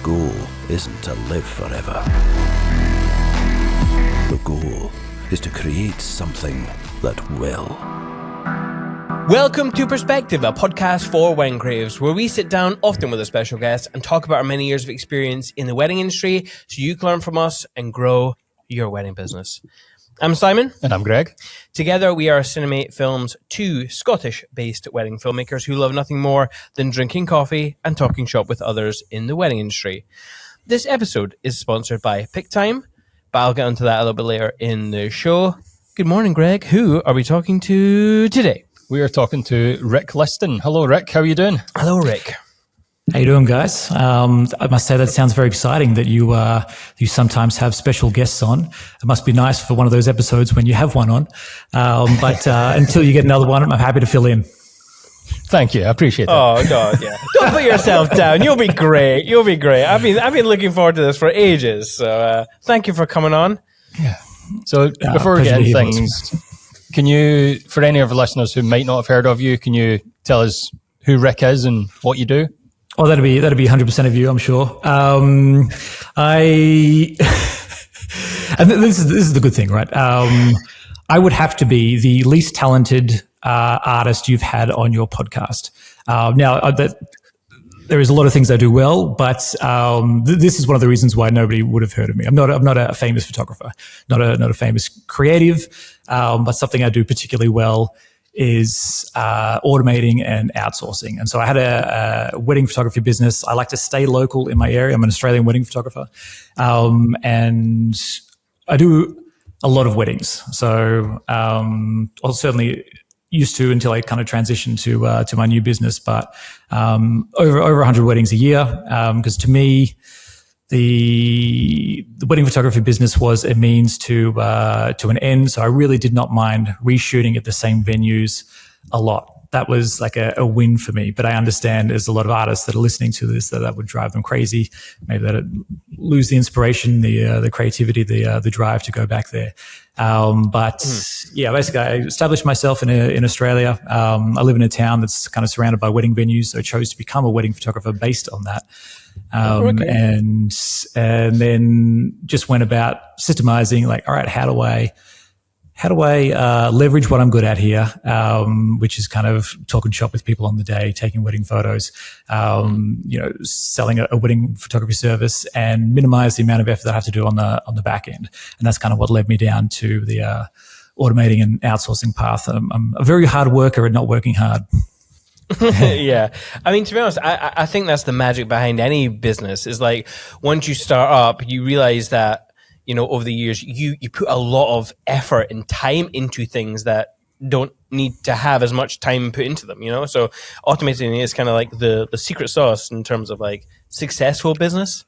goal isn't to live forever. The goal is to create something that will. Welcome to Perspective, a podcast for wedding creatives, where we sit down, often with a special guest, and talk about our many years of experience in the wedding industry so you can learn from us and grow your wedding business. I'm Simon. And I'm Greg. Together, we are Cinemate Film's two Scottish-based wedding filmmakers who love nothing more than drinking coffee and talking shop with others in the wedding industry. This episode is sponsored by PickTime, but I'll get onto that a little bit later in the show. Good morning, Greg. Who are we talking to today? We are talking to Rick Liston. Hello, Rick. How are you doing? Hello, Rick. How you doing, guys? I must say that sounds very exciting that you sometimes have special guests on. It must be nice for one of those episodes when you have one on. But until you get another one, I'm happy to fill in. Thank you. I appreciate that. Oh, God, yeah. Don't put yourself down. You'll be great. You'll be great. I've been looking forward to this for ages. So thank you for coming on. Yeah. So before we get into things, can you, for any of our listeners who might not have heard of you, can you tell us who Rick is and what you do? Oh, that'd be 100% of you, I'm sure. And this is the good thing, right? I would have to be the least talented artist you've had on your podcast. There is a lot of things I do well, but this is one of the reasons why nobody would have heard of me. I'm not a famous photographer, not a famous creative, but something I do particularly well is automating and outsourcing. And so I had a wedding photography business. I like to stay local in my area. I'm an Australian wedding photographer, and I do a lot of weddings. So I was certainly used to until I kind of transitioned to my new business, but over 100 weddings a year, because to me, the wedding photography business was a means to an end. So I really did not mind reshooting at the same venues a lot. That was like a win for me. But I understand there's a lot of artists that are listening to this that would drive them crazy. Maybe that lose the inspiration, the creativity, the drive to go back there. Yeah, basically I established myself in Australia. I live in a town that's kind of surrounded by wedding venues. So I chose to become a wedding photographer based on that. And then just went about systemizing, like, all right, how do I leverage what I'm good at here, which is kind of talking shop with people on the day, taking wedding photos, selling a wedding photography service, and minimize the amount of effort that I have to do on the back end. And that's kind of what led me down to the automating and outsourcing path. I'm a very hard worker at not working hard. Yeah. I mean, to be honest, I think that's the magic behind any business is like once you start up, you realize that, over the years, you put a lot of effort and time into things that don't need to have as much time put into them, So automating is kind of like the secret sauce in terms of like successful business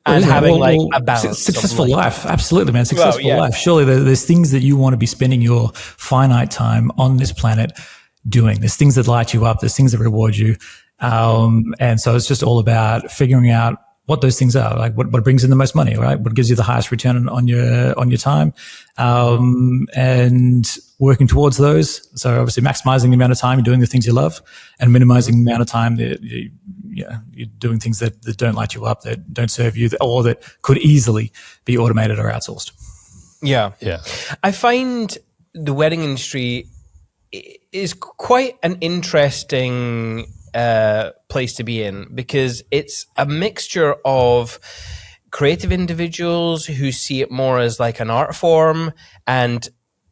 and having a balance. Successful life. Absolutely, man. Successful life. Surely there's things that you want to be spending your finite time on this planet doing. There's things that light you up. There's things that reward you. And so it's just all about figuring out what those things are, like what brings in the most money, right? What gives you the highest return on your time, and working towards those. So obviously maximizing the amount of time you're doing the things you love and minimizing the amount of time that you're doing things that don't light you up, that don't serve you, or that could easily be automated or outsourced. Yeah. I find the wedding industry is quite an interesting place to be in because it's a mixture of creative individuals who see it more as like an art form, and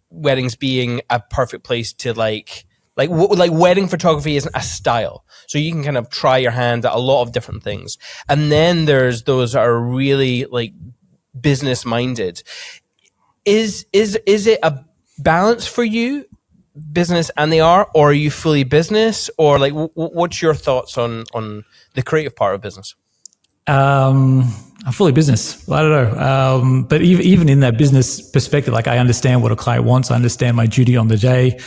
weddings being a perfect place to like wedding photography isn't a style, so you can kind of try your hand at a lot of different things. And then there's those that are really like business minded. Is it a balance for you, business and the art, or are you fully business, or like what's your thoughts on the creative part of business? I'm fully business. I don't know. But even in that business perspective, like I understand what a client wants. I understand my duty on the day.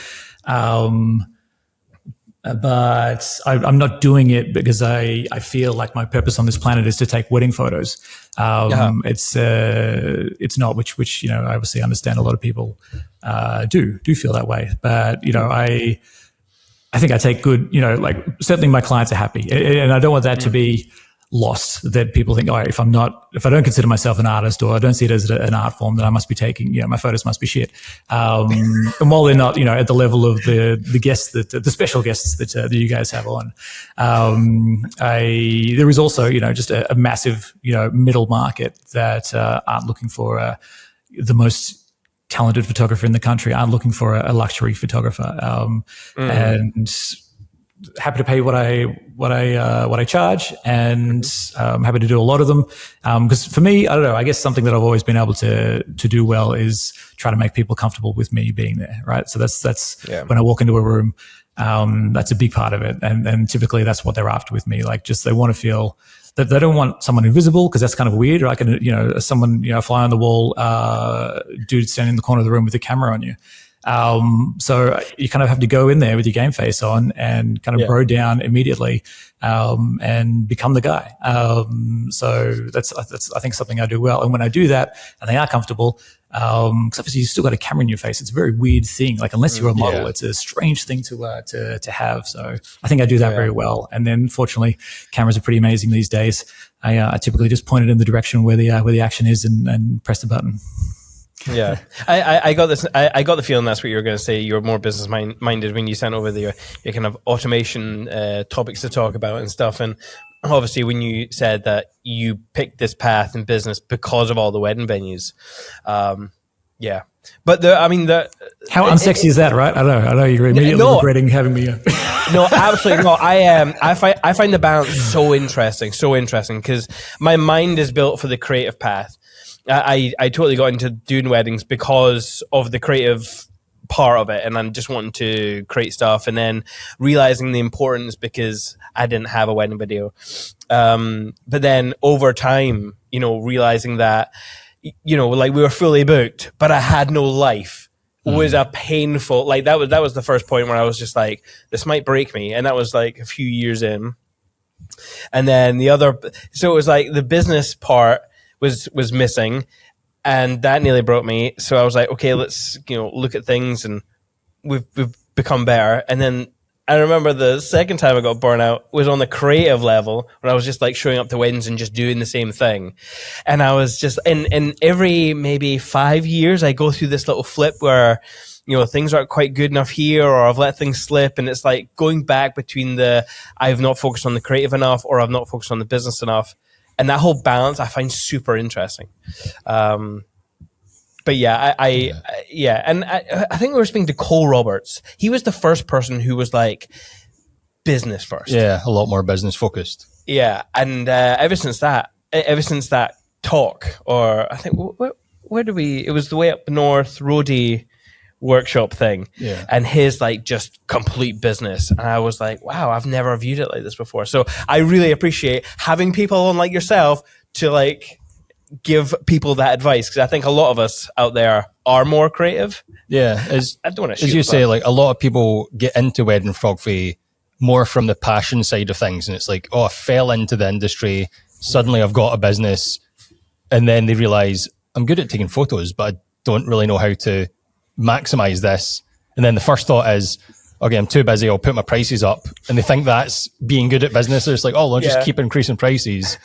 But I'm not doing it because I feel like my purpose on this planet is to take wedding photos. It's not, which I obviously understand a lot of people do feel that way. But I think I take good, like certainly my clients are happy, and I don't want that to be lost, that people think, if I don't consider myself an artist, or I don't see it as an art form, then I must be taking, my photos must be shit. And while they're not, at the level of the guests the special guests that you guys have on, there is also, just a massive, middle market that aren't looking for the most talented photographer in the country, aren't looking for a luxury photographer, and happy to pay what I charge, and happy to do a lot of them. Because for me, I don't know, I guess something that I've always been able to do well is try to make people comfortable with me being there, right? So that's when I walk into a room, that's a big part of it, and typically that's what they're after with me. Like, just they want to feel that they don't want someone invisible, because that's kind of weird. Or I can, someone, fly on the wall, dude standing in the corner of the room with a camera on you. So you kind of have to go in there with your game face on and kind of bro down immediately, and become the guy. So that's I think something I do well. And when I do that and they are comfortable, because obviously you still got a camera in your face. It's a very weird thing. Like, unless you're a model, it's a strange thing to have. So I think I do that very well. And then fortunately, cameras are pretty amazing these days. I typically just point it in the direction where the action is and press the button. Yeah, I got this. I got the feeling that's what you were going to say. You were more business minded when you sent over your kind of automation topics to talk about and stuff. And obviously, when you said that you picked this path in business because of all the wedding venues, But how unsexy is that, right? I know you're immediately regretting having me. No, absolutely not. I find the balance so interesting because my mind is built for the creative path. I totally got into doing weddings because of the creative part of it, and I'm just wanting to create stuff, and then realizing the importance because I didn't have a wedding video. But then over time, realizing that, like, we were fully booked, but I had no life was a painful, like, that was the first point where I was just like, this might break me. And that was like a few years in. And then so it was like the business part was missing, and that nearly broke me. So I was like, okay, let's look at things, and we've become better. And then I remember the second time I got burnt out was on the creative level, when I was just like showing up to weddings and just doing the same thing. And I was just in every maybe 5 years I go through this little flip where things aren't quite good enough here, or I've let things slip, and it's like going back between I've not focused on the creative enough, or I've not focused on the business enough. And that whole balance I find super interesting. But yeah, and I think we were speaking to Cole Roberts. He was the first person who was like business first. Yeah, a lot more business focused. Yeah, and ever since that talk, or I think where do we? It was the Way Up North roadie workshop thing, and his like just complete business, and I was like, wow, I've never viewed it like this before. So I really appreciate having people on like yourself to like give people that advice, because I think a lot of us out there are more creative. I don't want to as you say, like, a lot of people get into wedding photography more from the passion side of things, and it's like, I fell into the industry, suddenly I've got a business, and then they realize I'm good at taking photos, but I don't really know how to maximize this. And then the first thought is, okay, I'm too busy, I'll put my prices up. And they think that's being good at business. It's like, I'll just keep increasing prices.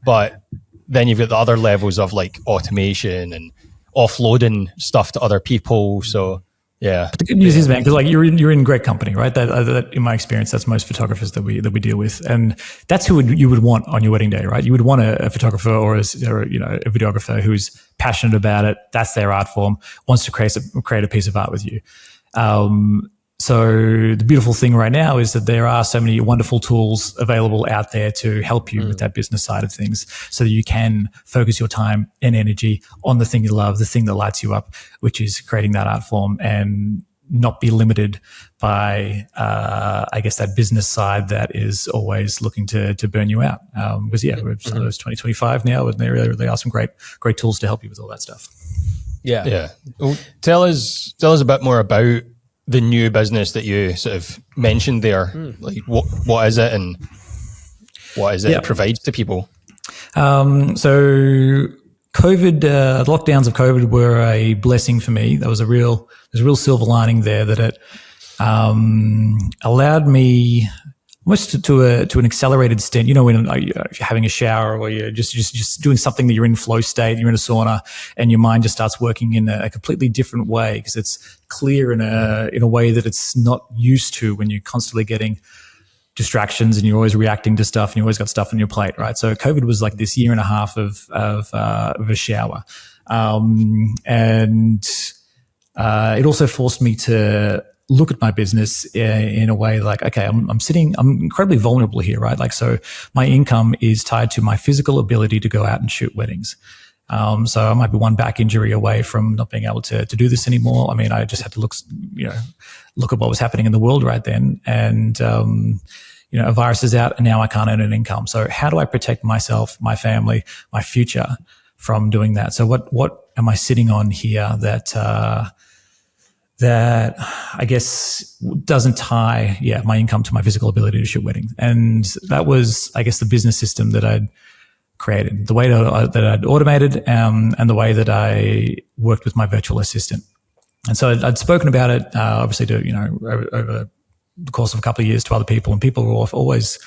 But then you've got the other levels of like automation and offloading stuff to other people. So yeah. But the good news is, man, because like you're in great company, right? That in my experience, that's most photographers that we deal with, and that's who you would want on your wedding day, right? You would want a photographer or a videographer who's passionate about it. That's their art form. Wants to create a piece of art with you. So the beautiful thing right now is that there are so many wonderful tools available out there to help you with that business side of things, so that you can focus your time and energy on the thing you love, the thing that lights you up, which is creating that art form, and not be limited by, I guess, that business side that is always looking to burn you out. Because it's 2025 now, and there really are some great tools to help you with all that stuff. Yeah. Well, tell us a bit more about the new business that you sort of mentioned there. Like, what is it, and what is it provides to people? So COVID, lockdowns of COVID were a blessing for me. There's a real silver lining there, that it allowed me almost to an accelerated stint. You know, when if you're having a shower or you're just doing something that you're in flow state, you're in a sauna, and your mind just starts working in a completely different way because it's clear in a way that it's not used to when you're constantly getting distractions and you're always reacting to stuff and you always got stuff on your plate, right? So COVID was like this year and a half of a shower. And it also forced me to look at my business in a way like, okay, I'm incredibly vulnerable here, right? Like, so my income is tied to my physical ability to go out and shoot weddings. So I might be one back injury away from not being able to do this anymore. I mean, I just had to look at what was happening in the world right then. And, a virus is out and now I can't earn an income. So how do I protect myself, my family, my future from doing that? So what am I sitting on here that I guess doesn't tie, my income to my physical ability to shoot weddings? And that was, I guess, the business system that I'd created, the way that I'd automated, and the way that I worked with my virtual assistant. And so I'd spoken about it, obviously, to over the course of a couple of years to other people, and people were always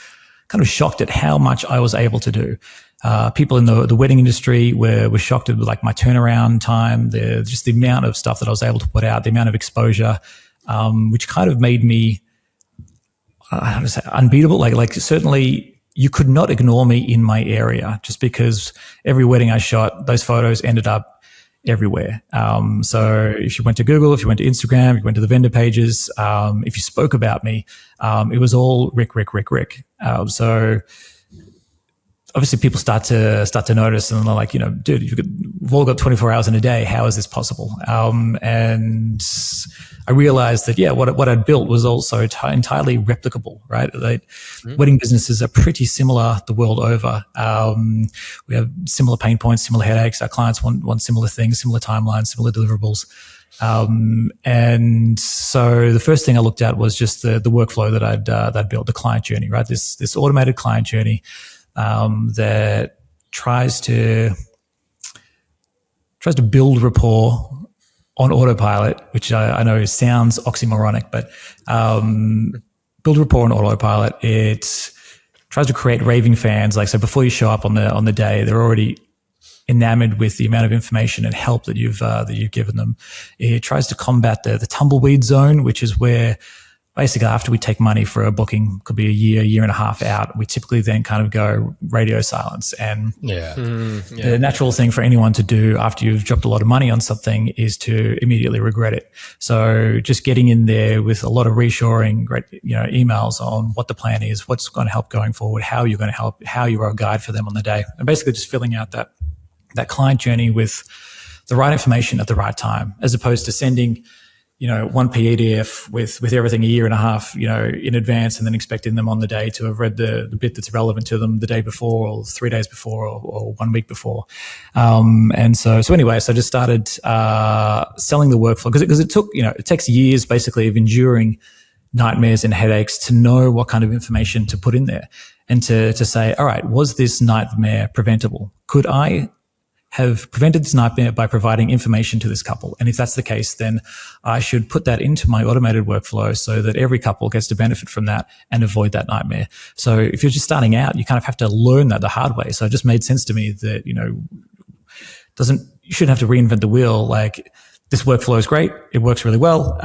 kind of shocked at how much I was able to do. People in the wedding industry were shocked at like my turnaround time, just the amount of stuff that I was able to put out, the amount of exposure, which kind of made me, how to say, unbeatable. Like certainly you could not ignore me in my area just because every wedding I shot, those photos ended up everywhere. So if you went to Google, if you went to Instagram, if you went to the vendor pages, if you spoke about me, it was all Rick. So obviously people start to notice, and they're like, dude, we've all got 24 hours in a day. How is this possible? And I realized that, what I'd built was also entirely replicable, right? Wedding businesses are pretty similar the world over. We have similar pain points, similar headaches. Our clients want similar things, similar timelines, similar deliverables. And so the first thing I looked at was just the workflow that I'd built, the client journey, right? This automated client journey, that tries to build rapport on autopilot, which I know sounds oxymoronic, but build rapport on autopilot. It tries to create raving fans. Like, so before you show up on the day, they're already enamored with the amount of information and help that you've given them. It tries to combat the tumbleweed zone, which is where basically after we take money for a booking, could be a year and a half out, we typically then kind of go radio silence. And the natural thing for anyone to do after you've dropped a lot of money on something is to immediately regret it. So just getting in there with a lot of reassuring, great, emails on what the plan is, what's going to help going forward, how you're going to help, how you are a guide for them on the day, and basically just filling out that client journey with the right information at the right time, as opposed to sending one PDF with everything a year and a half, in advance, and then expecting them on the day to have read the bit that's relevant to them the day before or 3 days before or 1 week before. And so anyway, so I just started selling the workflow because it took, it takes years basically of enduring nightmares and headaches to know what kind of information to put in there and to say, all right, was this nightmare preventable? Could I have prevented this nightmare by providing information to this couple? And if that's the case, then I should put that into my automated workflow so that every couple gets to benefit from that and avoid that nightmare. So if you're just starting out, you kind of have to learn that the hard way. So it just made sense to me that, you shouldn't have to reinvent the wheel. Like, this workflow is great. It works really well.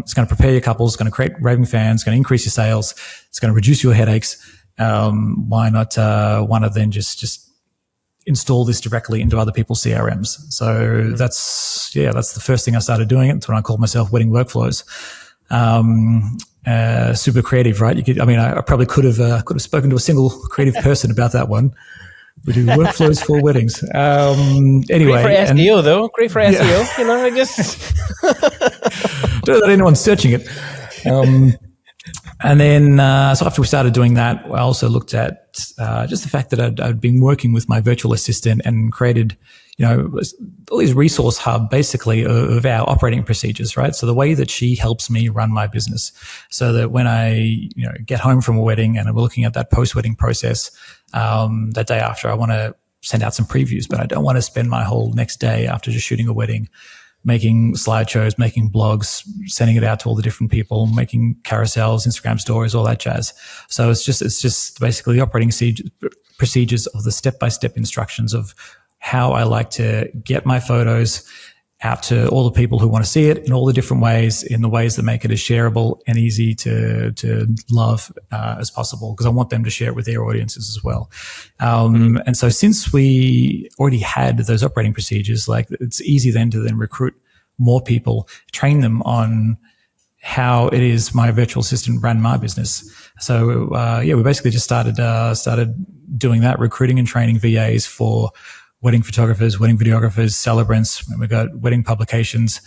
It's going to prepare your couples. It's going to create raving fans. It's going to increase your sales. It's going to reduce your headaches. Why not then just install this directly into other people's CRMs? So that's the first thing I started doing. It's when I called myself Wedding Workflows. Super creative, right? I probably could have spoken to a single creative person about that one. We do workflows for weddings. Anyway, great for SEO though. Great for SEO. I just don't let anyone searching it. And then, so after we started doing that, I also looked at just the fact that I'd been working with my virtual assistant and created, all these resource hub basically of our operating procedures, right? So the way that she helps me run my business, so that when I, get home from a wedding and I'm looking at that post-wedding process, that day after, I want to send out some previews, but I don't want to spend my whole next day after just shooting a wedding making slideshows, making blogs, sending it out to all the different people, making carousels, Instagram stories, all that jazz. So it's just basically the operating procedures of the step-by-step instructions of how I like to get my photos out to all the people who want to see it in all the different ways, in the ways that make it as shareable and easy to love as possible, because I want them to share it with their audiences as well. And so since we already had those operating procedures, like it's easy then to recruit more people, train them on how it is my virtual assistant ran my business. So we basically just started doing that, recruiting and training VAs for wedding photographers, wedding videographers, celebrants. We've got wedding publications,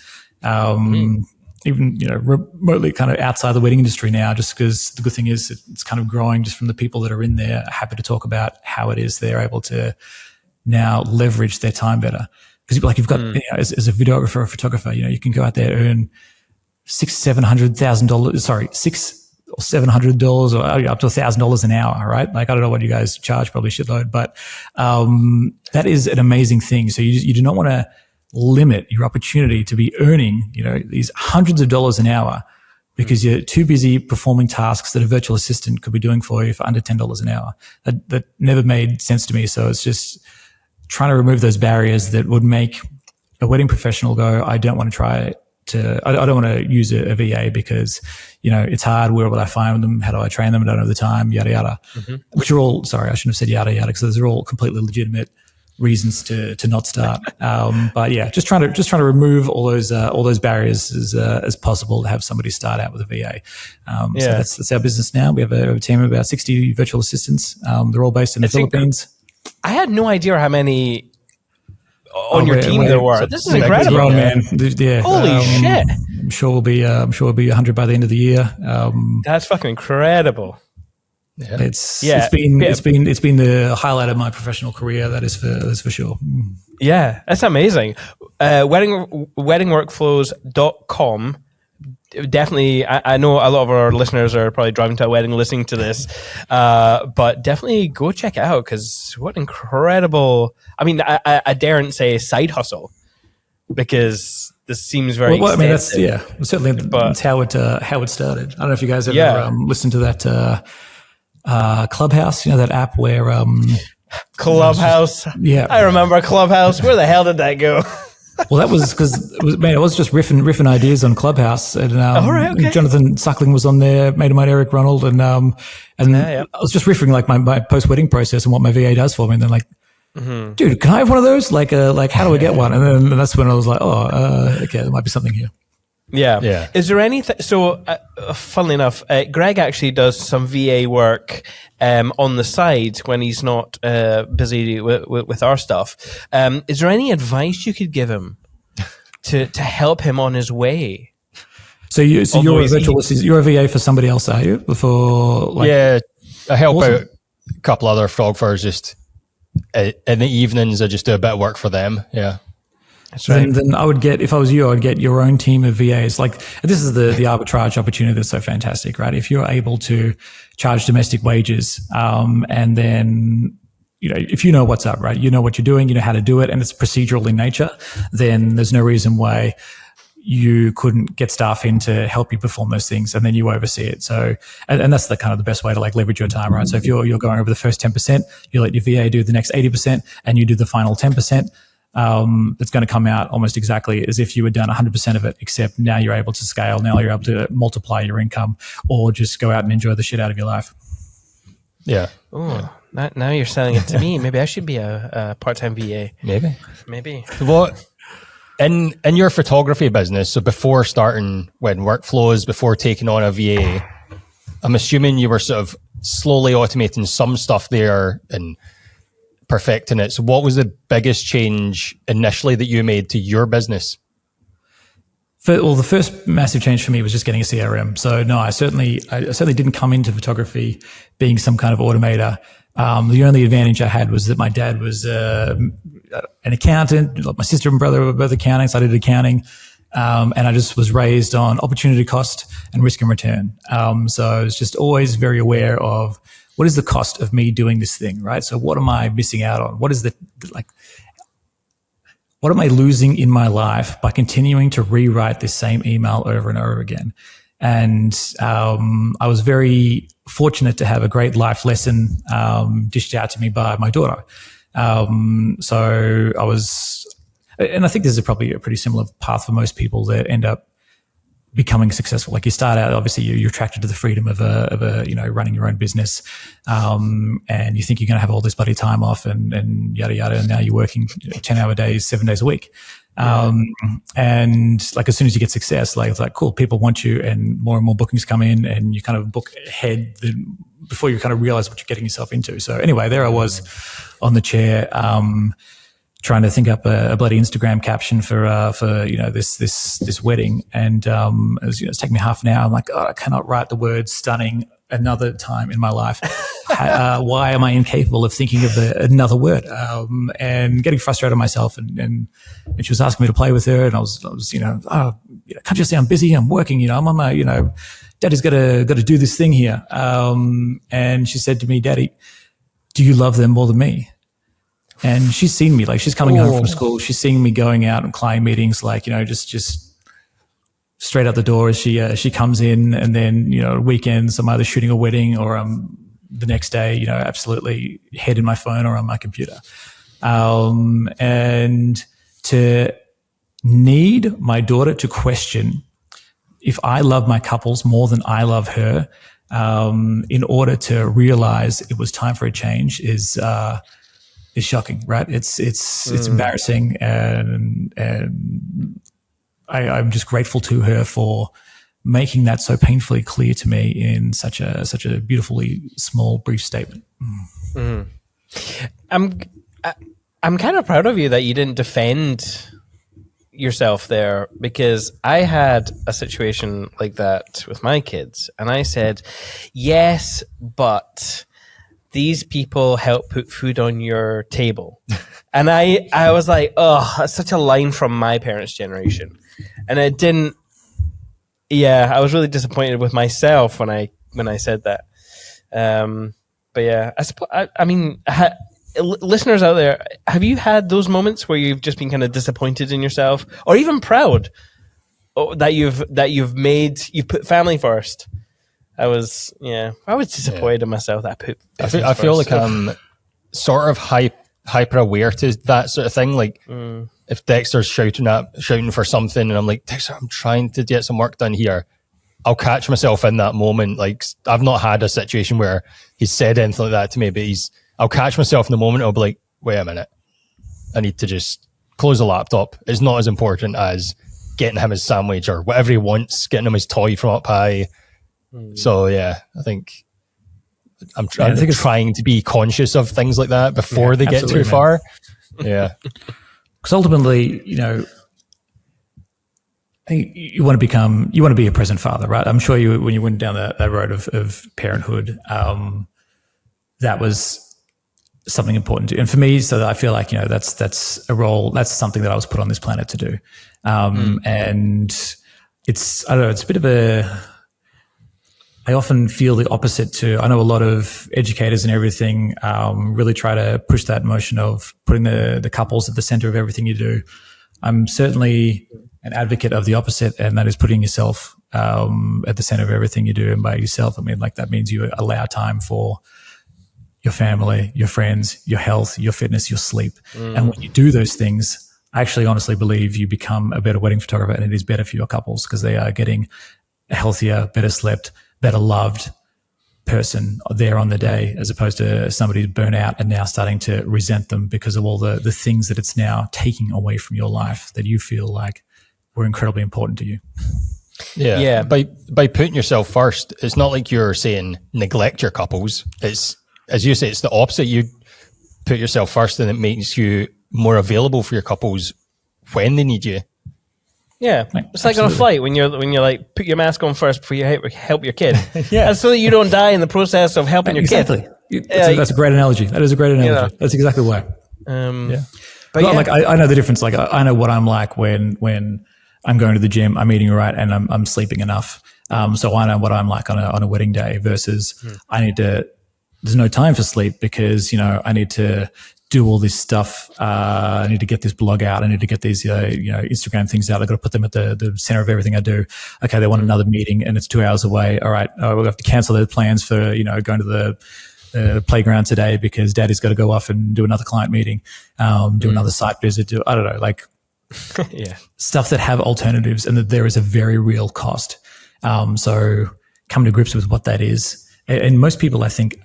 even remotely kind of outside the wedding industry now. Just because the good thing is it's kind of growing just from the people that are in there, are happy to talk about how it is they're able to now leverage their time better. Because like you've got as a videographer or photographer, you can go out there and earn $600,000 or $700 or up to $1,000 an hour, right? Like, I don't know what you guys charge, probably shitload, but that is an amazing thing. So you do not want to limit your opportunity to be earning, these hundreds of dollars an hour because you're too busy performing tasks that a virtual assistant could be doing for you for under $10 an hour. That never made sense to me. So it's just trying to remove those barriers that would make a wedding professional go, I don't want to try it. I don't want to use a VA because, it's hard. Where will I find them? How do I train them? I don't have the time, yada, yada. Which are all, sorry, I shouldn't have said yada, yada, because those are all completely legitimate reasons to not start. But yeah, just trying to remove all those barriers as possible to have somebody start out with a VA. So that's our business now. We have a team of about 60 virtual assistants. They're all based in the Philippines. I had no idea how many on your team there were. This is incredible, grown, man. Yeah. Holy shit! I'm sure we'll be 100 by the end of the year. That's fucking incredible. Yeah. It's been the highlight of my professional career. That is for sure. Yeah, that's amazing. Weddingworkflows.com. Definitely, I know a lot of our listeners are probably driving to a wedding listening to this, but definitely go check it out because what incredible. I mean, I daren't say side hustle because this seems very well, I mean, that's certainly that's how it started. I don't know if you guys ever listened to that Clubhouse, that app where Clubhouse. Yeah, I remember Clubhouse. Where the hell did that go? Well, that was because I was just riffing ideas on Clubhouse, and Jonathan Suckling was on there, mate of mine Eric Ronald, and I was just riffing like my post wedding process and what my VA does for me, and then like, dude, can I have one of those? Like how do I get one? And then that's when I was like, okay, there might be something here. Yeah. Is there anything? So, funnily enough, Greg actually does some VA work on the side when he's not busy with our stuff. Is there any advice you could give him to help him on his way? So you're a virtual assistant. You're a VA for somebody else, are you? I help out a couple other photographers just in the evenings. I just do a bit of work for them. Yeah. That's right. Then I would get, if I was you, I would get your own team of VAs. Like, this is the arbitrage opportunity that's so fantastic, right? If you're able to charge domestic wages, and then, if you know what's up, right? You know what you're doing, you know how to do it, and it's procedural in nature, then there's no reason why you couldn't get staff in to help you perform those things, and then you oversee it. So, and that's the kind of the best way to like leverage your time, right? So if you're going over the first 10%, you let your VA do the next 80%, and you do the final 10%. It's going to come out almost exactly as if you had done 100% of it, except now you're able to scale. Now you're able to multiply your income or just go out and enjoy the shit out of your life. Yeah. Oh, now you're selling it to me. Maybe I should be a part-time VA. Maybe. What in your photography business? So before starting Wedding Workflows, before taking on a VA, I'm assuming you were sort of slowly automating some stuff there and perfecting it. So what was the biggest change initially that you made to your business? Well, the first massive change for me was just getting a CRM. So no, I certainly didn't come into photography being some kind of automator. The only advantage I had was that my dad was an accountant. My sister and brother were both accountants. I did accounting. And I just was raised on opportunity cost and risk and return. So I was just always very aware of what is the cost of me doing this thing, right? So what am I missing out on? What is what am I losing in my life by continuing to rewrite this same email over and over again? And I was very fortunate to have a great life lesson dished out to me by my daughter. So I was, and I think this is probably a pretty similar path for most people that end up becoming successful. Like you start out, obviously you're attracted to the freedom of running your own business. And you think you're going to have all this bloody time off and yada, yada. And now you're working 10-hour days, 7 days a week. And like, as soon as you get success, like, it's like, cool, people want you and more bookings come in and you kind of book ahead before you kind of realize what you're getting yourself into. So anyway, there I was on the chair, trying to think up a bloody Instagram caption for this wedding, and it's taking me half an hour. I'm like, I cannot write the word "stunning" another time in my life. Why am I incapable of thinking of another word? And getting frustrated with myself, and she was asking me to play with her, and I was can't you see I'm busy? I'm working. I'm on my Daddy's got to do this thing here. And she said to me, "Daddy, do you love them more than me?" And she's seen me, like, she's coming home from school. She's seeing me going out and client meetings, like, just straight out the door as she comes in. And then, weekends, I'm either shooting a wedding or I'm the next day, absolutely head in my phone or on my computer. And to need my daughter to question if I love my couples more than I love her, in order to realize it was time for a change is shocking, right? It's embarrassing, and I'm just grateful to her for making that so painfully clear to me in such a beautifully small, brief statement. I'm kind of proud of you that you didn't defend yourself there, because I had a situation like that with my kids, and I said, yes, but these people help put food on your table. And I was like, oh, that's such a line from my parents' generation. And it didn't, I was really disappointed with myself when I said that. But yeah, I mean, listeners out there, have you had those moments where you've just been kind of disappointed in yourself, or even proud that you've put family first? I was disappointed in myself that I put. I feel like I'm sort of hyper aware to that sort of thing. Like if Dexter's shouting for something, and I'm like, Dexter, I'm trying to get some work done here, I'll catch myself in that moment. Like, I've not had a situation where he's said anything like that to me, but I'll catch myself in the moment. I'll be like, wait a minute, I need to just close the laptop. It's not as important as getting him his sandwich or whatever he wants, getting him his toy from up high. So yeah, I think I'm trying to be conscious of things like that before they get too far. Yeah, because ultimately, you want to be a present father, right? I'm sure when you went down that road of parenthood, that was something important to you. And for me, so that I feel like that's a role, that's something that I was put on this planet to do, and it's, I don't know, it's a bit of I often feel the opposite to, I know a lot of educators and everything really try to push that motion of putting the couples at the center of everything you do. I'm certainly an advocate of the opposite, and that is putting yourself at the center of everything you do. And by yourself, I mean, like, that means you allow time for your family, your friends, your health, your fitness, your sleep. And when you do those things, I actually honestly believe you become a better wedding photographer, and it is better for your couples because they are getting a healthier, better slept, better loved person there on the day, as opposed to somebody who's burnt out and now starting to resent them because of all the things that it's now taking away from your life that you feel like were incredibly important to you. Yeah. By putting yourself first, it's not like you're saying neglect your couples. It's, as you say, it's the opposite. You put yourself first, and it makes you more available for your couples when they need you. Yeah, it's like on a flight when you're like, put your mask on first before you help your kid. Yeah, that's so that you don't die in the process of helping your kid. That's a great analogy. That is a great analogy. That's exactly why. But like, I know the difference. Like, I know what I'm like when I'm going to the gym, I'm eating right, and I'm sleeping enough. So I know what I'm like on a wedding day versus there's no time for sleep because, I need to do all this stuff. I need to get this blog out. I need to get these, Instagram things out. I've got to put them at the center of everything I do. Okay, they want another meeting and it's 2 hours away. All right, we'll have to cancel those plans for, going to the playground today because daddy's got to go off and do another client meeting, do another site visit, I don't know, like stuff that have alternatives and that there is a very real cost. So come to grips with what that is. And most people, I think,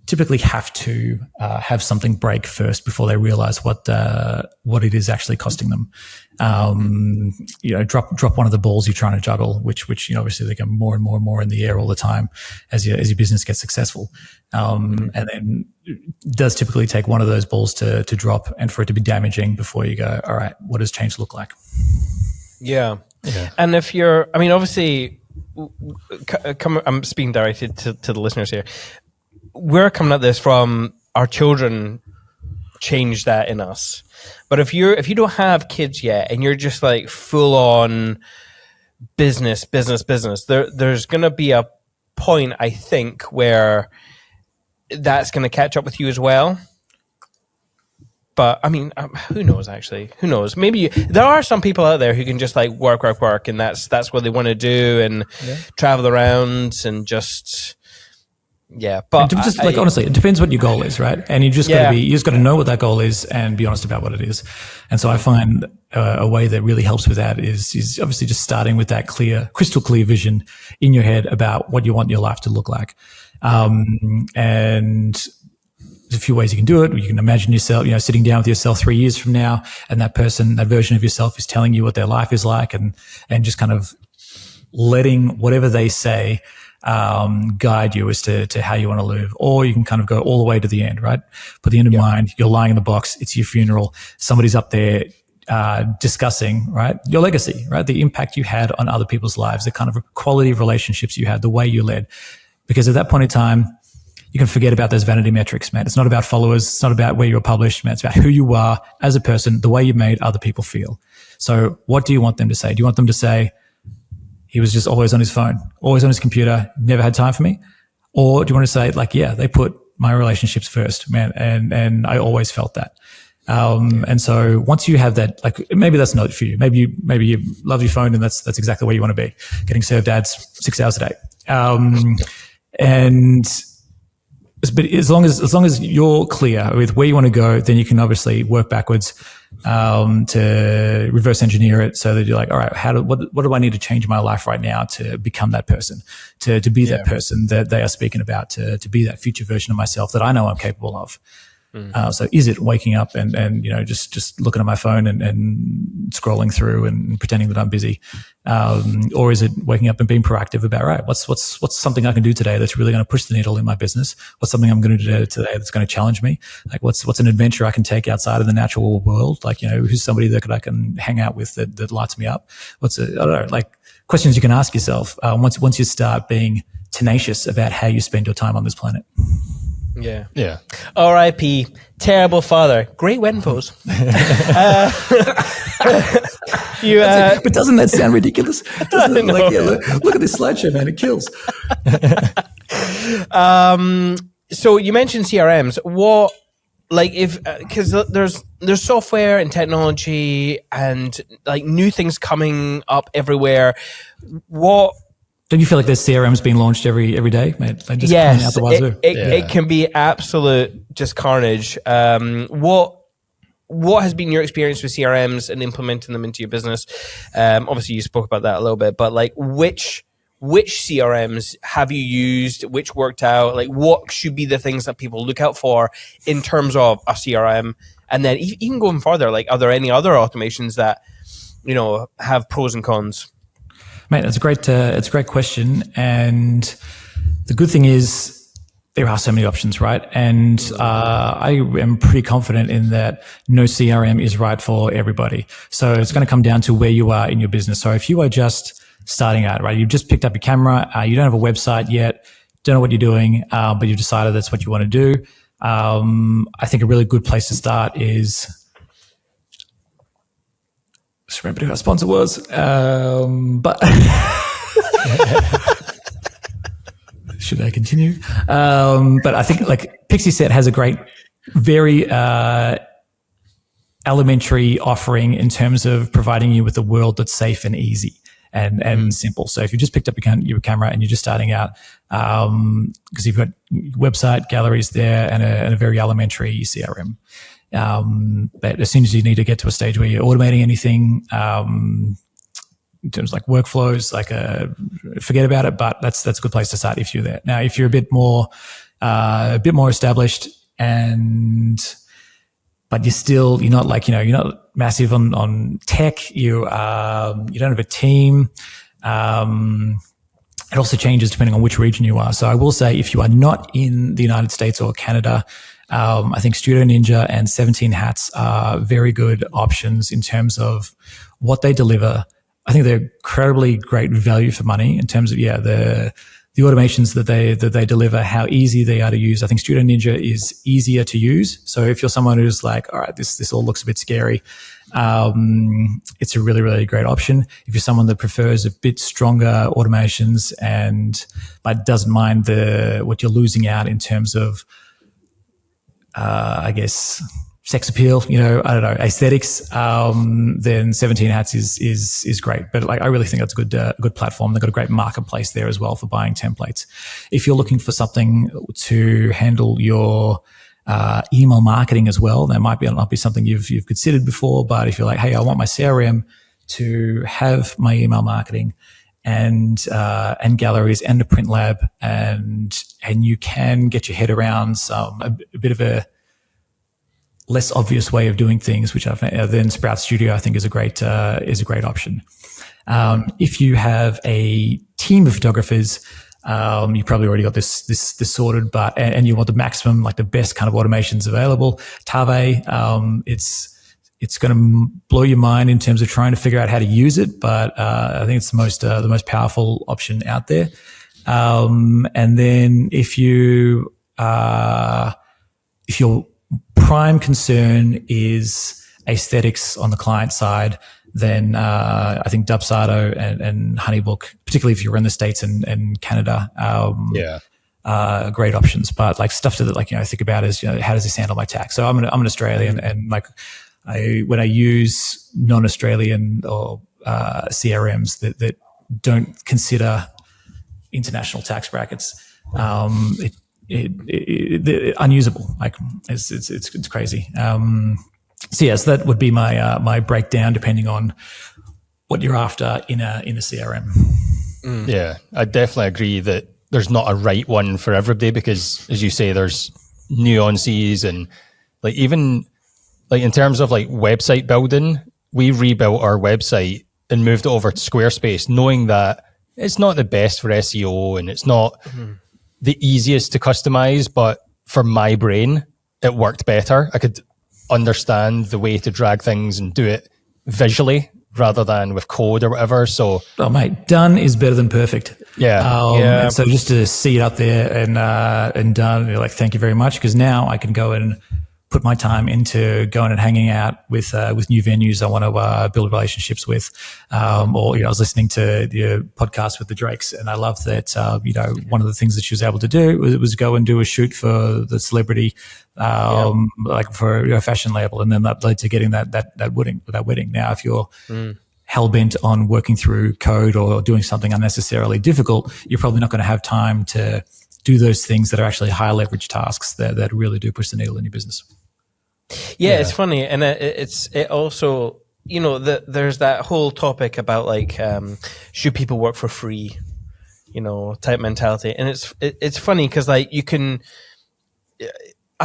typically have to have something break first before they realize what it is actually costing them. Drop one of the balls you're trying to juggle, which obviously they get more and more and more in the air all the time as your business gets successful. And then it does typically take one of those balls to drop and for it to be damaging before you go, all right, what does change look like? Yeah. And if you're, obviously, I'm speaking directed to the listeners here. We're coming at this from our children changed that in us. But if you don't have kids yet and you're just like full on business, there's going to be a point, I think, where that's going to catch up with you as well. But who knows? Actually, who knows? Maybe there are some people out there who can just like work, and that's what they want to do, and travel around and just But honestly, it depends what your goal is, right? And you just got to know what that goal is and be honest about what it is. And so I find a way that really helps with that is obviously just starting with that crystal clear vision in your head about what you want your life to look like, and there's a few ways you can do it. You can imagine yourself, sitting down with yourself 3 years from now, and that version of yourself is telling you what their life is like, and just kind of letting whatever they say guide you as to how you want to live. Or you can kind of go all the way to the end, right? Put the end in mind. You're lying in the box. It's your funeral. Somebody's up there discussing, right, your legacy, right, the impact you had on other people's lives, the kind of quality of relationships you had, the way you led. Because at that point in time, you can forget about those vanity metrics, man. It's not about followers. It's not about where you were published, man. It's about who you are as a person, the way you made other people feel. So what do you want them to say? Do you want them to say, he was just always on his phone, always on his computer, never had time for me? Or do you want to say, like, they put my relationships first, man, and I always felt that. And so once you have that, like, maybe that's not for you. Maybe you love your phone and that's exactly where you want to be, getting served ads 6 hours a day. But as long as you're clear with where you want to go, then you can obviously work backwards to reverse engineer it so that you're like, all right, what do I need to change in my life right now to become that person, to be that person that they are speaking about, to be that future version of myself that I know I'm capable of. So is it waking up and just looking at my phone and scrolling through and pretending that I'm busy, or is it waking up and being proactive about, right, what's something I can do today that's really going to push the needle in my business? What's something I'm going to do today that's going to challenge me? Like what's an adventure I can take outside of the natural world? Like, who's somebody that I can hang out with that lights me up? I don't know, like questions you can ask yourself once you start being tenacious about how you spend your time on this planet. Yeah. R.I.P. Terrible father. Great wedding pose. But doesn't that sound ridiculous? Doesn't it? Like, look at this slideshow, man. It kills. So you mentioned CRMs. What, like, because there's software and technology and like new things coming up everywhere. What? Don't you feel like there's CRMs being launched every day, mate? Like just yes, out the wazoo. It can be absolute just carnage. What has been your experience with CRMs and implementing them into your business? Obviously, you spoke about that a little bit, but like which CRMs have you used? Which worked out? Like what should be the things that people look out for in terms of a CRM? And then even going further, like are there any other automations that have pros and cons? Mate, it's a great question. And the good thing is there are so many options, right? And I am pretty confident in that no CRM is right for everybody. So it's going to come down to where you are in your business. So if you are just starting out, right, you've just picked up your camera, you don't have a website yet, don't know what you're doing, but you've decided that's what you want to do. I think a really good place to start is... Just remember who our sponsor was, but should I continue? But I think like Pixie Set has a great very elementary offering in terms of providing you with a world that's safe and easy and simple. So if you just picked up your camera and you're just starting out, because you've got website, galleries there, and a very elementary CRM. But as soon as you need to get to a stage where you're automating anything, in terms of like workflows, forget about it. But that's a good place to start if you're there. Now, if you're a bit more established but you're not massive on tech. You don't have a team. It also changes depending on which region you are. So I will say, if you are not in the United States or Canada, I think Studio Ninja and 17 Hats are very good options in terms of what they deliver. I think they're incredibly great value for money in terms of the automations that they deliver, how easy they are to use. I think Studio Ninja is easier to use. So if you're someone who's like, all right, this all looks a bit scary, it's a really, really great option. If you're someone that prefers a bit stronger automations but doesn't mind what you're losing out in terms of, I guess, sex appeal, aesthetics, then 17 Hats is great. But I really think that's a good platform. They've got a great marketplace there as well for buying templates. If you're looking for something to handle your email marketing as well, that might not be something you've considered before. But if you're like, hey, I want my CRM to have my email marketing and galleries and a print lab, and you can get your head around a bit of a less obvious way of doing things, which then Sprout Studio I think is a great option. If you have a team of photographers, you probably already got this sorted, and you want the maximum, the best kind of automations available. Tave, it's going to blow your mind in terms of trying to figure out how to use it, but I think it's the most powerful option out there. And then if your prime concern is aesthetics on the client side, then I think Dubsado and Honeybook, particularly if you're in the States and Canada, are great options. But stuff to think about is, how does this handle my tax? So I'm an Australian, and when I use non-Australian or CRMs that don't consider international tax brackets, they're unusable. It's crazy. So yes, that would be my breakdown, depending on what you're after in a CRM. Yeah, I definitely agree that there's not a right one for everybody, because, as you say, there's nuances, and even in terms of website building, we rebuilt our website and moved it over to Squarespace, knowing that it's not the best for SEO and it's not the easiest to customize, but for my brain, it worked better. I could understand the way to drag things and do it visually rather than with code or whatever. So, mate, done is better than perfect. Yeah. And so just to see it up there and done, you're like, thank you very much, because now I can go and put my time into going and hanging out with new venues I want to build relationships with. I was listening to your podcast with the Drakes, and I love that, one of the things that she was able to do was go and do a shoot for the celebrity, for a fashion label. And then that led to getting that wedding. Now, if you're hell-bent on working through code or doing something unnecessarily difficult, you're probably not going to have time to do those things that are actually high leverage tasks that really do push the needle in your business. Yeah, it's funny, and it also, there's that whole topic about should people work for free, type mentality, and it's funny because I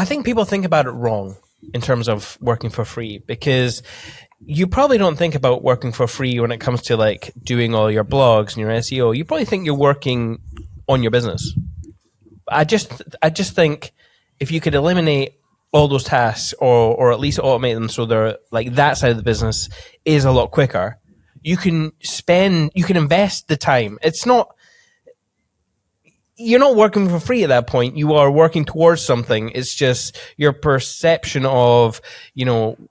think people think about it wrong in terms of working for free, because you probably don't think about working for free when it comes to doing all your blogs and your SEO. You probably think you're working on your business. I just think if you could eliminate all those tasks or at least automate them so they're that side of the business is a lot quicker, you can invest the time. You're not working for free at that point. You are working towards something. It's just your perception of,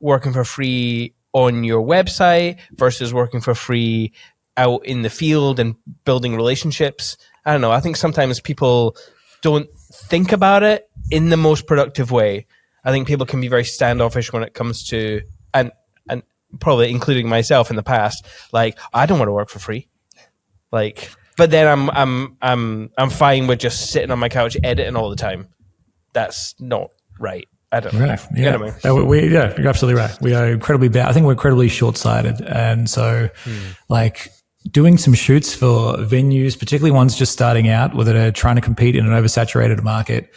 working for free on your website versus working for free out in the field and building relationships. I don't know. I think sometimes people don't think about it in the most productive way. I think people can be very standoffish when it comes to, and probably including myself in the past, like, I don't want to work for free. Like, but then I'm fine with just sitting on my couch editing all the time. That's not right. I don't know. Right. Yeah. You know what I mean? You're absolutely right. We are incredibly bad. I think we're incredibly short-sighted. And so like doing some shoots for venues, particularly ones just starting out where they're trying to compete in an oversaturated market,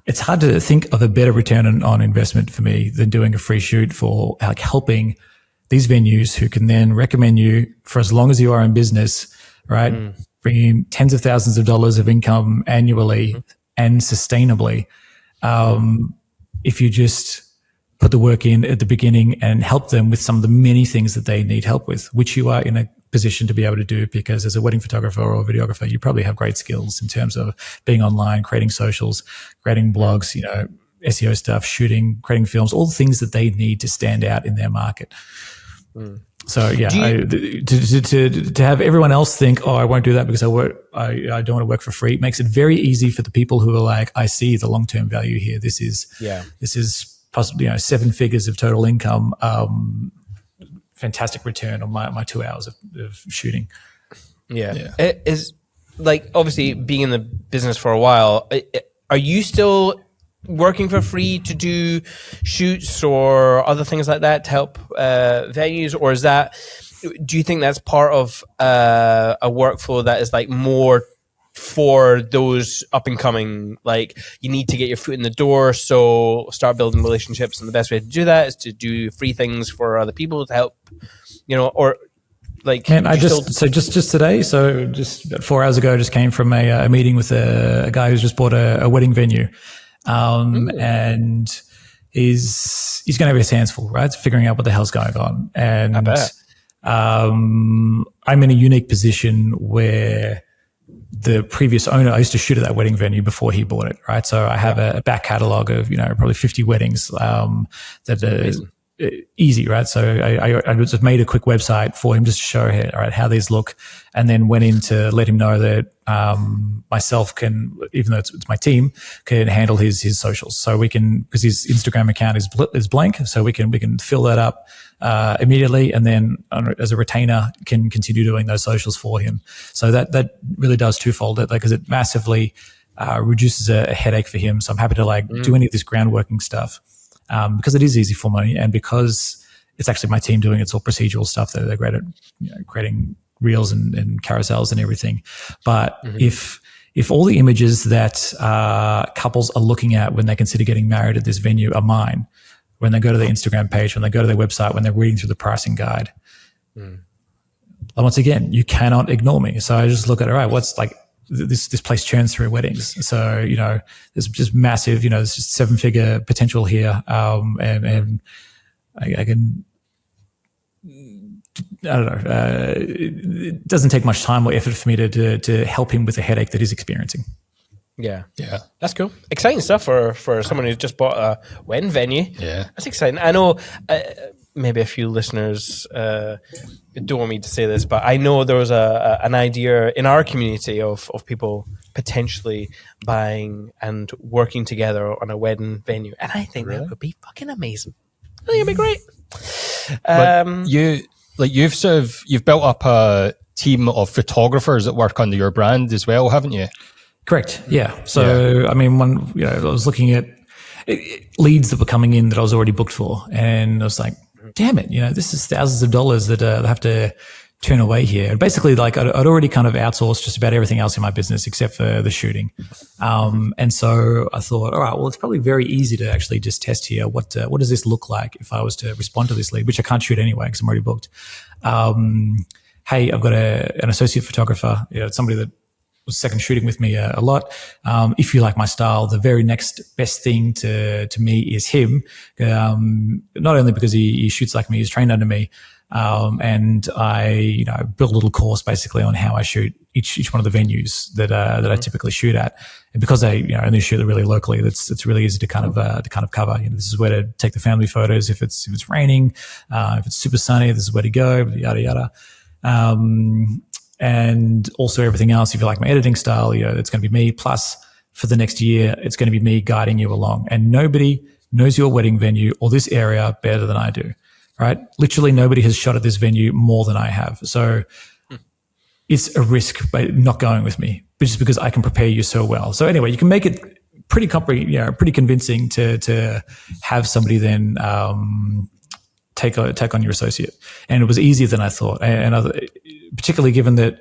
it's hard to think of a better return on investment for me than doing a free shoot for like helping these venues who can then recommend you for as long as you are in business, right? Bringing in tens of thousands of dollars of income annually and sustainably. If you just put the work in at the beginning and help them with some of the many things that they need help with, which you are in a position to be able to do, because as a wedding photographer or videographer, you probably have great skills in terms of being online, creating socials, creating blogs, SEO stuff, shooting, creating films, all the things that they need to stand out in their market. So yeah, to have everyone else think, oh, I won't do that because I don't want to work for free, makes it very easy for the people who are like, I see the long-term value here. This is possibly 7 figures of total income. Fantastic return on my 2 hours of shooting. Yeah. It is like, obviously being in the business for a while, are you still working for free to do shoots or other things like that to help venues, or do you think that's part of a workflow that is like more for those up and coming, like you need to get your foot in the door, so start building relationships, and the best way to do that is to do free things for other people to help, or like, man, just today, so just about 4 hours ago, I just came from a meeting with a guy who's just bought a wedding venue. And he's going to have his hands full, right? Figuring out what the hell's going on. And I'm in a unique position where the previous owner, I used to shoot at that wedding venue before he bought it, right? So I have a back catalog of, probably 50 weddings that are easy, right? So I just made a quick website for him just to show him, all right, how these look, and then went in to let him know that myself can, even though it's my team, can handle his socials. So we can, because his Instagram account is blank, so we can fill that up immediately, and then as a retainer can continue doing those socials for him. So that really does twofold it, because it massively reduces a headache for him. So I'm happy to do any of this groundworking stuff. Because it is easy for me, and because it's actually my team doing it. It's all procedural stuff. They're great at creating reels and carousels and everything. But if all the images that couples are looking at when they consider getting married at this venue are mine, when they go to their Instagram page, when they go to their website, when they're reading through the pricing guide, once again, you cannot ignore me. So I just look at, all right, what's like, this place churns through weddings. So, there's just massive, there's just 7-figure potential here. And I can, I don't know, it doesn't take much time or effort for me to help him with the headache that he's experiencing. Yeah. That's cool. Exciting stuff for someone who's just bought a wedding venue. Yeah. That's exciting. I know maybe a few listeners don't want me to say this, but I know there was an idea in our community of people potentially buying and working together on a wedding venue. And I think that would be fucking amazing. I think it'd be great. You've built up a team of photographers that work under your brand as well, haven't you? Correct. Yeah. So, I mean, I was looking at leads that were coming in that I was already booked for, and I was like, damn it, this is thousands of dollars that I have to turn away here. And basically, like, I'd already kind of outsourced just about everything else in my business except for the shooting. And so I thought, all right, well, it's probably very easy to actually just test here. What does this look like if I was to respond to this lead, which I can't shoot anyway because I'm already booked. Hey, I've got an associate photographer, somebody that was second shooting with me a lot. If you like my style, the very next best thing to me is him. Not only because he shoots like me, he's trained under me. And I, built a little course basically on how I shoot each one of the venues that I typically shoot at. And because I, only shoot it really locally, it's really easy to kind of cover. This is where to take the family photos. If it's raining, if it's super sunny, this is where to go, yada, yada. And also everything else, if you like my editing style, it's going to be me. Plus, for the next year, it's going to be me guiding you along. And nobody knows your wedding venue or this area better than I do, right? Literally nobody has shot at this venue more than I have. So it's a risk by not going with me, but just because I can prepare you so well. So anyway, you can make it pretty convincing to have somebody then take on your associate. And it was easier than I thought. And particularly given that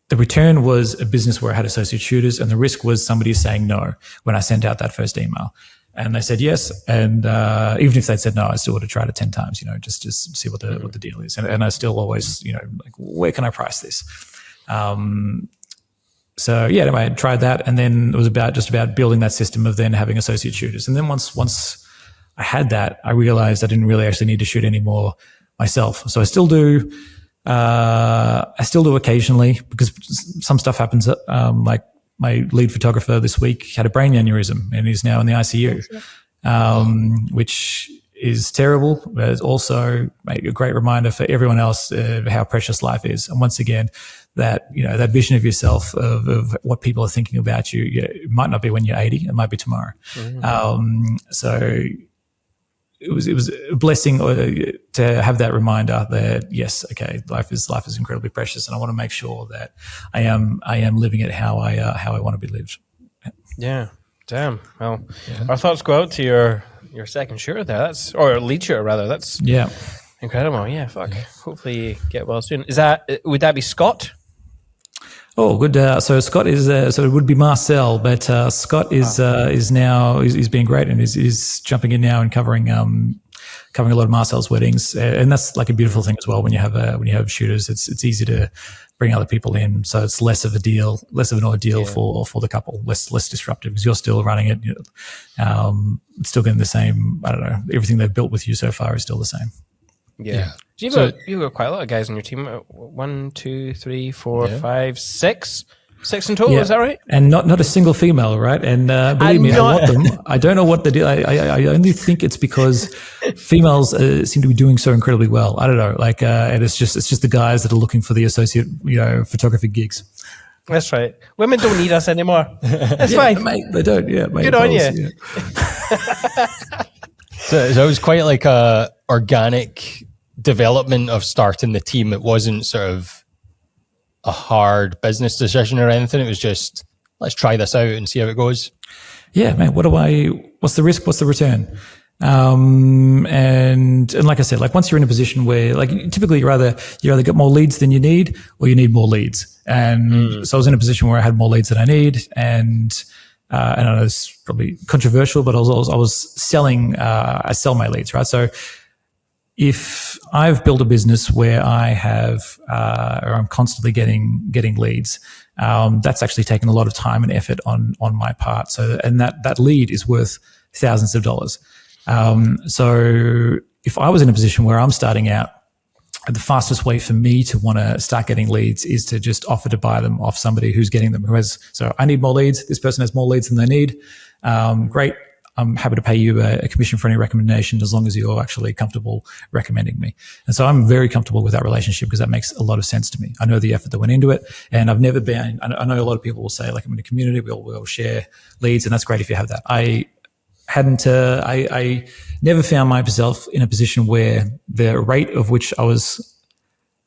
the return was a business where I had associate shooters, and the risk was somebody saying no when I sent out that first email. And they said yes. And even if they'd said no, I still would have tried it 10 times, just see what the deal is. And I still always, like, where can I price this? So yeah, anyway, I tried that. And then it was just about building that system of then having associate shooters. And then once I had that, I realized I didn't really actually need to shoot anymore myself. So I still do occasionally, because some stuff happens, like my lead photographer this week had a brain aneurysm and is now in the ICU, which is terrible, but it's also a great reminder for everyone else of how precious life is. And once again, that vision of yourself of what people are thinking about you, it might not be when you're 80, it might be tomorrow. So it was a blessing to have that reminder that yes, okay, life is incredibly precious, and I want to make sure that I am living it how I want to be lived. Yeah, damn. Well, our thoughts go out to your second shooter there. Or lead shooter rather. That's incredible. Yeah, fuck. Yeah. Hopefully you get well soon. Would that be Scott? Oh, good. So Scott is so it would be Marcel, but Scott is now he's being great and is jumping in now and covering a lot of Marcel's weddings, and that's like a beautiful thing as well. When you have shooters, it's easy to bring other people in, so it's less of an ordeal for the couple, less disruptive, because you're still running it. It's still getting the same. I don't know. Everything they've built with you so far is still the same. Yeah. You've got quite a lot of guys on your team. 1, 2, 3, 4, 5, 6. 6 in total, is that right? And not a single female, right? And believe me, I want them. I don't know what the deal. I only think it's because females seem to be doing so incredibly well. I don't know, like, and it's just the guys that are looking for the associate, photography gigs. That's right. Women don't need us anymore. That's fine, mate. They don't. Yeah, mate. Good on you. Yeah. So it was quite like a organic development of starting the team. It wasn't sort of a hard business decision or anything. It was just, let's try this out and see how it goes. Yeah, man. What's the risk? What's the return? And like I said, like once you're in a position where, like, typically you either get more leads than you need, or you need more leads. And so I was in a position where I had more leads than I need, and I know it's probably controversial, but I was selling. I sell my leads, right? So if I've built a business where I have, or I'm constantly getting leads, that's actually taken a lot of time and effort on my part. So, and that lead is worth thousands of dollars. So if I was in a position where I'm starting out, the fastest way for me to want to start getting leads is to just offer to buy them off somebody who's getting them, so I need more leads. This person has more leads than they need. Great. I'm happy to pay you a commission for any recommendation, as long as you're actually comfortable recommending me. And so I'm very comfortable with that relationship, because that makes a lot of sense to me. I know the effort that went into it, and I've never been, I know a lot of people will say, like, I'm in a community, we'll share leads, and that's great if you have that. I never found myself in a position where the rate of which I was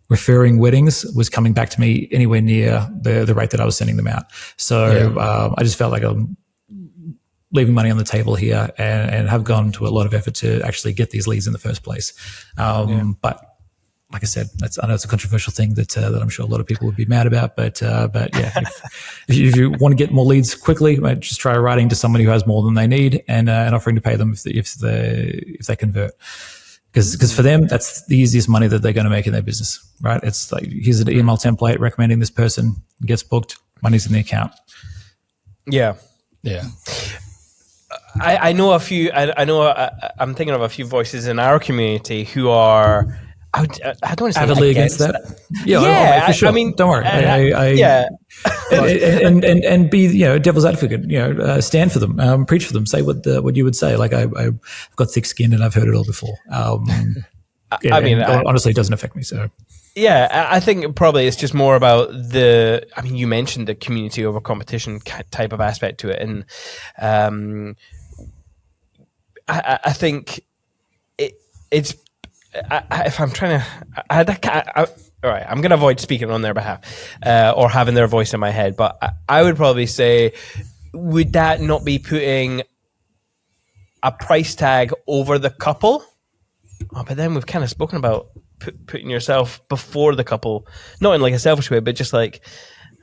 referring weddings was coming back to me anywhere near the rate that I was sending them out. So I just felt like I'm leaving money on the table here, and have gone to a lot of effort to actually get these leads in the first place. But like I said, I know it's a controversial thing that I'm sure a lot of people would be mad about, but yeah, if you want to get more leads quickly, just try writing to somebody who has more than they need, and offering to pay them if they convert. Because for them, that's the easiest money that they're going to make in their business, right? It's like, here's an email template recommending this person, gets booked, money's in the account. Yeah. I know a few. I'm thinking of a few voices in our community who are. I don't want to say avidly against that. Yeah, for sure. I mean, don't worry. And be devil's advocate. Stand for them. Preach for them. Say what you would say. Like, I've got thick skin and I've heard it all before. I mean, honestly, it doesn't affect me. So yeah, I think probably it's just more about you mentioned the community over competition type of aspect to it, and I think it's. If I'm trying to, all right, I'm going to avoid speaking on their behalf or having their voice in my head, but I would probably say, would that not be putting a price tag over the couple? Oh, but then we've kind of spoken about putting yourself before the couple, not in like a selfish way, but just like,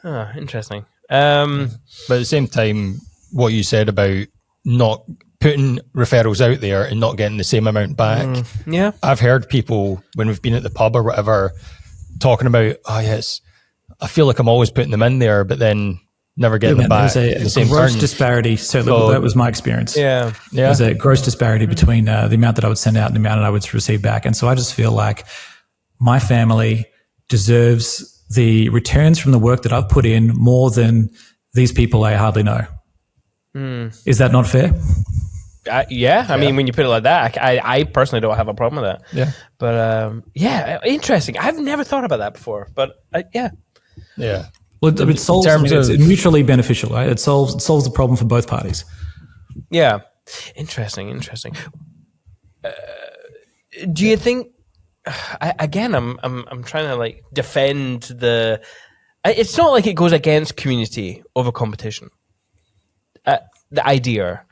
interesting. But at the same time, what you said about not putting referrals out there and not getting the same amount back. Yeah. I've heard people, when we've been at the pub or whatever, talking about, oh yes, I feel like I'm always putting them in there, but then never getting them back. There's a gross disparity. So that was my experience. Yeah. There's a gross disparity between the amount that I would send out and the amount that I would receive back. And so I just feel like my family deserves the returns from the work that I've put in more than these people I hardly know. Is that not fair? Yeah. I mean, when you put it like that, I personally don't have a problem with that. Yeah. But yeah, interesting. I've never thought about that before. But yeah. Yeah. Well, it solves. It's mutually beneficial, right? It solves the problem for both parties. Yeah. Interesting. Do you think? Again, I'm trying to like defend the. It's not like it goes against community over competition. The idea.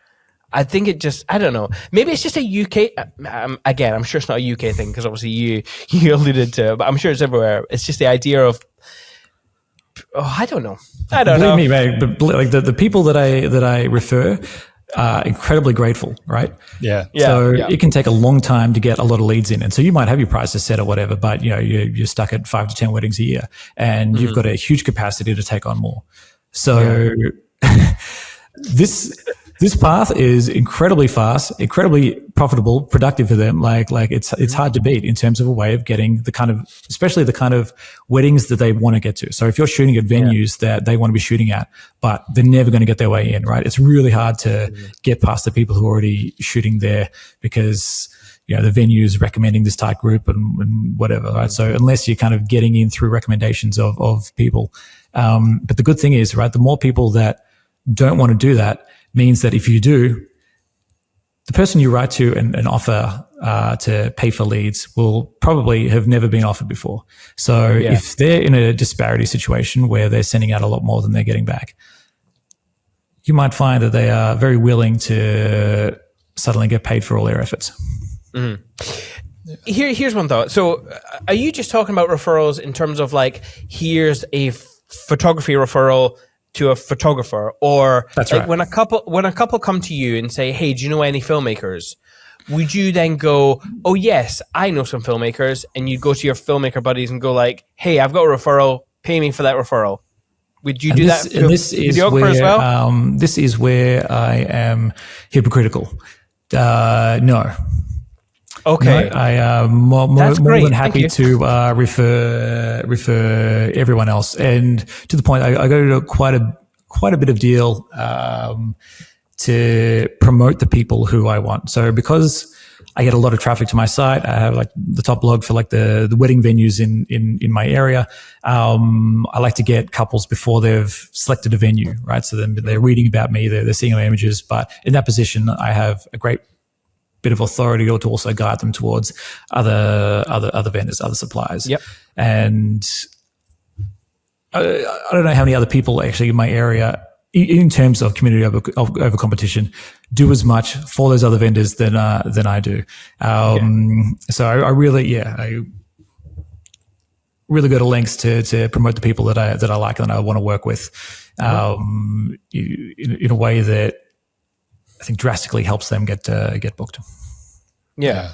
I think it just, I don't know. Maybe it's just a UK, again, I'm sure it's not a UK thing because obviously you alluded to it, but I'm sure it's everywhere. It's just the idea of, I don't know. Believe me, mate, but like the people that I refer are incredibly grateful, right? Yeah. So it can take a long time to get a lot of leads in. And so you might have your prices set or whatever, but you're stuck at 5 to 10 weddings a year and you've got a huge capacity to take on more. So this path is incredibly fast, incredibly profitable, productive for them. Like it's hard to beat in terms of a way of getting especially the kind of weddings that they want to get to. So if you're shooting at venues that they want to be shooting at, but they're never going to get their way in, right? It's really hard to get past the people who are already shooting there because, the venue is recommending this type group and whatever, right? So unless you're kind of getting in through recommendations of people. But the good thing is, right, the more people that don't want to do that means that if you do, the person you write to and offer to pay for leads will probably have never been offered before. So if they're in a disparity situation where they're sending out a lot more than they're getting back, you might find that they are very willing to suddenly get paid for all their efforts. Here's one thought. So are you just talking about referrals in terms of like, here's a photography referral to a photographer, or that's like right. when a couple come to you and say, hey, do you know any filmmakers? Would you then go, oh yes, I know some filmmakers, and you go to your filmmaker buddies and go like, hey, I've got a referral, pay me for that referral? Would you do that? And this is where, as well? This is where I am hypocritical. No. Okay. No, I am more than happy to refer everyone else, and to the point, I go to quite a bit of deal to promote the people who I want. So because I get a lot of traffic to my site, I have like the top blog for like the wedding venues in my area. I like to get couples before they've selected a venue, right? So then they're reading about me, they're seeing my images, but in that position, I have a great bit of authority to also guide them towards other vendors, other suppliers. Yep. And I don't know how many other people actually in my area, in terms of community over competition, do as much for those other vendors than I do. So I really go to lengths to promote the people that I like and I want to work with, in a way that I think drastically helps them get booked. Yeah.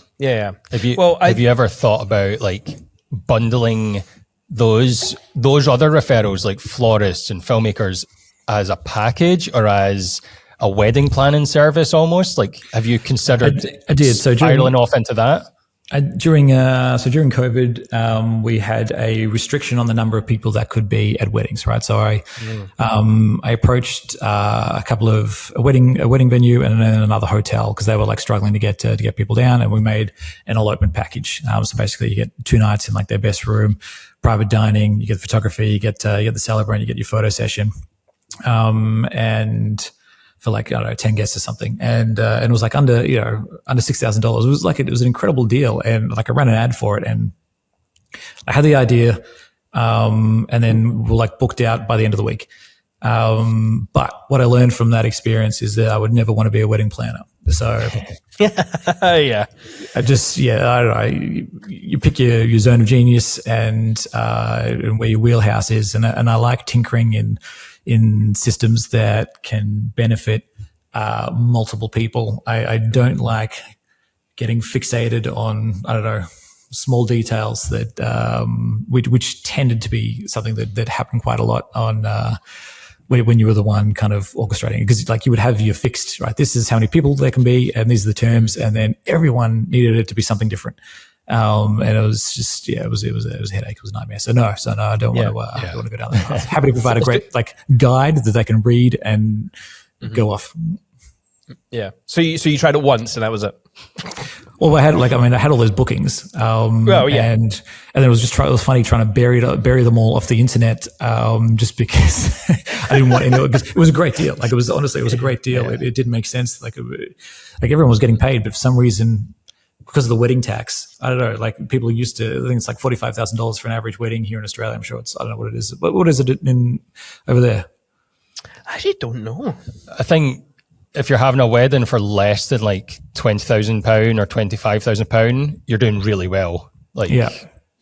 Have you ever thought about like bundling those other referrals like florists and filmmakers as a package or as a wedding planning service almost? Like, have you considered I did. So spiraling off into that? During COVID, we had a restriction on the number of people that could be at weddings, right? So I approached a wedding venue and then another hotel because they were like struggling to get people down, and we made an elopement package. So basically, you get 2 nights in like their best room, private dining, you get photography, you get the celebrant, you get your photo session, and for like, I don't know, 10 guests or something. And it was like under $6,000. It was an incredible deal. And like I ran an ad for it and I had the idea, and then we're like booked out by the end of the week. But what I learned from that experience is that I would never want to be a wedding planner. So yeah, I don't know. You pick your zone of genius and where your wheelhouse is. And I like tinkering in systems that can benefit multiple people. I don't like getting fixated on, I don't know, small details that which tended to be something that happened quite a lot on when you were the one kind of orchestrating, because like you would have your fixed, right, this is how many people there can be and these are the terms, and then everyone needed it to be something different. And it was just, it was a headache. It was a nightmare. So no, I don't want to go down that path. Happy to provide a great like guide that they can read and go off. Yeah. So you tried it once and that was it. Well, I had all those bookings. And then it was funny trying to bury them all off the internet, just because I didn't want to. It was a great deal. Like it was a great deal. Yeah. It didn't make sense. Like everyone was getting paid, but for some reason, because of the wedding tax, I don't know, like people used to, I think it's like $45,000 for an average wedding here in Australia. I'm sure I don't know what it is. What is it over there? I actually don't know. I think if you're having a wedding for less than like £20,000 or £25,000, you're doing really well. Like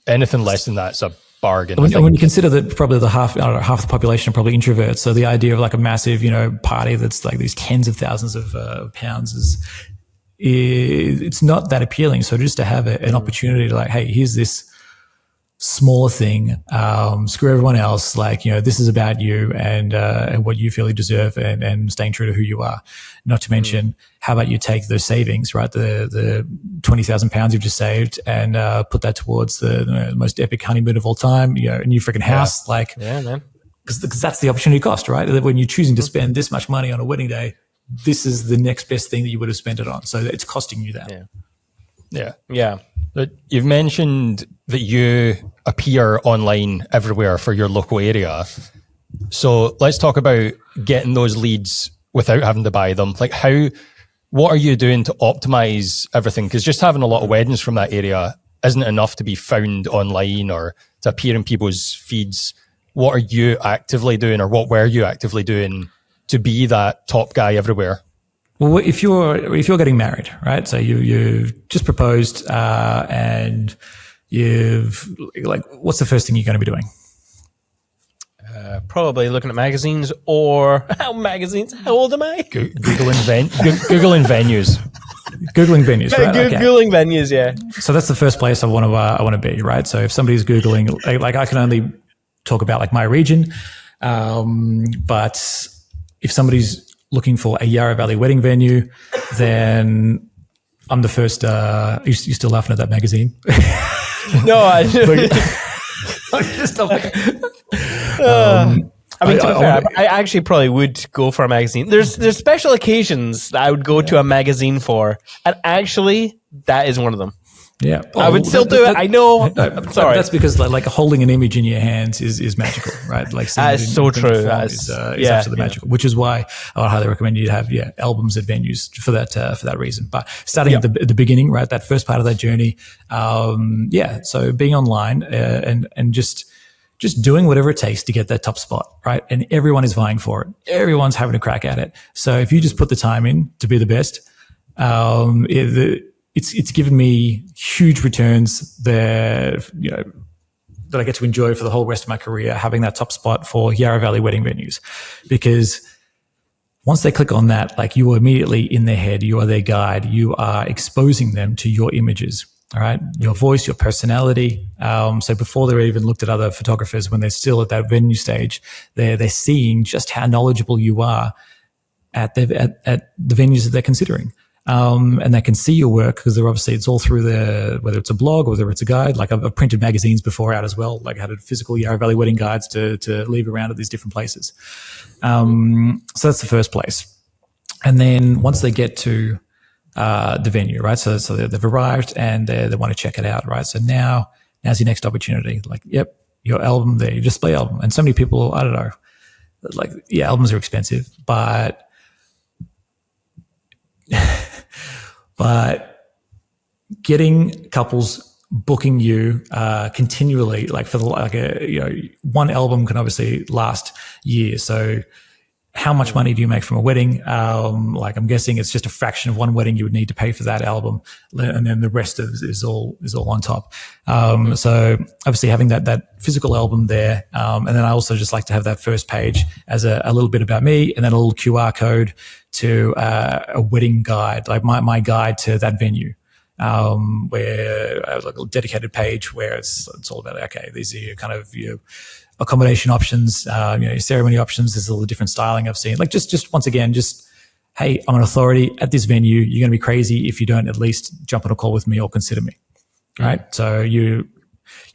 anything less than that's a bargain. When you consider that probably half the population are probably introverts, so the idea of like a massive, party that's like these tens of thousands of pounds it's not that appealing. So just to have an opportunity to like, hey, here's this smaller thing, screw everyone else. Like, this is about you and what you feel you deserve and staying true to who you are. Not to mention, how about you take those savings, right? The £20,000 you've just saved and put that towards the most epic honeymoon of all time, a new freaking house. Like, yeah, man. Because that's the opportunity cost, right? That when you're choosing to spend this much money on a wedding day, this is the next best thing that you would have spent it on. So it's costing you that. Yeah. But you've mentioned that you appear online everywhere for your local area. So let's talk about getting those leads without having to buy them. Like what are you doing to optimize everything? Because just having a lot of weddings from that area isn't enough to be found online or to appear in people's feeds. What are you actively doing, or what were you actively doing to be that top guy everywhere? Well, if you're getting married, right? So you've just proposed, and you've like, what's the first thing you're going to be doing? Probably looking at magazines or magazines. How old am I? Googling venues. Googling venues, right? Googling venues, yeah. So that's the first place I want to be, right? So if somebody's Googling, like I can only talk about like my region, but if somebody's looking for a Yarra Valley wedding venue, then I'm the first. You still laughing at that magazine? No, I mean, to be fair, I actually probably would go for a magazine. There's special occasions that I would go to a magazine for, and actually, that is one of them. Yeah, I would still do it. I know. I'm sorry. That's because like holding an image in your hands is magical, right? Like that is so true. That is absolutely magical. Which is why I would highly recommend you to have albums at venues for that reason. But starting at the beginning, right, that first part of that journey, so being online and just doing whatever it takes to get that top spot, right? And everyone is vying for it. Everyone's having a crack at it. So if you just put the time in to be the best, it's given me huge returns there, that I get to enjoy for the whole rest of my career, having that top spot for Yarra Valley wedding venues. Because once they click on that, like you are immediately in their head, you are their guide, you are exposing them to your images, all right? Your voice, your personality. So before they're even looked at other photographers, when they're still at that venue stage, they're seeing just how knowledgeable you are at the venues that they're considering. and they can see your work because they're obviously, it's all through whether it's a blog or whether it's a guide. Like I've printed magazines before out as well. Like I had a physical Yarra Valley wedding guides to leave around at these different places. So that's the first place. And then once they get to the venue, right? So they've arrived and they want to check it out, right? So now's your next opportunity. Like, yep, your album there, your display album. And so many people, I don't know, like, yeah, albums are expensive, but getting couples booking you continually, like for one album can obviously last years. So how much money do you make from a wedding? Like I'm guessing it's just a fraction of one wedding you would need to pay for that album, and then the rest is all on top. So obviously having that physical album there, and then I also just like to have that first page as a little bit about me, and then a little QR code to a wedding guide, like my guide to that venue. Where I have like a dedicated page where it's all about, okay, these are your kind of your accommodation options, your ceremony options. There's all the different styling I've seen. Like just once again, hey, I'm an authority at this venue. You're going to be crazy if you don't at least jump on a call with me or consider me. Right. So you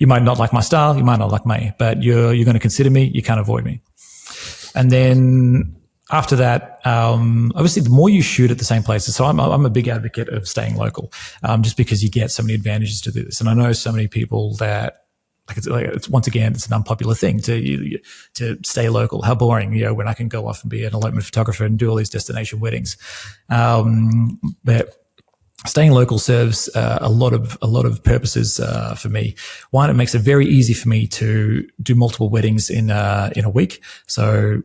might not like my style. You might not like me, but you're going to consider me. You can't avoid me. And then after that, obviously the more you shoot at the same places. So I'm a big advocate of staying local, just because you get so many advantages to do this. And I know so many people that, it's once again, it's an unpopular thing to stay local. How boring, when I can go off and be an elopement photographer and do all these destination weddings. But staying local serves a lot of purposes for me. One, it makes it very easy for me to do multiple weddings in a week. So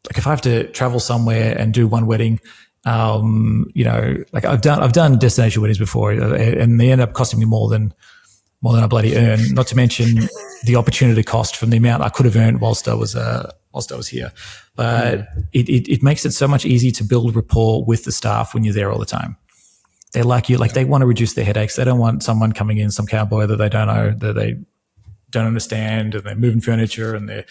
like if I have to travel somewhere and do one wedding, like I've done destination weddings before, and they end up costing me more than I bloody earn. Not to mention the opportunity cost from the amount I could have earned whilst I was here. But it makes it so much easier to build rapport with the staff when you're there all the time. They like you, like they want to reduce their headaches. They don't want someone coming in, some cowboy that they don't know, that they don't understand, and they're moving furniture and they're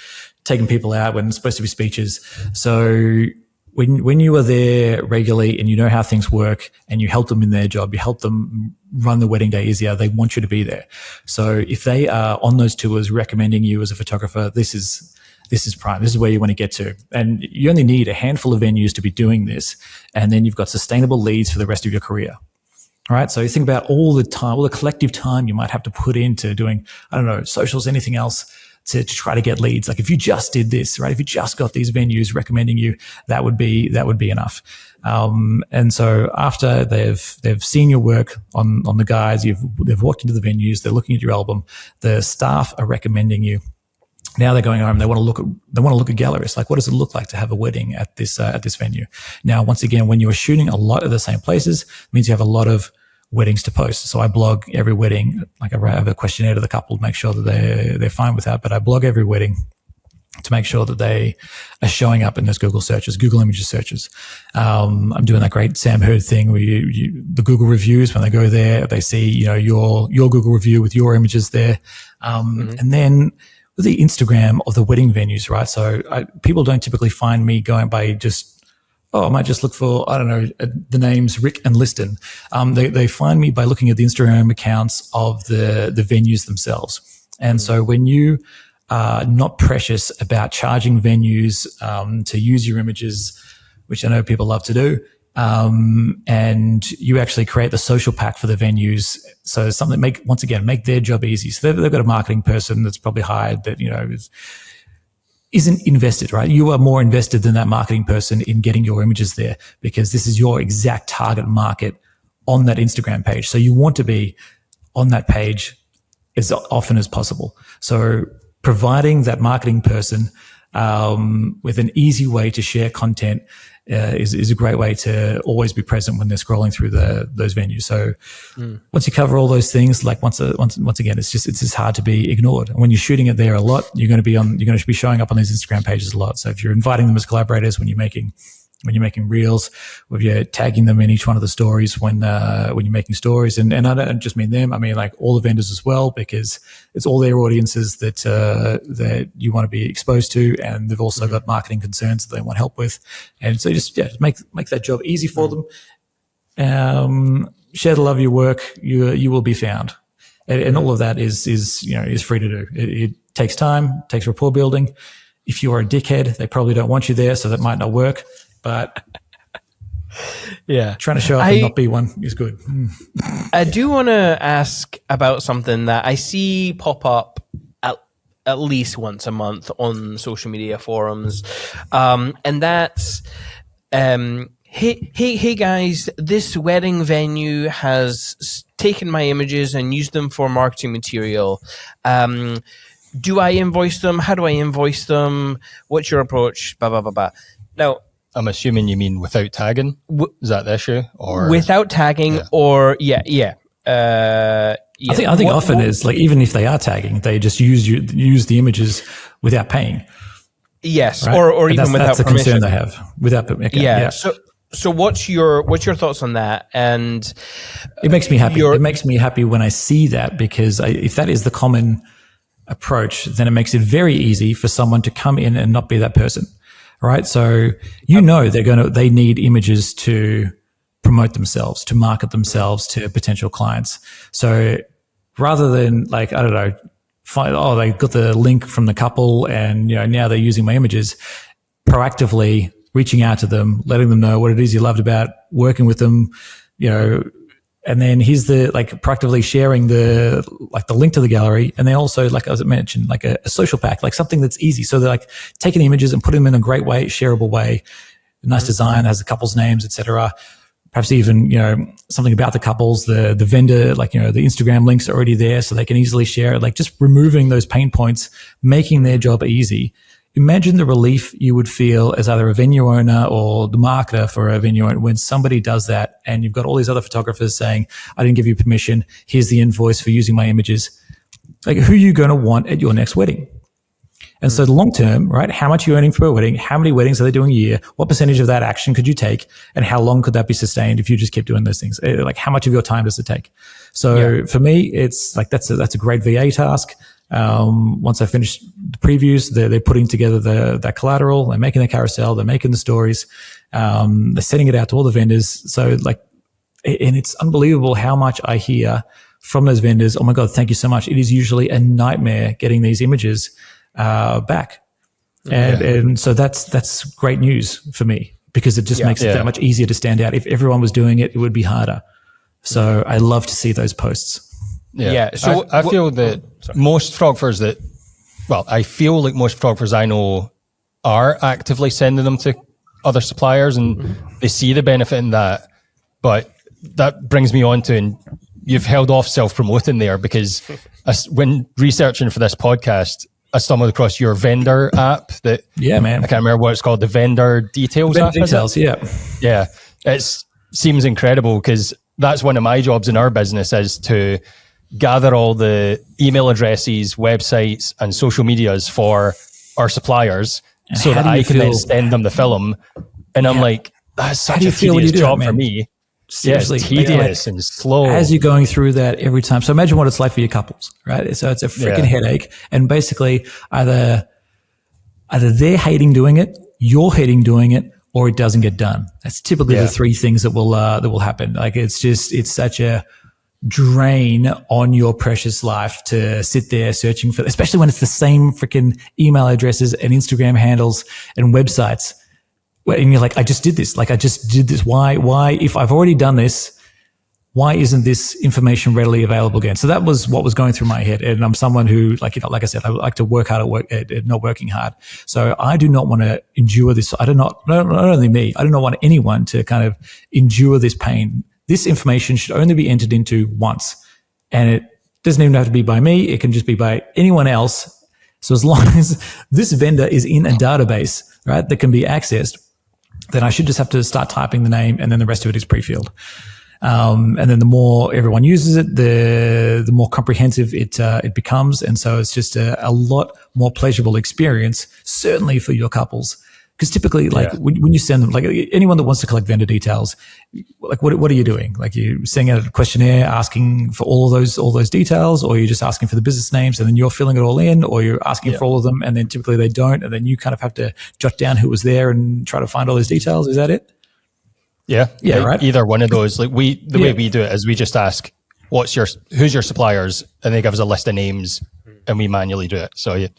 taking people out when it's supposed to be speeches. So when you are there regularly and you know how things work and you help them in their job, you help them run the wedding day easier, they want you to be there. So if they are on those tours recommending you as a photographer, this is prime. This is where you want to get to. And you only need a handful of venues to be doing this. And then you've got sustainable leads for the rest of your career. All right. So you think about all the collective time you might have to put into doing, I don't know, socials, anything else to try to get leads. Like if you just did this, right? If you just got these venues recommending you, that would be enough. And so after they've seen your work on the guides, they've walked into the venues, they're looking at your album, the staff are recommending you. Now they're going home. They want to look at galleries. Like, what does it look like to have a wedding at this venue? Now, once again, when you're shooting a lot of the same places, it means you have a lot of weddings to post. So I blog every wedding. Like I have a questionnaire to the couple to make sure that they're fine with that. But I blog every wedding to make sure that they are showing up in those Google searches, Google images searches. I'm doing that great Sam Hurd thing where the Google reviews, when they go there, they see, your Google review with your images there. And then the Instagram of the wedding venues, right? So people don't typically find me going by I might just look for, I don't know, the names Rick and Liston. They find me by looking at the Instagram accounts of the venues themselves. And so when you are not precious about charging venues to use your images, which I know people love to do, and you actually create the social pack for the venues. So something make their job easy. So they've got a marketing person that's probably hired that, isn't invested, right? You are more invested than that marketing person in getting your images there because this is your exact target market on that Instagram page. So you want to be on that page as often as possible. So providing that marketing person with an easy way to share content is a great way to always be present when they're scrolling through those venues. So once you cover all those things, like once again, it's just hard to be ignored. And when you're shooting it there a lot, you're going to be showing up on these Instagram pages a lot. So if you're inviting them as collaborators, when you're making reels, if you're tagging them in each one of the stories when you're making stories, and I don't just mean them, I mean like all the vendors as well, because it's all their audiences that you want to be exposed to, and they've also got marketing concerns that they want help with, and so just make that job easy for them. share the love of your work. You will be found, and all of that is free to do. It takes time, takes rapport building. If you are a dickhead, they probably don't want you there, so that might not work. But trying to show up and not be one is good. I do want to ask about something that I see pop up at least once a month on social media forums, and that's hey guys, this wedding venue has taken my images and used them for marketing material. Do I invoice them? How do I invoice them? What's your approach? Blah blah blah blah. Now, I'm assuming you mean without tagging. Is that the issue, or without tagging, or yeah. I think often is like, even if they are tagging, they just use the images without paying. Yes, right? or even without that's the permission. concern they have without permission. Yeah. So what's your thoughts on that? And it makes me happy. It makes me happy when I see that, because if that is the common approach, then it makes it very easy for someone to come in and not be that person, right? So they need images to promote themselves, to market themselves to potential clients. So rather than like, I don't know, they got the link from the couple and now they're using my images, proactively reaching out to them, letting them know what it is you loved about working with them, and then here's the proactively sharing the link to the gallery, and then also, like as I mentioned, like a social pack, like something that's easy. So they're like taking the images and putting them in a great way, shareable way, nice design, has the couple's names, etc. Perhaps even, something about the couples, the vendor, the Instagram links are already there so they can easily share it, like just removing those pain points, making their job easy. Imagine the relief you would feel as either a venue owner or the marketer for a venue owner when somebody does that and you've got all these other photographers saying, I didn't give you permission, here's the invoice for using my images. Like, who are you going to want at your next wedding? And so the long term, right? How much are you earning per wedding? How many weddings are they doing a year? What percentage of that action could you take? And how long could that be sustained if you just keep doing those things? Like, how much of your time does it take? So for me, it's like, that's a great VA task. Once I finish the previews, they're putting together that collateral, they're making the carousel, they're making the stories, they're sending it out to all the vendors. So and it's unbelievable how much I hear from those vendors. Oh my God, thank you so much. It is usually a nightmare getting these images back. And so that's great news for me, because it just makes it that much easier to stand out. If everyone was doing it, it would be harder. So I love to see those posts. So I feel that most photographers I feel like most photographers I know are actively sending them to other suppliers, and they see the benefit in that. But that brings me on to, and you've held off self-promoting there, because when researching for this podcast, I stumbled across your vendor app that, I can't remember what it's called, the vendor details app. Yeah. It seems incredible, because that's one of my jobs in our business, is to gather all the email addresses, websites, and social medias for our suppliers, and so that I can then send them the film. And I'm like, that's such a tedious job for me. Seriously, it's tedious and slow. As you're going through that every time. So imagine what it's like for your couples, right? So it's a freaking headache. And basically either they're hating doing it, you're hating doing it, or it doesn't get done. That's typically the three things that will happen. Like, it's such a drain on your precious life to sit there searching for, especially when it's the same freaking email addresses and Instagram handles and websites. And you're like, I just did this. Why, if I've already done this, why isn't this information readily available again? So that was what was going through my head. And I'm someone who, like I said, I like to work hard at not working hard. So I do not want to endure this. Not only me, I do not want anyone to kind of endure this pain. This information should only be entered into once. And it doesn't even have to be by me. It can just be by anyone else. So as long as this vendor is in a database, right, that can be accessed, then I should just have to start typing the name, and then the rest of it is pre-filled. And then the more everyone uses it, the more comprehensive it becomes. And so it's just a lot more pleasurable experience, certainly for your couples. Because typically, when you send them, like anyone that wants to collect vendor details, like what are you doing? Like, you sending out a questionnaire asking for all those details, or you're just asking for the business names and then you're filling it all in, or you're asking for all of them and then typically they don't, and then you kind of have to jot down who was there and try to find all those details. Is that it? Yeah. Right. Either one of those. Like way we do it is we just ask, who's your suppliers? And they give us a list of names and we manually do it. So you're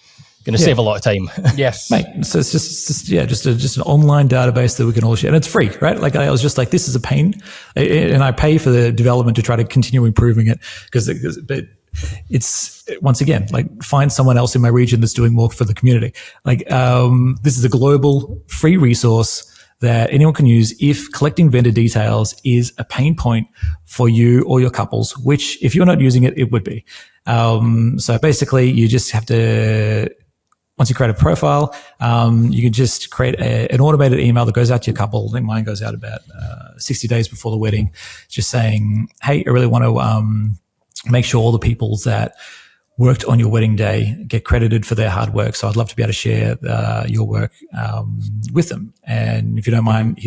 going to save a lot of time. Yes. Mate, so it's just an online database that we can all share. And it's free, right? Like I was just like, this is a pain. And I pay for the development to try to continue improving it but it's, once again, like find someone else in my region that's doing more for the community. Like this is a global free resource that anyone can use if collecting vendor details is a pain point for you or your couples, which if you're not using it, it would be. So basically you just have to, once you create a profile, you can just create an automated email that goes out to your couple. I think mine goes out about 60 days before the wedding, just saying, hey, I really want to make sure all the people that worked on your wedding day get credited for their hard work. So I'd love to be able to share your work with them. And if you don't mind,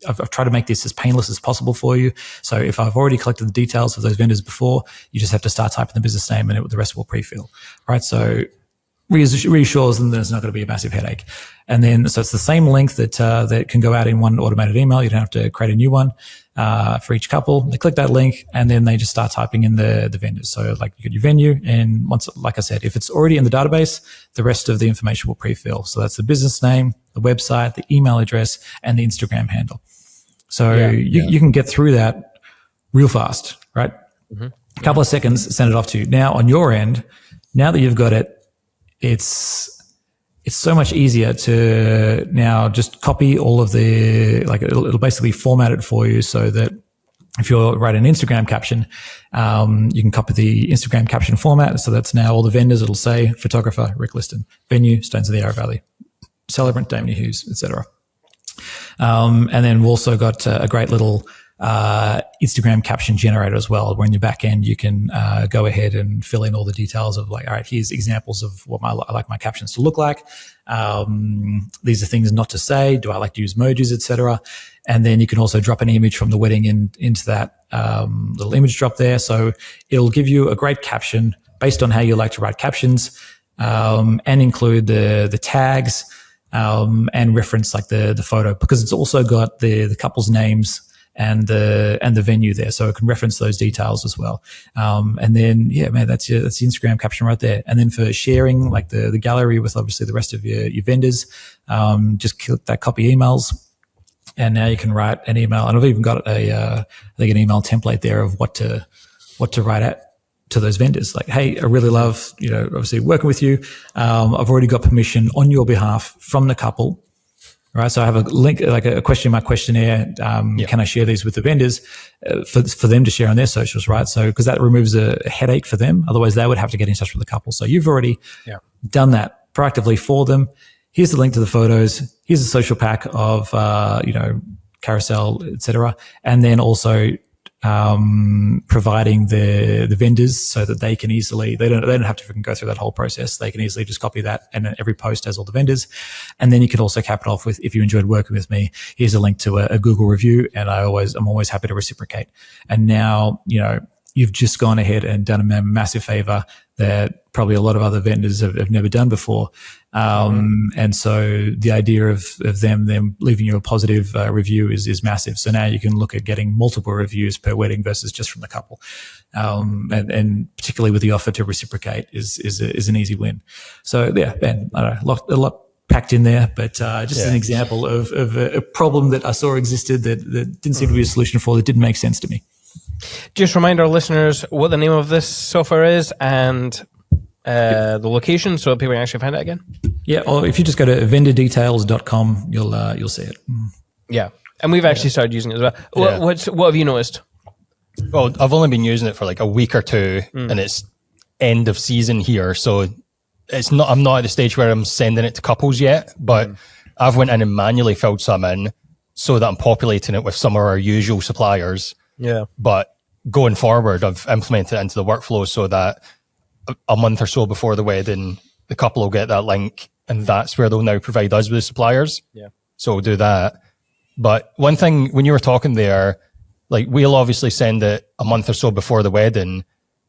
I've tried to make this as painless as possible for you. So if I've already collected the details of those vendors before, you just have to start typing the business name and the rest will pre-fill. Right? So reassures them that there's not going to be a massive headache. And then, so it's the same link that can go out in one automated email. You don't have to create a new one for each couple. They click that link and then they just start typing in the vendors. So like you get your venue, and once, like I said, if it's already in the database, the rest of the information will pre-fill. So that's the business name, the website, the email address, and the Instagram handle. So you can get through that real fast, right? Mm-hmm. A couple of seconds, send it off to you. Now on your end, now that you've got it, it's so much easier to now just copy all of it'll basically format it for you so that if you're writing an Instagram caption, you can copy the Instagram caption format. So that's now all the vendors. It'll say photographer, Rick Liston, venue, Stones of the Yarra Valley, celebrant, Damien Hughes, etc. And then we've also got a great little Instagram caption generator as well, where in your back end you can go ahead and fill in all the details of like, all right, here's examples of what I like my captions to look like. These are things not to say. Do I like to use emojis, etc. And then you can also drop an image from the wedding into that little image drop there. So it'll give you a great caption based on how you like to write captions, and include the tags and reference like the photo, because it's also got the couple's names and the venue there, so it can reference those details as well. And then that's the Instagram caption right there. And then for sharing like the gallery with obviously the rest of your vendors, just click that copy emails, and now you can write an email. And I've even got an email template there of what to write at to those vendors. Like, hey, I really love obviously working with you. I've already got permission on your behalf from the couple. Right, so I have a link, like a question mark questionnaire. Can I share these with the vendors for them to share on their socials? Right, so because that removes a headache for them. Otherwise, they would have to get in touch with the couple. So you've already done that proactively for them. Here's the link to the photos. Here's a social pack of carousel, etc. And then also providing the vendors so that they can easily, they don't have to freaking go through that whole process. They can easily just copy that, and then every post has all the vendors. And then you can also cap it off with, if you enjoyed working with me, here's a link to a Google review, and I'm always happy to reciprocate. And now you've just gone ahead and done a massive favor that probably a lot of other vendors have never done before. And so the idea of them leaving you a positive review is massive. So now you can look at getting multiple reviews per wedding versus just from the couple. And particularly with the offer to reciprocate is an easy win. So Ben, I don't know, a lot packed in there, but just an example of a problem that I saw existed that didn't seem to be a solution for, that didn't make sense to me. Just remind our listeners what the name of this software is and the location, so people can actually find it again. Yeah, or if you just go to vendordetails.com, you'll see it. Yeah, and we've actually started using it as well. What have you noticed? Well, I've only been using it for like a week or two, and it's end of season here, so I'm not at the stage where I'm sending it to couples yet, but I've went in and manually filled some in so that I'm populating it with some of our usual suppliers. Yeah. But going forward, I've implemented it into the workflow so that a month or so before the wedding, the couple will get that link, and that's where they'll now provide us with the suppliers. Yeah. So we'll do that. But one thing, when you were talking there, like we'll obviously send it a month or so before the wedding.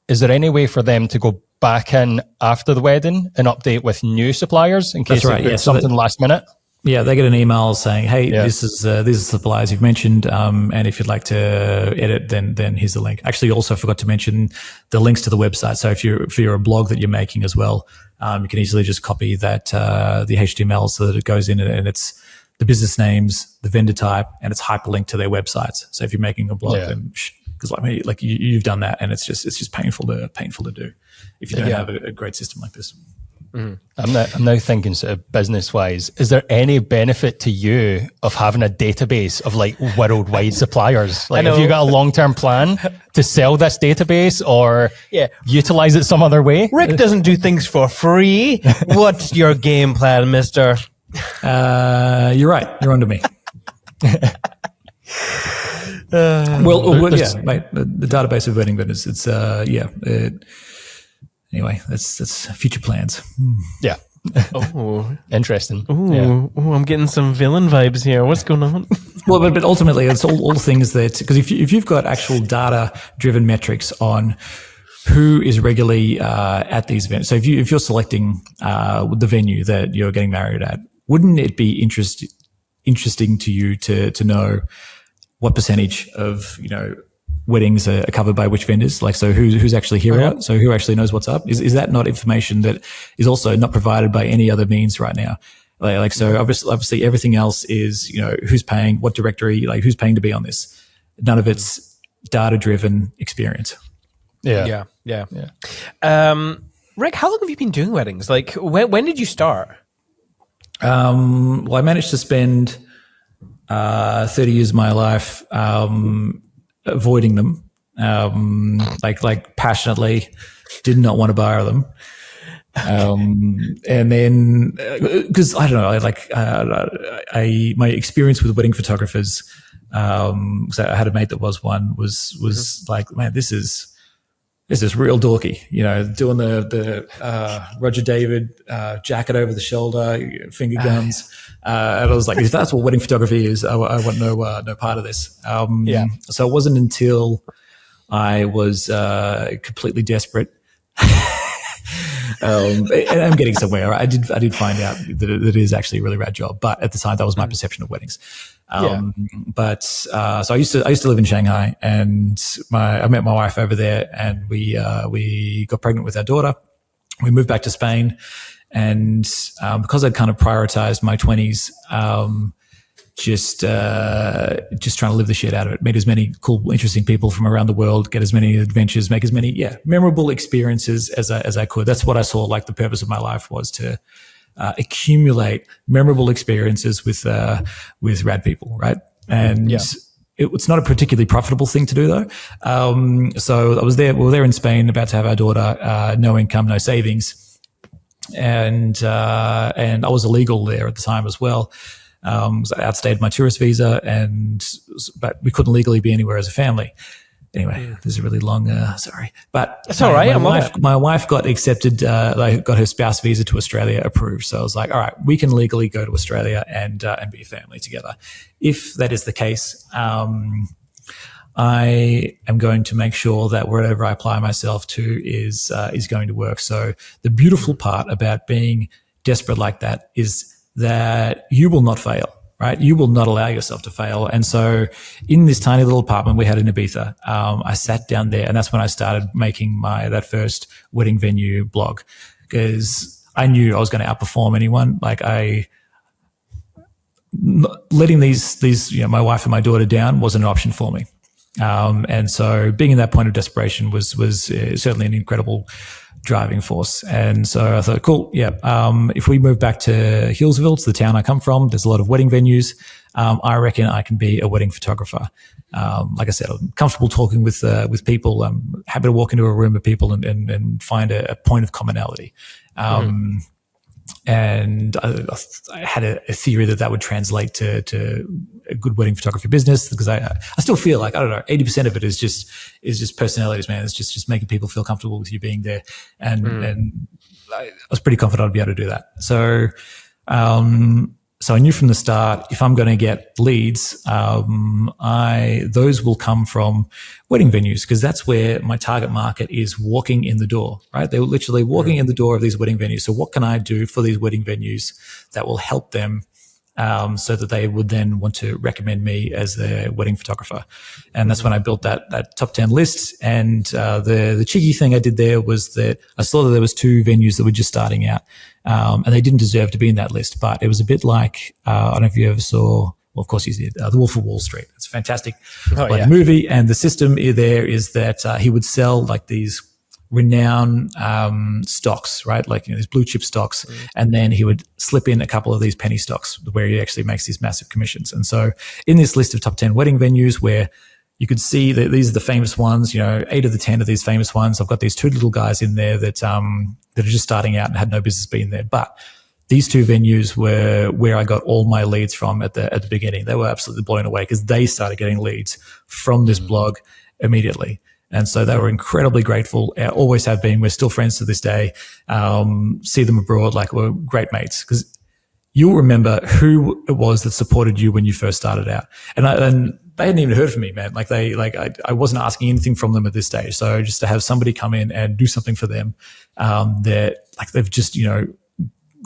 Is there any way for them to go back in after the wedding and update with new suppliers in case they put something last minute? Yeah, they get an email saying, "Hey, this is these are suppliers you've mentioned, and if you'd like to edit, then here's the link." Actually, also forgot to mention the links to the website. So if you're a blog that you're making as well, you can easily just copy that the HTML so that it goes in and it's the business names, the vendor type, and it's hyperlinked to their websites. So if you're making a blog, then because like you've done that, and it's just painful to do if you don't have a great system like this. I'm now thinking sort of business wise, is there any benefit to you of having a database of like worldwide suppliers? Like, have you got a long-term plan to sell this database or utilize it some other way? Rick doesn't do things for free. What's your game plan, mister? You're right. You're onto me. Mate, the database of wedding vendors, it's anyway, that's future plans. Yeah. Oh, interesting. Ooh, I'm getting some villain vibes here. What's going on? Well, but ultimately, it's all things that, because if you've got actual data-driven metrics on who is regularly at these events, so if you're selecting the venue that you're getting married at, wouldn't it be interesting to you to know what percentage of weddings are covered by which vendors? Like, so who's actually here? So who actually knows what's up? Is that not information that is also not provided by any other means right now? Like so obviously everything else is, who's paying, what directory, like who's paying to be on this. None of it's data-driven experience. Yeah. Rick, how long have you been doing weddings? Like, when did you start? Well, I managed to spend 30 years of my life avoiding them, like passionately, did not want to borrow them. And then, because I don't know, my experience with wedding photographers, because I had a mate that was one, was like, man, this is real dorky, doing the Roger David jacket over the shoulder, finger guns. And I was like, if that's what wedding photography is, I want no part of this. So it wasn't until I was completely desperate. And I'm getting somewhere. I did find out that it is actually a really rad job, but at the time that was my perception of weddings. But so I used to live in Shanghai, and I met my wife over there, and we got pregnant with our daughter. We moved back to Spain, and because I'd kind of prioritized my 20s, just trying to live the shit out of it, meet as many cool, interesting people from around the world, get as many adventures, make as many memorable experiences as I could. That's what I saw like the purpose of my life was to accumulate memorable experiences with rad people, right? And it's not a particularly profitable thing to do though. So we were there in Spain, about to have our daughter, no income, no savings. And I was illegal there at the time as well. I outstayed my tourist visa, but we couldn't legally be anywhere as a family. Anyway, this is a really long, sorry. But it's all right. My wife got accepted, got her spouse visa to Australia approved. So I was like, all right, we can legally go to Australia and be a family together. If that is the case, I am going to make sure that wherever I apply myself to is going to work. So the beautiful part about being desperate like that is that you will not fail, right? You will not allow yourself to fail. And so in this tiny little apartment we had in Ibiza, I sat down there, and that's when I started making that first wedding venue blog, because I knew I was going to outperform anyone. Like letting these my wife and my daughter down wasn't an option for me. And so being in that point of desperation was certainly an incredible driving force. And so I thought, cool, if we move back to Hillsville, it's the town I come from, there's a lot of wedding venues. I reckon I can be a wedding photographer. Like I said, I'm comfortable talking with people. I'm happy to walk into a room of people and find a point of commonality. And I had a theory that would translate to a good wedding photography business, because I still feel like, I don't know, 80% of it is just personalities, man. It's just making people feel comfortable with you being there. And I was pretty confident I'd be able to do that. So, so I knew from the start, if I'm going to get leads, those will come from wedding venues, because that's where my target market is walking in the door, right? They're literally walking in the door of these wedding venues. So what can I do for these wedding venues that will help them so that they would then want to recommend me as their wedding photographer. And that's when I built that top 10 list. And the cheeky thing I did there was that I saw that there was 2 venues that were just starting out, and they didn't deserve to be in that list. But it was a bit like, I don't know if you ever saw, well, of course you did, The Wolf of Wall Street. It's a fantastic movie. And the system there is that he would sell like these renowned stocks, right? Like, these blue chip stocks. And then he would slip in a couple of these penny stocks where he actually makes these massive commissions. And so in this list of top 10 wedding venues, where you could see that these are the famous ones, 8 of the 10 of these famous ones, I've got these 2 little guys in there that are just starting out and had no business being there. But these 2 venues were where I got all my leads from at the beginning. They were absolutely blown away because they started getting leads from this blog immediately. And so they were incredibly grateful, always have been. We're still friends to this day. See them abroad, like we're great mates, because you'll remember who it was that supported you when you first started out. And they hadn't even heard from me, man. I wasn't asking anything from them at this stage. So just to have somebody come in and do something for them, that like they've just,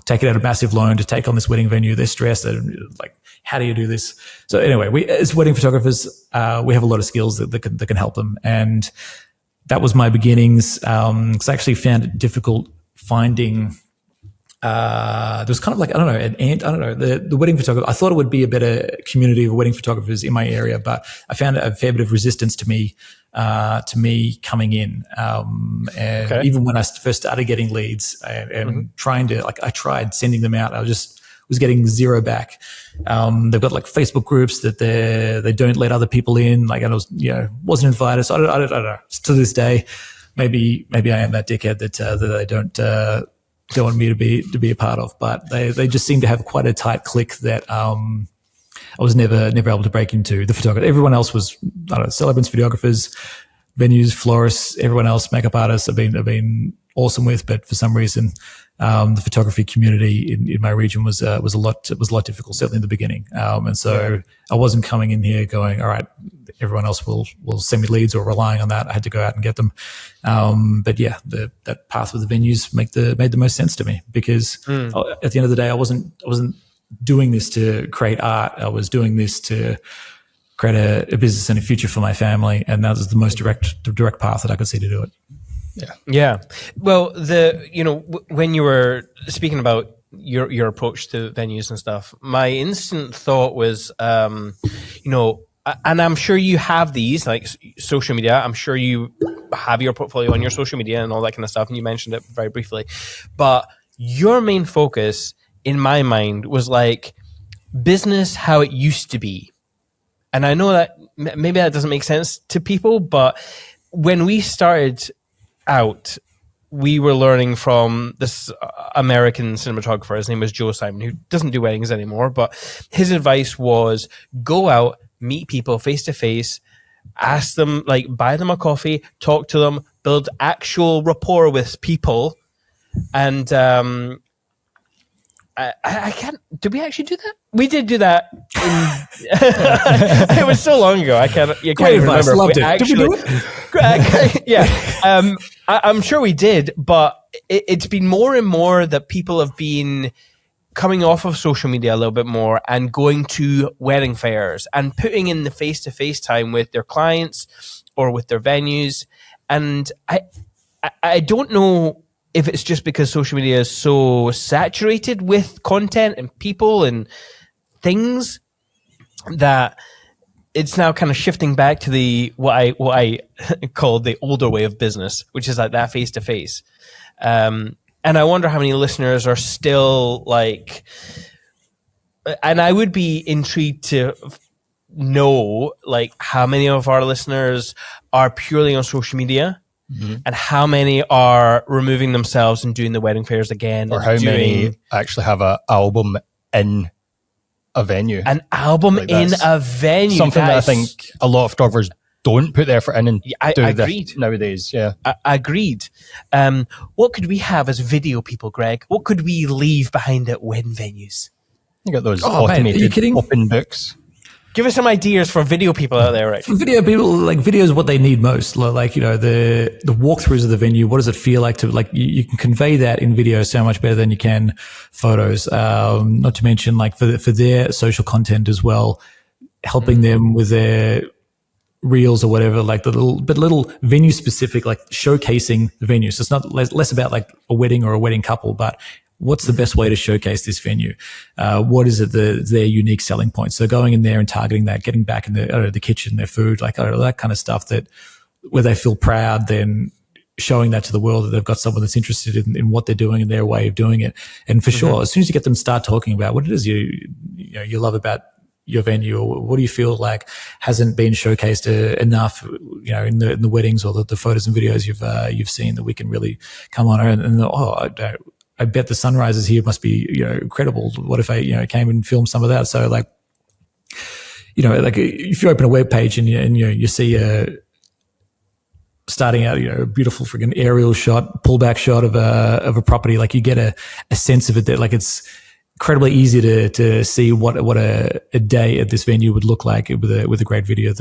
taken out a massive loan to take on this wedding venue. They're stressed. They're like, how do you do this? So anyway, we as wedding photographers, we have a lot of skills that can help them. And that was my beginnings. Because I actually found it difficult finding, there was kind of like, the wedding photographer. I thought it would be a better community of wedding photographers in my area, but I found a fair bit of resistance to me coming in. And even when I first started getting leads and trying to, I tried sending them out, I was getting 0 back. They've got like Facebook groups that they don't let other people in. Like, I was, wasn't invited. So I don't know. To this day, maybe I am that dickhead that they don't want me to be a part of, but they just seem to have quite a tight clique that, I was never able to break into the photography. Everyone else was, celebrants, photographers, venues, florists, everyone else, makeup artists I've been awesome with, but for some reason, the photography community in my region was a lot difficult, certainly in the beginning. And so I wasn't coming in here going, all right, everyone else will send me leads or relying on that. I had to go out and get them. But yeah, that path with the venues made the most sense to me, because at the end of the day, I wasn't doing this to create art. I was doing this to create a business and a future for my family. And that was the most direct path that I could see to do it. Yeah. Well, when you were speaking about your approach to venues and stuff, my instant thought was, and I'm sure you have these, like social media. I'm sure you have your portfolio on your social media and all that kind of stuff. And you mentioned it very briefly, but your main focus in my mind was like business how it used to be. And I know that maybe that doesn't make sense to people, but when we started out, we were learning from this American cinematographer. His name was Joe Simon, who doesn't do weddings anymore, but his advice was go out, meet people face to face, ask them, like buy them a coffee, talk to them, build actual rapport with people. And I can't. Did we actually do that? We did do that. It was so long ago. I can't. You can't even remember. Loved it. Did we do it? Yeah. I'm sure we did, but it's been more and more that people have been coming off of social media a little bit more and going to wedding fairs and putting in the face-to-face time with their clients or with their venues. And I don't know if it's just because social media is so saturated with content and people and things that it's now kind of shifting back to the what I call the older way of business, which is like that face to face. And I wonder how many listeners are still like, and I would be intrigued to know like how many of our listeners are purely on social media. Mm-hmm. And how many are removing themselves and doing the wedding fairs again? Or how many actually have an album in a venue? An album like in a venue. Something that I think a lot of photographers don't put their effort in and do this nowadays. Yeah, agreed. What could we have as video people, Greg? What could we leave behind at wedding venues? You got those automated open books. Give us some ideas for video people out there, right? For video people, like video is what they need most. Like, you know, the walkthroughs of the venue. What does it feel like to, like, you can convey that in video so much better than you can photos. Not to mention, like, for their social content as well, helping them with their reels or whatever, like the little venue specific, like showcasing the venue. So it's not less about like a wedding or a wedding couple, but what's the best way to showcase this venue? What is it, their unique selling points? So going in there and targeting that, getting back in the kitchen, their food, like that kind of stuff, that where they feel proud, then showing that to the world that they've got someone that's interested in what they're doing and their way of doing it. And for sure, as soon as you get them start talking about what it is you love about your venue, or what do you feel like hasn't been showcased enough, you know, in the weddings or the photos and videos you've seen, that we can really come on and I bet the sunrises here must be, you know, incredible. What if I, you know, came and filmed some of that? So, like, you know, like if you open a web page and you see starting out, you know, a beautiful freaking aerial shot, pullback shot of a property, like you get a sense of it that, like, it's incredibly easy to see what a day at this venue would look like with a great video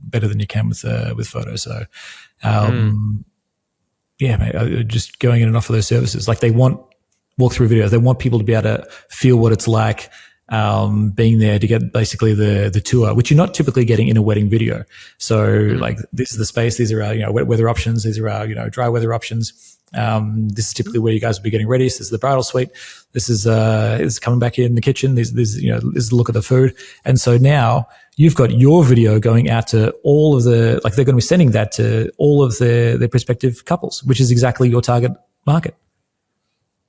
better than you can with photos. So, yeah, mate, just going in and offer those services. Like, they want walkthrough videos. They want people to be able to feel what it's like being there, to get basically the tour, which you're not typically getting in a wedding video. So, like, this is the space. These are our, you know, wet weather options. These are our, you know, dry weather options. This is typically where you guys will be getting ready. So this is the bridal suite. This is coming back in the kitchen. This you know, this is the look of the food. And so now you've got your video going out to all of the, like, they're going to be sending that to all of their prospective couples, which is exactly your target market.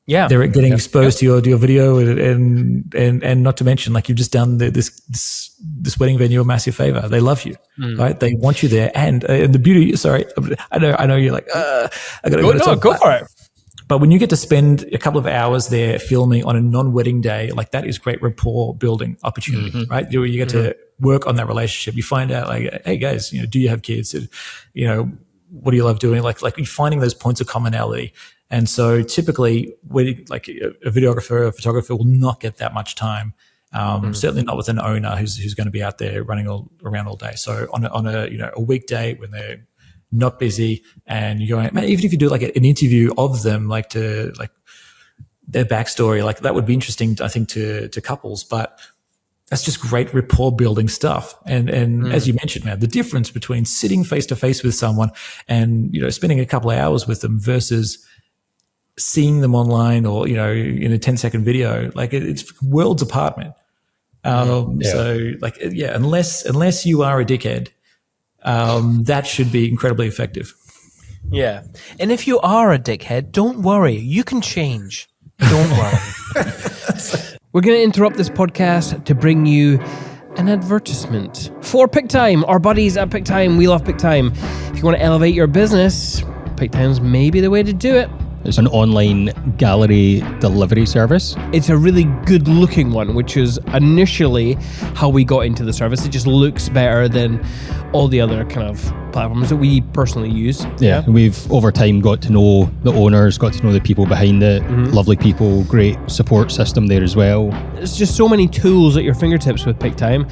Yeah, they're getting exposed to your video, and not to mention, like, you've just done this wedding venue a massive favor. They love you, right? They want you there, and the beauty. Sorry, I know you're like, I gotta go for it. But when you get to spend a couple of hours there filming on a non-wedding day, like, that is great rapport building opportunity, right? You get to work on that relationship. You find out, like, hey guys, you know, do you have kids? You know, what do you love doing? Like you're finding those points of commonality. And so typically, like, a videographer or a photographer will not get that much time. Certainly not with an owner who's going to be out there running around all day. So on a you know, a weekday when they're not busy, and you're going, man, even if you do like an interview of them, like, to, like, their backstory, like, that would be interesting, I think, to couples. But that's just great rapport building stuff. And as you mentioned, man, the difference between sitting face to face with someone and, you know, spending a couple of hours with them versus seeing them online or, you know, in a 10-second video, like, it's worlds apart, man. So, like, yeah, unless you are a dickhead, that should be incredibly effective. Yeah. And if you are a dickhead, don't worry. You can change. Don't worry. We're going to interrupt this podcast to bring you an advertisement for PickTime, our buddies at PickTime. We love PickTime. If you want to elevate your business, PickTime's maybe the way to do it. It's an online gallery delivery service. It's a really good looking one, which is initially how we got into the service. It just looks better than all the other kind of platforms that we personally use. Yeah, we've over time got to know the owners, got to know the people behind it. Lovely people, great support system there as well. There's just so many tools at your fingertips with PickTime,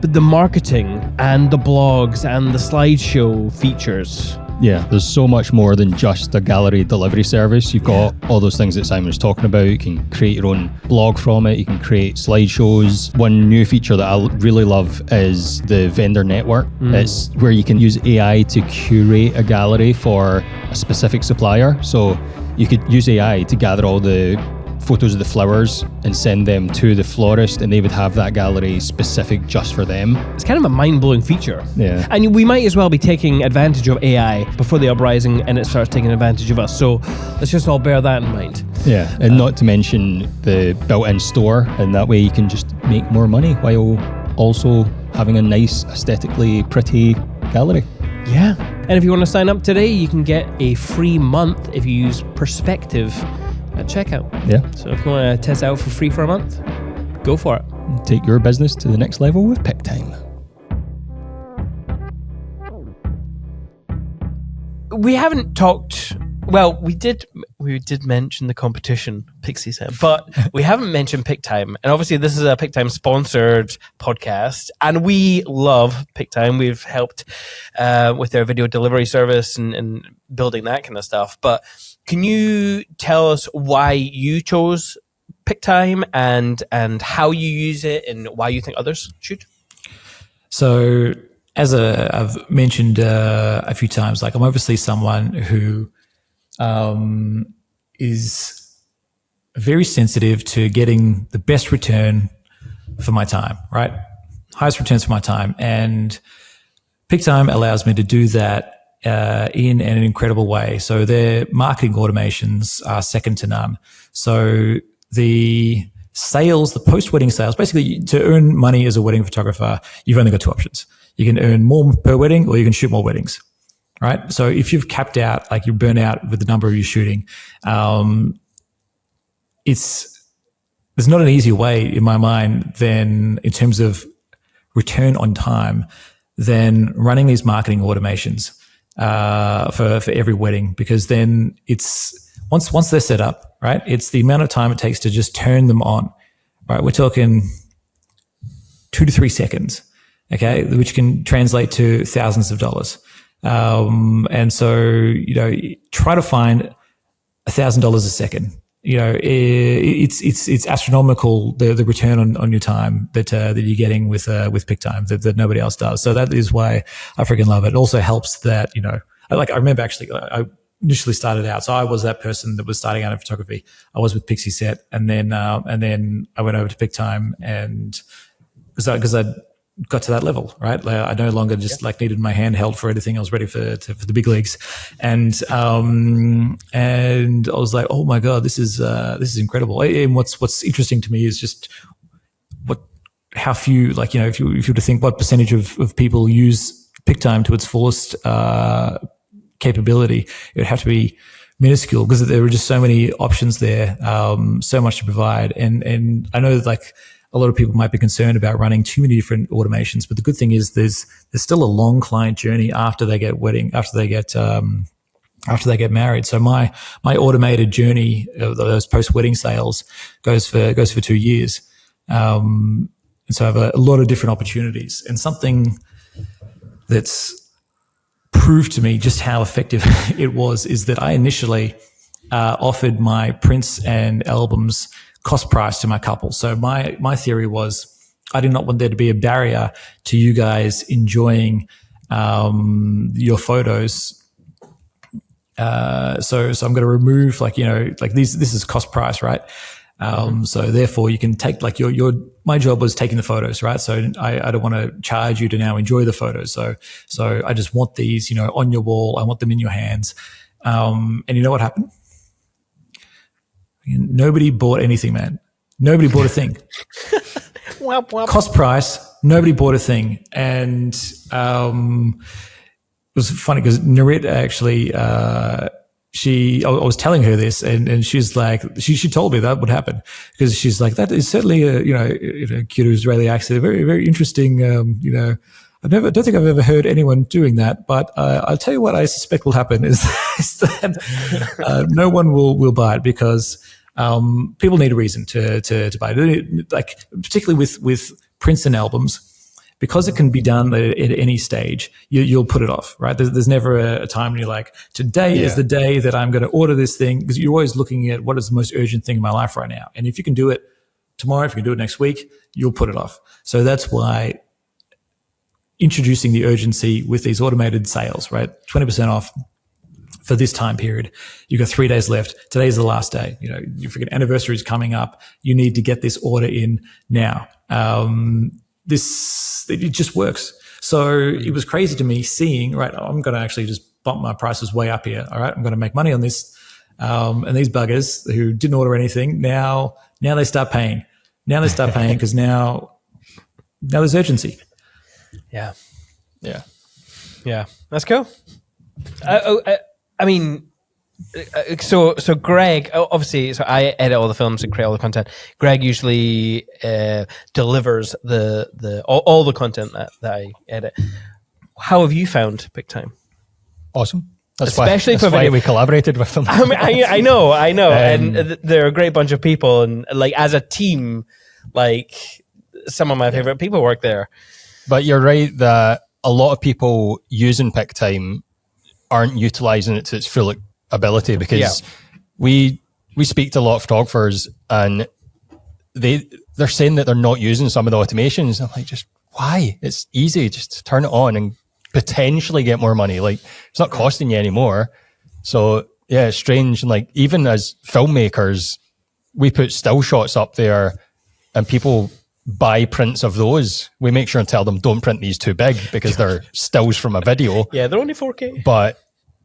but the marketing and the blogs and the slideshow features. Yeah, there's so much more than just a gallery delivery service. You've got all those things that Simon was talking about. You can create your own blog from it. You can create slideshows. One new feature that I really love is the vendor network. It's where you can use AI to curate a gallery for a specific supplier. So you could use AI to gather all the photos of the flowers and send them to the florist, and they would have that gallery specific just for them. It's kind of a mind-blowing feature. Yeah. And we might as well be taking advantage of AI before the uprising and it starts taking advantage of us. So let's just all bear that in mind. Yeah, and not to mention the built-in store, and that way you can just make more money while also having a nice, aesthetically pretty gallery. Yeah. And if you want to sign up today, you can get a free month if you use Perspective at checkout. Yeah. So if you want to test out for free for a month, go for it. Take your business to the next level with PickTime. We haven't talked Well, we did mention the competition, Pixie said, but we haven't mentioned PickTime. And obviously this is a PickTime sponsored podcast, and we love PickTime. We've helped with their video delivery service and building that kind of stuff. But can you tell us why you chose PickTime and how you use it and why you think others should? So as I've mentioned a few times, like I'm obviously someone who is very sensitive to getting the best return for my time, right? Highest returns for my time. And PickTime allows me to do that in an incredible way. So their marketing automations are second to none. So the sales, the post-wedding sales, basically to earn money as a wedding photographer, you've only got two options. You can earn more per wedding or you can shoot more weddings, right? So if you've capped out, like you burn out with the number of you shooting, there's not an easier way in my mind than in terms of return on time than running these marketing automations for every wedding, because then it's once they're set up, right? It's the amount of time it takes to just turn them on, right? We're talking 2 to 3 seconds, okay, which can translate to thousands of dollars. And so, try to find $1,000 a second. It's astronomical, the return on your time that you're getting with PickTime that nobody else does. So that is why I freaking love it. It also helps that, I remember actually I initially started out. So I was that person that was starting out in photography. I was with Pixie Set, and then I went over to PickTime, and because I got to that level, right? Like I no longer just needed my hand held for anything. I was ready for the big leagues, and I was like, oh my god, this is incredible. And what's interesting to me is just how few, if you were to think what percentage of people use PickTime to its fullest capability, it would have to be minuscule, because there are just so many options there, so much to provide. And I know that a lot of people might be concerned about running too many different automations, but the good thing is there's still a long client journey after they get married. So my automated journey of those post-wedding sales goes for 2 years. And so I have a lot of different opportunities, and something that's proved to me just how effective it was is that I initially offered my prints and albums cost price to my couple. So my theory was I did not want there to be a barrier to you guys enjoying your photos. So I'm going to remove this is cost price, right? So therefore you can take my job was taking the photos, right? So I don't want to charge you to now enjoy the photos. So I just want these, on your wall. I want them in your hands. And you know what happened? Nobody bought anything, man. Nobody bought a thing. Cost price, nobody bought a thing. And it was funny because Narit actually, I was telling her this, and she's like, she told me that would happen, because she's like, that is certainly a cute Israeli accent, very, very interesting. I don't think I've ever heard anyone doing that, but I'll tell you what I suspect will happen is that no one will buy it, because people need a reason to buy it. Like particularly with prints and albums, because it can be done at any stage, you'll put it off, right? There's never a time when you're like, today is the day that I'm going to order this thing, because you're always looking at what is the most urgent thing in my life right now. And if you can do it tomorrow, if you can do it next week, you'll put it off. So that's why introducing the urgency with these automated sales, right? 20% off for this time period. You've got 3 days left. Today's the last day. Your freaking anniversary is coming up. You need to get this order in now. It just works. So it was crazy to me seeing, right, I'm going to actually just bump my prices way up here. All right, I'm going to make money on this. And these buggers who didn't order anything, now they start paying. Now they start paying because now there's urgency. Yeah. That's cool. I mean, so Greg, obviously, so I edit all the films and create all the content. Greg usually delivers all the content that I edit. How have you found PickTime? Awesome. especially that's why we collaborated with them. I mean, I know, and they're a great bunch of people, and like as a team, like some of my favorite people work there. But you're right that a lot of people using PicTime aren't utilizing it to its full ability, because we speak to a lot of photographers and they're saying that they're not using some of the automations. I'm like, just why? It's easy, just turn it on and potentially get more money. Like, it's not costing you anymore. So yeah, it's strange. And like, even as filmmakers, we put still shots up there and people buy prints of those. We make sure and tell them, don't print these too big, because they're stills from a video. Yeah, they're only 4K. But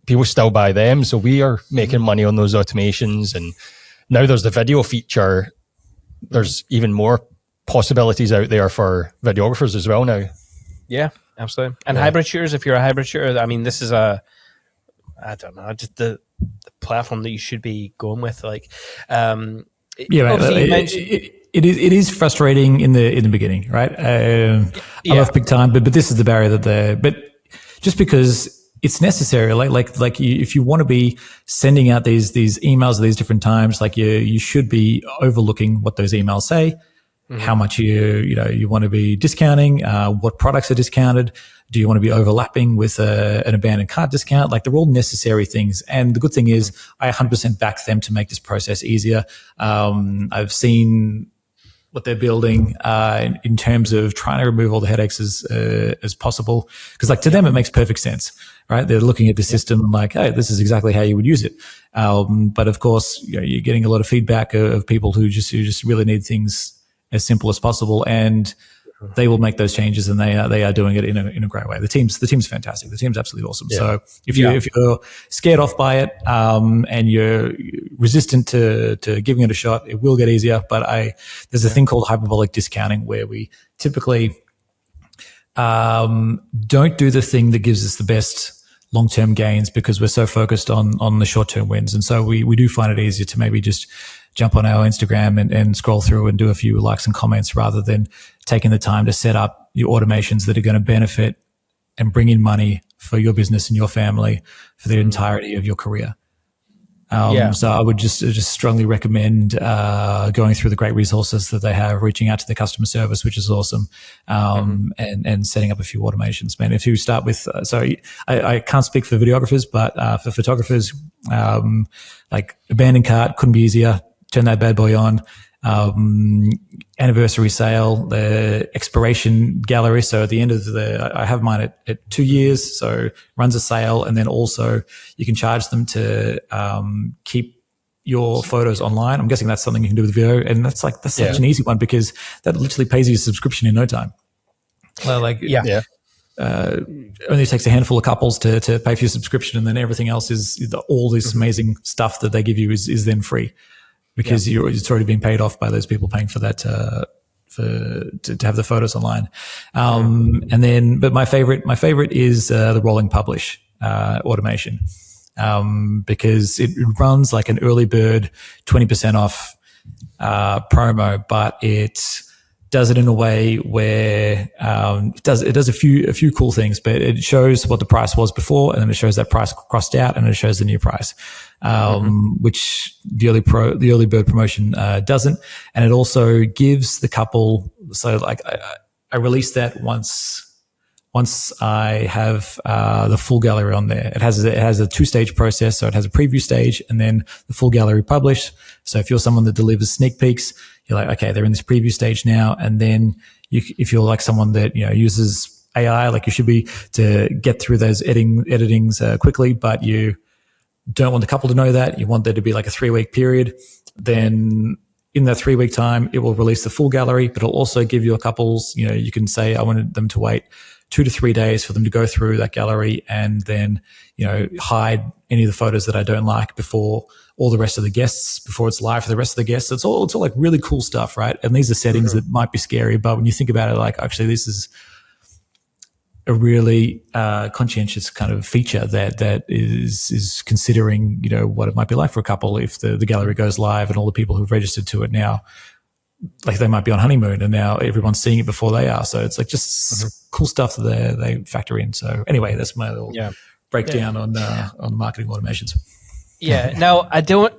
people still buy them. So we are making money on those automations. And now there's the video feature. There's even more possibilities out there for videographers as well now. Yeah, absolutely. And hybrid shooters, if you're a hybrid shooter, I mean, this is I don't know, just the platform that you should be going with. Like, it is frustrating in the beginning, right? I love PicTime, but this is the barrier but just because it's necessary, like if you want to be sending out these emails at these different times, like you should be overlooking what those emails say, how much you want to be discounting, what products are discounted. Do you want to be overlapping with an abandoned cart discount? Like, they're all necessary things. And the good thing is I 100% back them to make this process easier. I've seen what they're building in terms of trying to remove all the headaches as possible. Because like, to them, it makes perfect sense, right? They're looking at the system and like, hey, this is exactly how you would use it. But of course, you're getting a lot of feedback of people who just really need things as simple as possible, and they will make those changes, and they are doing it in a great way. The team's fantastic. The team's absolutely awesome. Yeah. So if you're scared off by it, and you're resistant to giving it a shot, it will get easier. But there's a thing called hyperbolic discounting, where we typically don't do the thing that gives us the best long-term gains, because we're so focused on the short-term wins. And so we do find it easier to maybe just jump on our Instagram and scroll through and do a few likes and comments, rather than taking the time to set up your automations that are going to benefit and bring in money for your business and your family for the entirety of your career. So I would just strongly recommend going through the great resources that they have, reaching out to the customer service, which is awesome, and setting up a few automations. Man, if you start with, I can't speak for videographers, but for photographers, like abandoned cart couldn't be easier. Turn that bad boy on. Anniversary sale, the expiration gallery. So at the end of I have mine at 2 years. So runs a sale, and then also you can charge them to keep your photos online. I'm guessing that's something you can do with video, and that's such an easy one, because that literally pays you a subscription in no time. Well, only takes a handful of couples to pay for your subscription, and then everything else is all this amazing stuff that they give you is then free. Because it's already been paid off by those people paying for that, to have the photos online. But my favorite is the rolling publish automation, because it runs like an early bird 20% off promo, but it does it in a way where it does a few cool things, but it shows what the price was before, and then it shows that price crossed out, and it shows the new price, which the early bird promotion doesn't. And it also gives the couple, so like I release that once I have the full gallery on there. It has a 2-stage process, so it has a preview stage and then the full gallery publish. So if you're someone that delivers sneak peeks, you're like, okay, they're in this preview stage now. And then if you're like someone that uses AI, like you should be, to get through those editings quickly, but you don't want the couple to know that. You want there to be like a 3-week period. Then in that 3-week time, it will release the full gallery, but it'll also give you a couple's, you can say, I wanted them to wait 2 to 3 days for them to go through that gallery, and then, hide any of the photos that I don't like before all the rest of the guests, before it's live for the rest of the guests. It's all like really cool stuff, right? And these are settings that might be scary, but when you think about it, like, actually, this is a really conscientious kind of feature that is considering, what it might be like for a couple if the gallery goes live and all the people who've registered to it now, like they might be on honeymoon and now everyone's seeing it before they are. So it's like just cool stuff that they factor in. So anyway, that's my little breakdown on marketing automations. Yeah. Now, I don't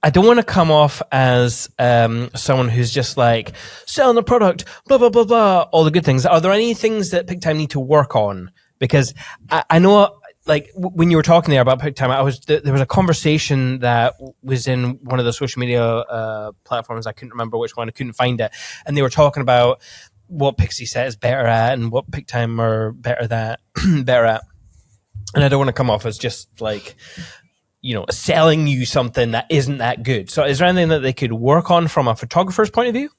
want to come off as someone who's just like selling the product, blah, blah, blah, blah, all the good things. Are there any things that PickTime need to work on? Because I know, like, when you were talking there about PickTime, there was a conversation that was in one of the social media platforms. I couldn't remember which one. I couldn't find it. And they were talking about what Pixieset is better at and what PickTime are better at. And I don't want to come off as just like, selling you something that isn't that good. So is there anything that they could work on from a photographer's point of view?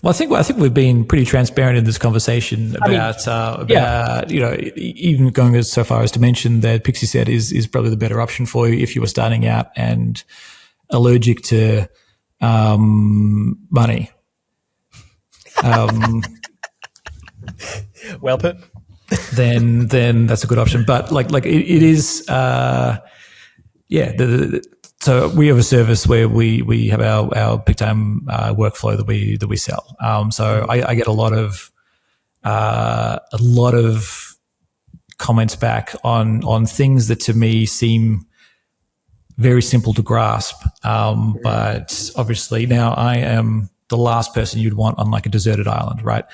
Well, I think we've been pretty transparent in this conversation about even going so far as to mention that Pixieset is probably the better option for you if you were starting out and allergic to money. Well put. Then that's a good option. But like it is. So we have a service where we have our PickTime workflow that we sell. So I get a lot of comments back on things that to me seem very simple to grasp. But obviously now I am the last person you'd want on like a deserted island, right?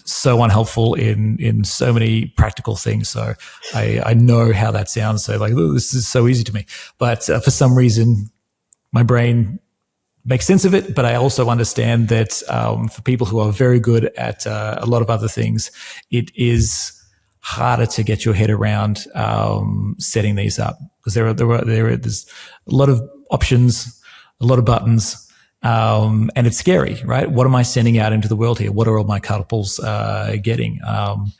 So unhelpful in so many practical things. So I know how that sounds. So like, this is so easy to me. But for some reason, my brain makes sense of it. But I also understand that for people who are very good at a lot of other things, it is harder to get your head around setting these up because there's a lot of options, a lot of buttons. And it's scary, right? What am I sending out into the world here? What are all my couples getting? Am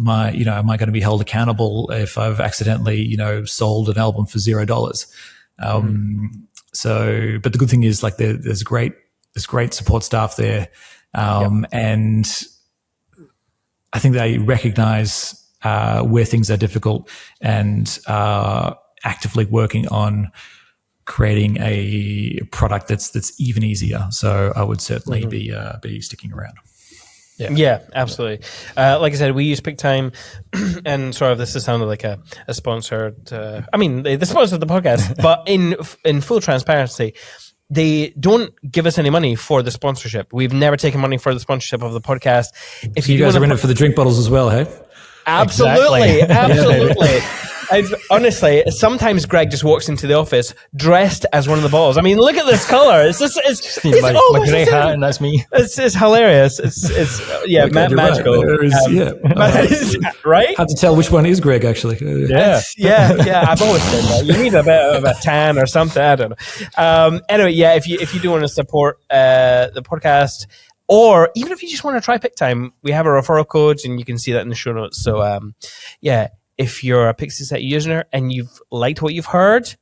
I going to be held accountable if I've accidentally, sold an album for $0? So, but the good thing is like there's great support staff there. And I think they recognize where things are difficult and are actively working on creating a product that's even easier. So I would certainly be sticking around. Yeah, absolutely. Like I said, we use PickTime, and sorry if this has sounded like a sponsored. They sponsored the podcast, but in full transparency, they don't give us any money for the sponsorship. We've never taken money for the sponsorship of the podcast. If you guys are in it for the drink bottles as well, hey? Absolutely, absolutely. Honestly, sometimes Greg just walks into the office dressed as one of the bottles. I mean, look at this color. It's my grey hat, and that's me. It's hilarious. It's magical. Right. Right? Hard to tell which one is Greg, actually. Yeah. I've always said that. You need a bit of a tan or something. I don't know. Anyway, yeah. If you do want to support the podcast, or even if you just want to try PickTime, we have a referral code, and you can see that in the show notes. So, if you're a Pixieset user and you've liked what you've heard,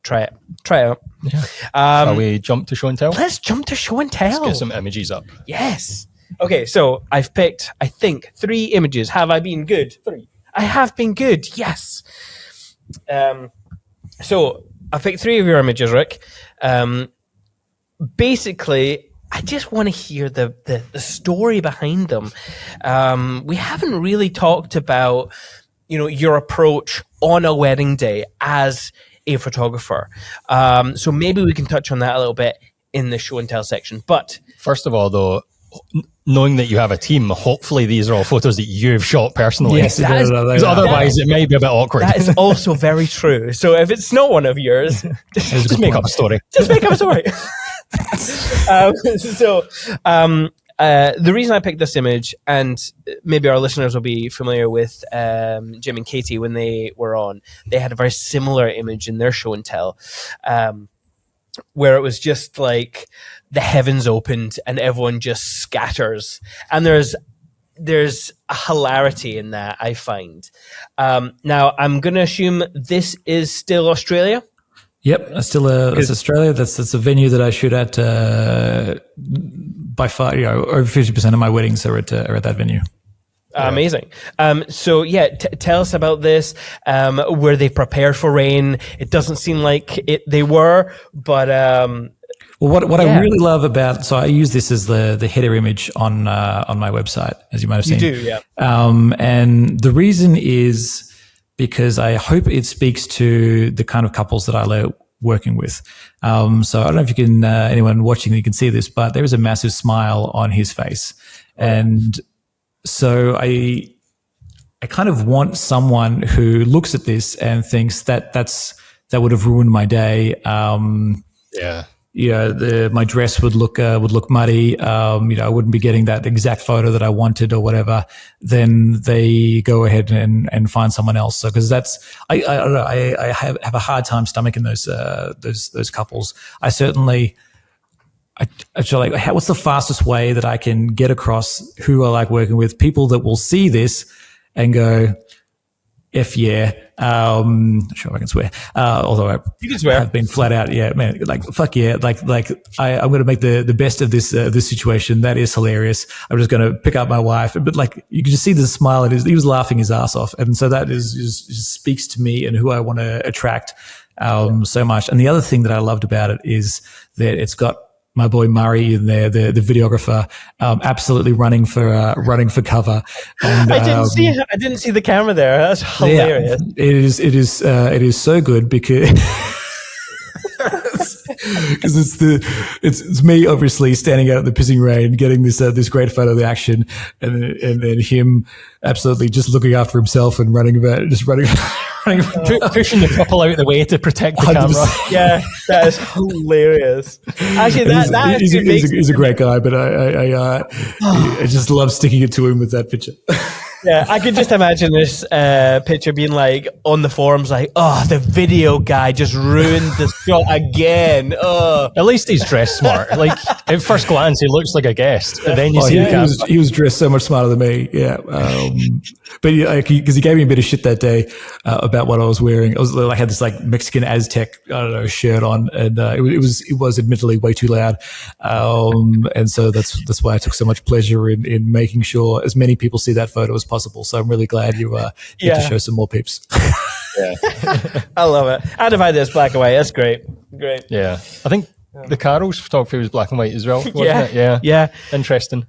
try it. Try it out. Yeah. Shall we jump to show and tell? Let's jump to show and tell. Let's get some images up. Yes. Okay, so I've picked, I think, 3 images. Have I been good? 3. I have been good. Yes. So I picked 3 of your images, Rick. Basically, I just want to hear the story behind them. We haven't really talked about, your approach on a wedding day as a photographer. So maybe we can touch on that a little bit in the show and tell section. But first of all, though, knowing that you have a team, hopefully these are all photos that you've shot personally. Yes, because otherwise it may be a bit awkward. That is also very true. So if it's not one of yours, just make up a story. Just make up a story. The reason I picked this image, and maybe our listeners will be familiar with Jim and Katie when they were on, they had a very similar image in their show and tell, where it was just like the heavens opened and everyone just scatters, and there's a hilarity in that, I find. Now I'm going to assume this is still Australia. Yep, it's Australia. That's a venue that I shoot at. By far, over 50% of my weddings are at that venue. Amazing. So tell us about this. Were they prepared for rain? It doesn't seem like they were, but Well, what I really love about, so I use this as the header image on my website, as you might have seen. You do, yeah. And the reason is because I hope it speaks to the kind of couples that I like working with. So I don't know if you can, anyone watching, you can see this, but there is a massive smile on his face. And so I kind of want someone who looks at this and thinks that would have ruined my day. My dress would look muddy. I wouldn't be getting that exact photo that I wanted or whatever. Then they go ahead and find someone else. So, because I don't know, I have a hard time stomaching those couples. I certainly, I feel like, what's the fastest way that I can get across who I like working with? People that will see this and go, F yeah. Not sure if I can swear. Although you can swear. Have been flat out, yeah, man, like fuck yeah, like I'm going to make the best of this situation. That is hilarious. I'm just going to pick up my wife, but like you can just see the smile. He was laughing his ass off, and so that just speaks to me and who I want to attract so much. And the other thing that I loved about it is that it's got my boy Murray in there, the videographer, absolutely running for cover. And, I didn't see the camera there. That's hilarious. Yeah, it is so good because it's me obviously standing out at the pissing rain, getting this great photo of the action, and then him absolutely just looking after himself and running. Pushing the couple out of the way to protect the 100%. camera. Yeah, that is hilarious. Actually, he's a great guy, but I just love sticking it to him with that picture. Yeah, I could just imagine this picture being like on the forums, like, oh, the video guy just ruined the shot again. Oh. At least he's dressed smart. Like at first glance, he looks like a guest, but then you see the camera. He was dressed so much smarter than me. Yeah, but because he gave me a bit of shit that day about what I was wearing. I had this like Mexican Aztec, shirt on, and it was admittedly way too loud, and so that's why I took so much pleasure in making sure as many people see that photo as possible. So I'm really glad you get to show some more peeps. Yeah, I love it. And if I did this black and white, that's great. Yeah, I think the Carol's photography was black and white as well, wasn't it? Yeah. Interesting.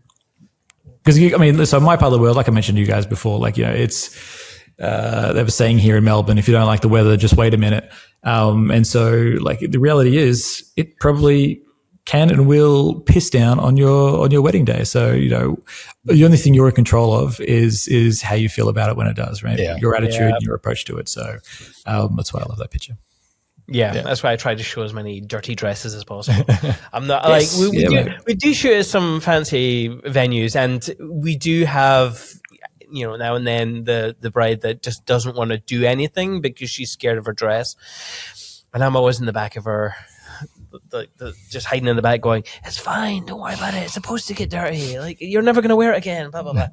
Because so my part of the world, like I mentioned to you guys before, like it's they have a saying here in Melbourne: if you don't like the weather, just wait a minute. And so, like the reality is, it probably can and will piss down on your wedding day. So, the only thing you're in control of is how you feel about it when it does, right? Yeah. Your attitude and your approach to it. So that's why I love that picture. Yeah, that's why I try to show as many dirty dresses as possible. I'm not we do shoot at some fancy venues, and we do have, now and then the bride that just doesn't want to do anything because she's scared of her dress. And I'm always in the back of her, just hiding in the back going, it's fine, don't worry about it, it's supposed to get dirty, like you're never going to wear it again, blah blah blah.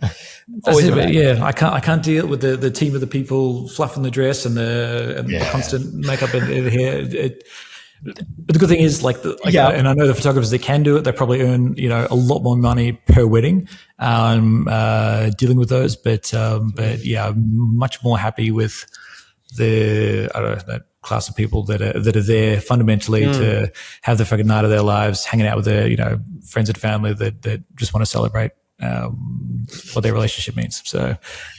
I can't deal with the team of the people fluffing the dress and the constant makeup and hair. But the good thing is, and I know the photographers that can do it, they probably earn a lot more money per wedding dealing with those. But I'm much more happy with that class of people that are there fundamentally to have the fucking night of their lives, hanging out with their friends and family that just want to celebrate what their relationship means. So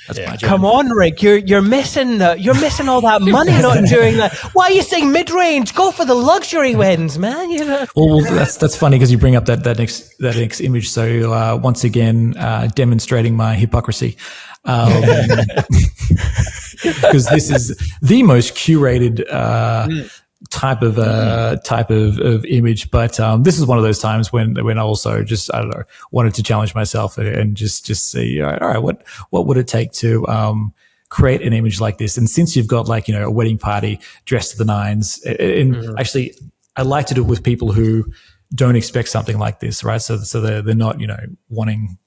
that's my job. Come on, Rick, you're missing all that money not doing that. Why are you saying mid-range? Go for the luxury weddings, man. Well, that's funny because you bring up that next image. So once again, demonstrating my hypocrisy. Because this is the most curated type of image, but this is one of those times when I also just wanted to challenge myself and just say, all right, what would it take to create an image like this? And since you've got a wedding party dressed to the nines, and actually I like to do it with people who don't expect something like this, right? So they're not wanting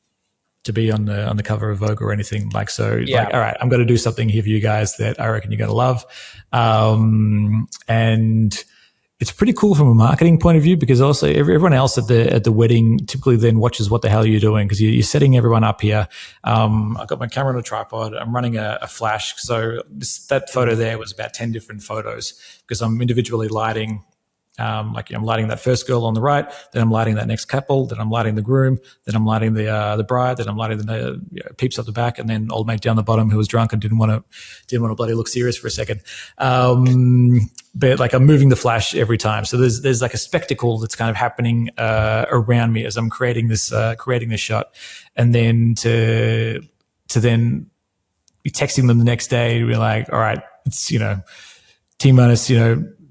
to be on the cover of Vogue or anything like so. Yeah. All right, I'm going to do something here for you guys that I reckon you're going to love, and it's pretty cool from a marketing point of view because also everyone else at the wedding typically then watches what the hell you're doing because you're setting everyone up here. I've got my camera on a tripod. I'm running a flash, so that photo there was about 10 different photos because I'm individually lighting Like I'm lighting that first girl on the right, then I'm lighting that next couple, then I'm lighting the groom, then I'm lighting the bride, then I'm lighting the peeps up the back, and then old mate down the bottom who was drunk and didn't want to bloody look serious for a second. But like I'm moving the flash every time, so there's like a spectacle that's kind of happening around me as I'm creating this shot, and then to then be texting them the next day, be like, all right, it's T minus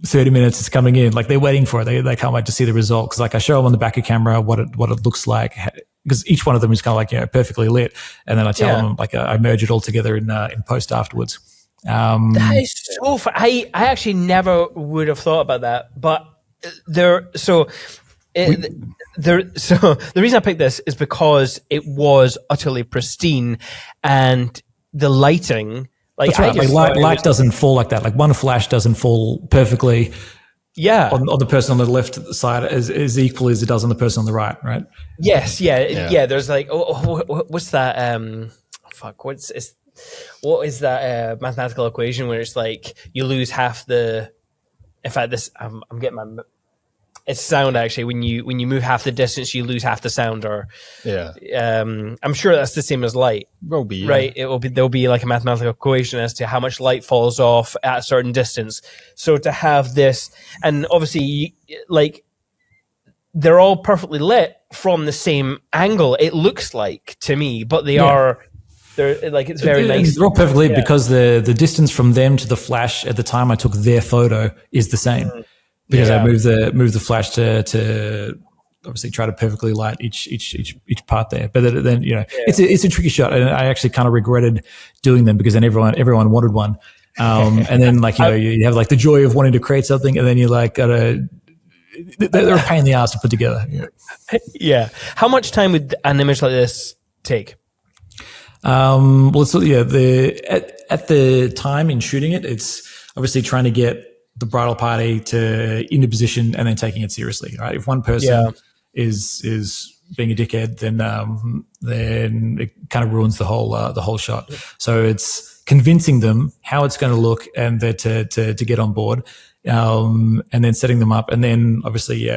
30 minutes is coming in. Like they're waiting for it. They can't wait to see the result. Cause like I show them on the back of camera what it looks like, because each one of them is kind of like, perfectly lit. And then I tell them like I merge it all together in post afterwards. That is so fun. I actually never would have thought about that, but so the reason I picked this is because it was utterly pristine and the lighting, like, that's right. Like light doesn't fall like that. Like one flash doesn't fall perfectly. Yeah. On the person on the left side as equally as it does on the person on the right. Right. Yes. Yeah. There's like, what's that? What is that mathematical equation where it's like you lose half the? In fact, I'm getting my. It's sound actually. When you move half the distance, you lose half the sound. Or I'm sure that's the same as light. Will be right. There'll be like a mathematical equation as to how much light falls off at a certain distance. So to have this, and obviously, like they're all perfectly lit from the same angle. It looks like to me, but they are. They're like it's very nice. They're all perfectly lit because the distance from them to the flash at the time I took their photo is the same. Because I moved the flash to obviously try to perfectly light each part there. But then it's a tricky shot, and I actually kind of regretted doing them because then everyone wanted one. And then like you have like the joy of wanting to create something, and then you like they're a pain in the ass to put together. Yeah. How much time would an image like this take? Well, so at the time in shooting it, it's obviously trying to get the bridal party into position and then taking it seriously, right? If one person is being a dickhead, then it kind of ruins the whole shot. So it's convincing them how it's going to look and to get on board, and then setting them up, and then obviously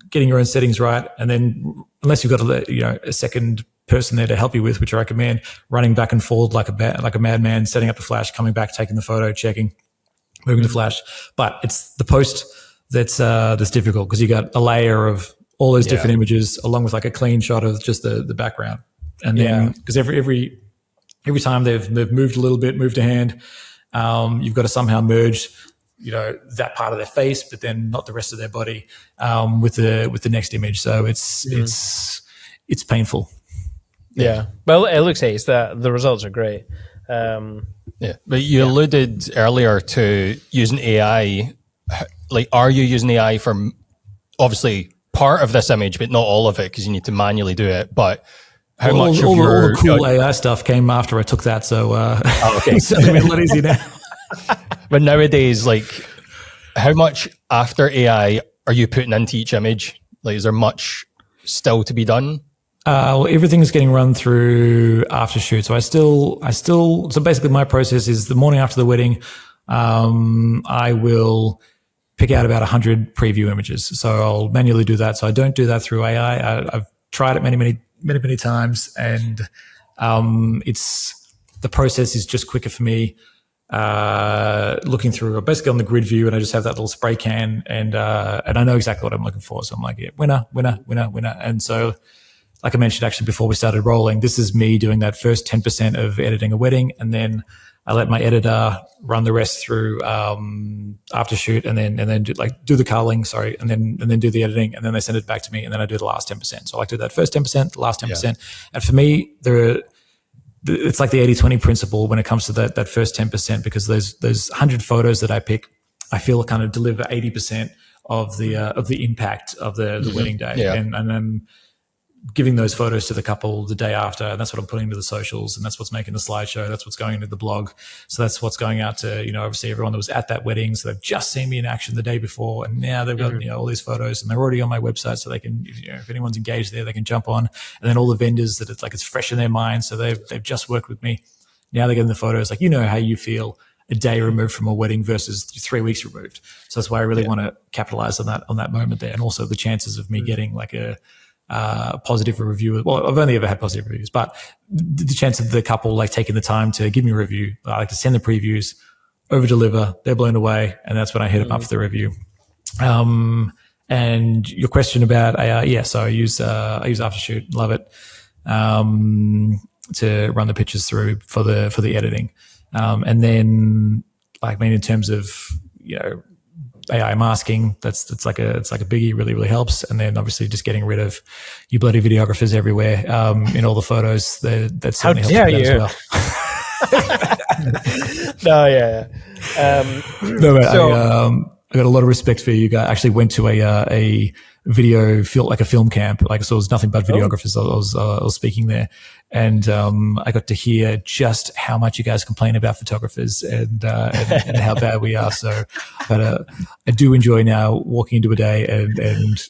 getting your own settings right, and then unless you've got a second person there to help you with, which I recommend, running back and forward like a madman, setting up the flash, coming back, taking the photo, checking, moving the flash. But it's the post that's difficult because you got a layer of all those different images along with like a clean shot of just the background. And then because every time they've moved a little bit, moved a hand, you've got to somehow merge that part of their face, but then not the rest of their body with the next image. So it's painful. Yeah. Well, it looks ace. The results are great. But you alluded earlier to using AI. Like, are you using AI for obviously part of this image, but not all of it because you need to manually do it? But how much of all the cool AI stuff came after I took that, so so it made it a lot easier now. But nowadays, like, how much after AI are you putting into each image? Like, is there much still to be done? Well, everything's getting run through after shoot. So so basically my process is the morning after the wedding, I will pick out about 100 preview images. So I'll manually do that. So I don't do that through AI. I've tried it many times, and the process is just quicker for me. Looking through basically on the grid view, and I just have that little spray can, and I know exactly what I'm looking for. So I'm like, winner. And so, like I mentioned actually before we started rolling, this is me doing that first 10% of editing a wedding, and then I let my editor run the rest through after shoot, and then do the culling, and then do the editing, and then they send it back to me, and then I do the last 10%. So I like to do that first 10%, the last 10%, and for me, it's like the 80-20 principle when it comes to that first 10%, because those 100 photos that I pick, I feel kind of deliver 80% of the impact of the wedding day, and then giving those photos to the couple the day after, and that's what I'm putting into the socials, and that's what's making the slideshow, that's what's going into the blog. So that's what's going out to, obviously everyone that was at that wedding, so they've just seen me in action the day before, and now they've got all these photos, and they're already on my website, so they can, if anyone's engaged there, they can jump on. And then all the vendors that it's fresh in their mind, so they've just worked with me. Now they're getting the photos, how you feel a day removed from a wedding versus 3 weeks removed. So that's why I really want to capitalize on that moment there, and also the chances of me getting like a positive review. Well, I've only ever had positive reviews, but the chance of the couple like taking the time to give me a review, I like to send the previews, over deliver, they're blown away, and that's when I hit them up for the review. And your question about AI, so I use Aftershoot, love it, to run the pictures through for the editing, and then in terms of AI masking, that's like a biggie, really helps. And then obviously just getting rid of you bloody videographers everywhere in all the photos. That certainly helps with that as well. No, yeah. I got a lot of respect for you guys. I actually went to a video film camp. So it was nothing but videographers. I was speaking there, and I got to hear just how much you guys complain about photographers and how bad we are. So, but I do enjoy now walking into a day and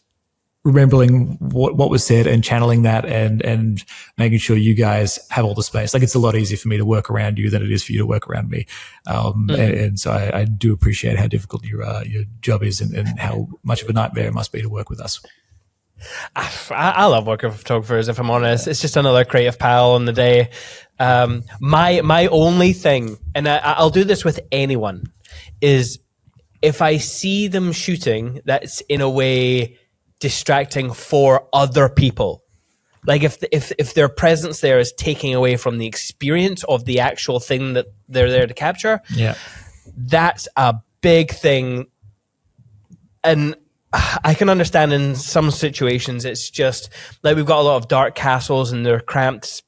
remembering what was said and channeling that and making sure you guys have all the space. It's a lot easier for me to work around you than it is for you to work around me. And so I do appreciate how difficult your job is and how much of a nightmare it must be to work with us. I love working with photographers, if I'm honest. It's just another creative pal on the day. My only thing, and I'll do this with anyone, is if I see them shooting that's in a way distracting for other people. If their presence there is taking away from the experience of the actual thing that they're there to capture, that's a big thing. And I can understand in some situations it's just we've got a lot of dark castles and they're cramped,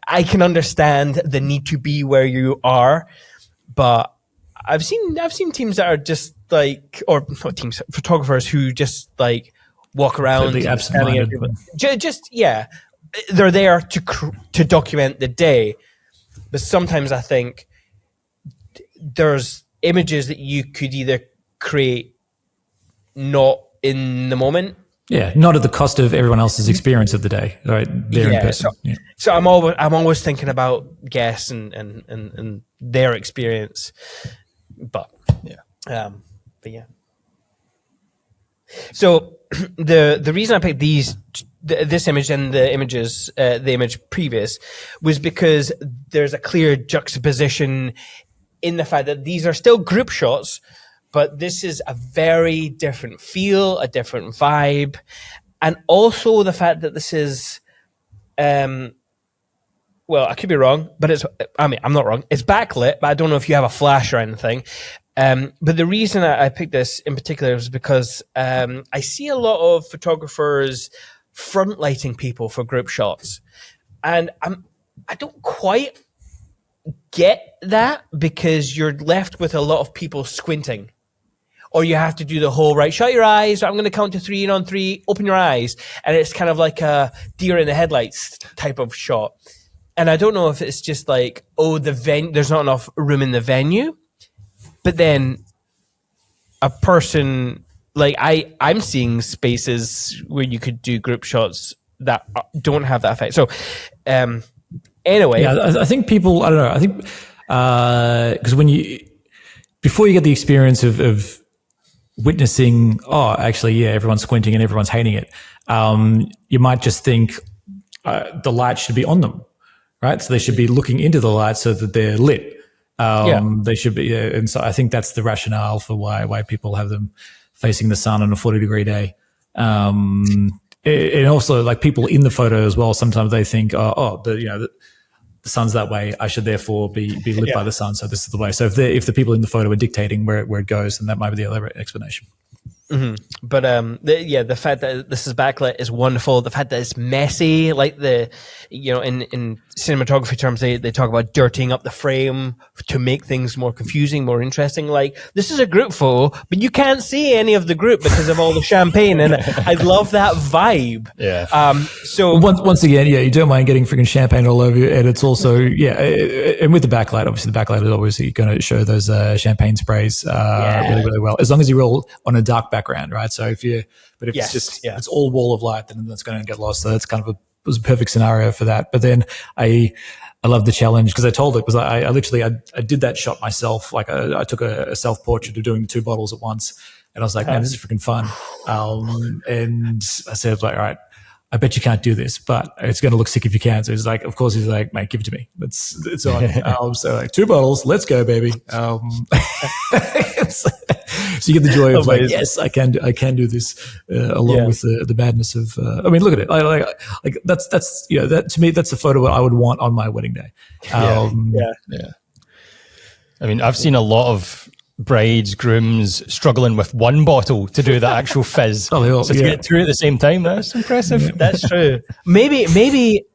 I can understand the need to be where you are, but I've seen teams that are just or not teams, photographers who just walk around, they're there to document the day. But sometimes I think there's images that you could either create not in the moment. Yeah, not at the cost of everyone else's experience of the day, right? There in person. So I'm always thinking about guests and their experience. But yeah. So the reason I picked this image and the image previous was because there's a clear juxtaposition in the fact that these are still group shots, but this is a very different feel, a different vibe, and also the fact that this is, well, I could be wrong, but I'm not wrong. It's backlit, but I don't know if you have a flash or anything. But the reason I picked this in particular is because I see a lot of photographers front lighting people for group shots, and I don't quite get that because you're left with a lot of people squinting, or you have to do the whole shut your eyes. I'm going to count to 3, and on 3, open your eyes, and it's kind of like a deer in the headlights type of shot. And I don't know if it's just there's not enough room in the venue. But then a person I'm seeing spaces where you could do group shots that don't have that effect. So anyway, I think people, I don't know. I think because before you get the experience of witnessing, everyone's squinting and everyone's hating it, you might just think the light should be on them, right? So they should be looking into the light so that they're lit. They should be, and so I think that's the rationale for why people have them facing the sun on a 40-degree day. And also people in the photo as well. Sometimes they think, the sun's that way, I should therefore be lit by the sun. So this is the way. So if the people in the photo are dictating where it goes, then that might be the other explanation. Mm-hmm. But the fact that this is backlit is wonderful. The fact that it's messy, in cinematography terms, they talk about dirtying up the frame to make things more confusing, more interesting. This is a group photo, but you can't see any of the group because of all the champagne, and I love that vibe. Yeah. So once again, you don't mind getting freaking champagne all over you, and it's also and with the backlight, obviously the backlight is obviously going to show those champagne sprays really, really well, as long as you roll on a dark background, right? So if it's all wall of light, then that's going to get lost. So that's kind of was a perfect scenario for that. But then I love the challenge because I told it because I literally did that shot myself. Like I took a self portrait of doing the 2 bottles at once, and I was like, man, this is freaking fun. And I said, like, all right, I bet you can't do this, but it's going to look sick if you can. So he's like, of course, he's like, mate, give it to me. It's on. So like 2 bottles, let's go, baby. So you get the joy of like, yes, I can do this along with the madness of. I mean, look at it. Like that's that to me, that's a photo I would want on my wedding day. I mean, I've seen a lot of brides, grooms struggling with 1 bottle to do the actual fizz. So to get 2 at the same time, that's impressive. That's true. Maybe.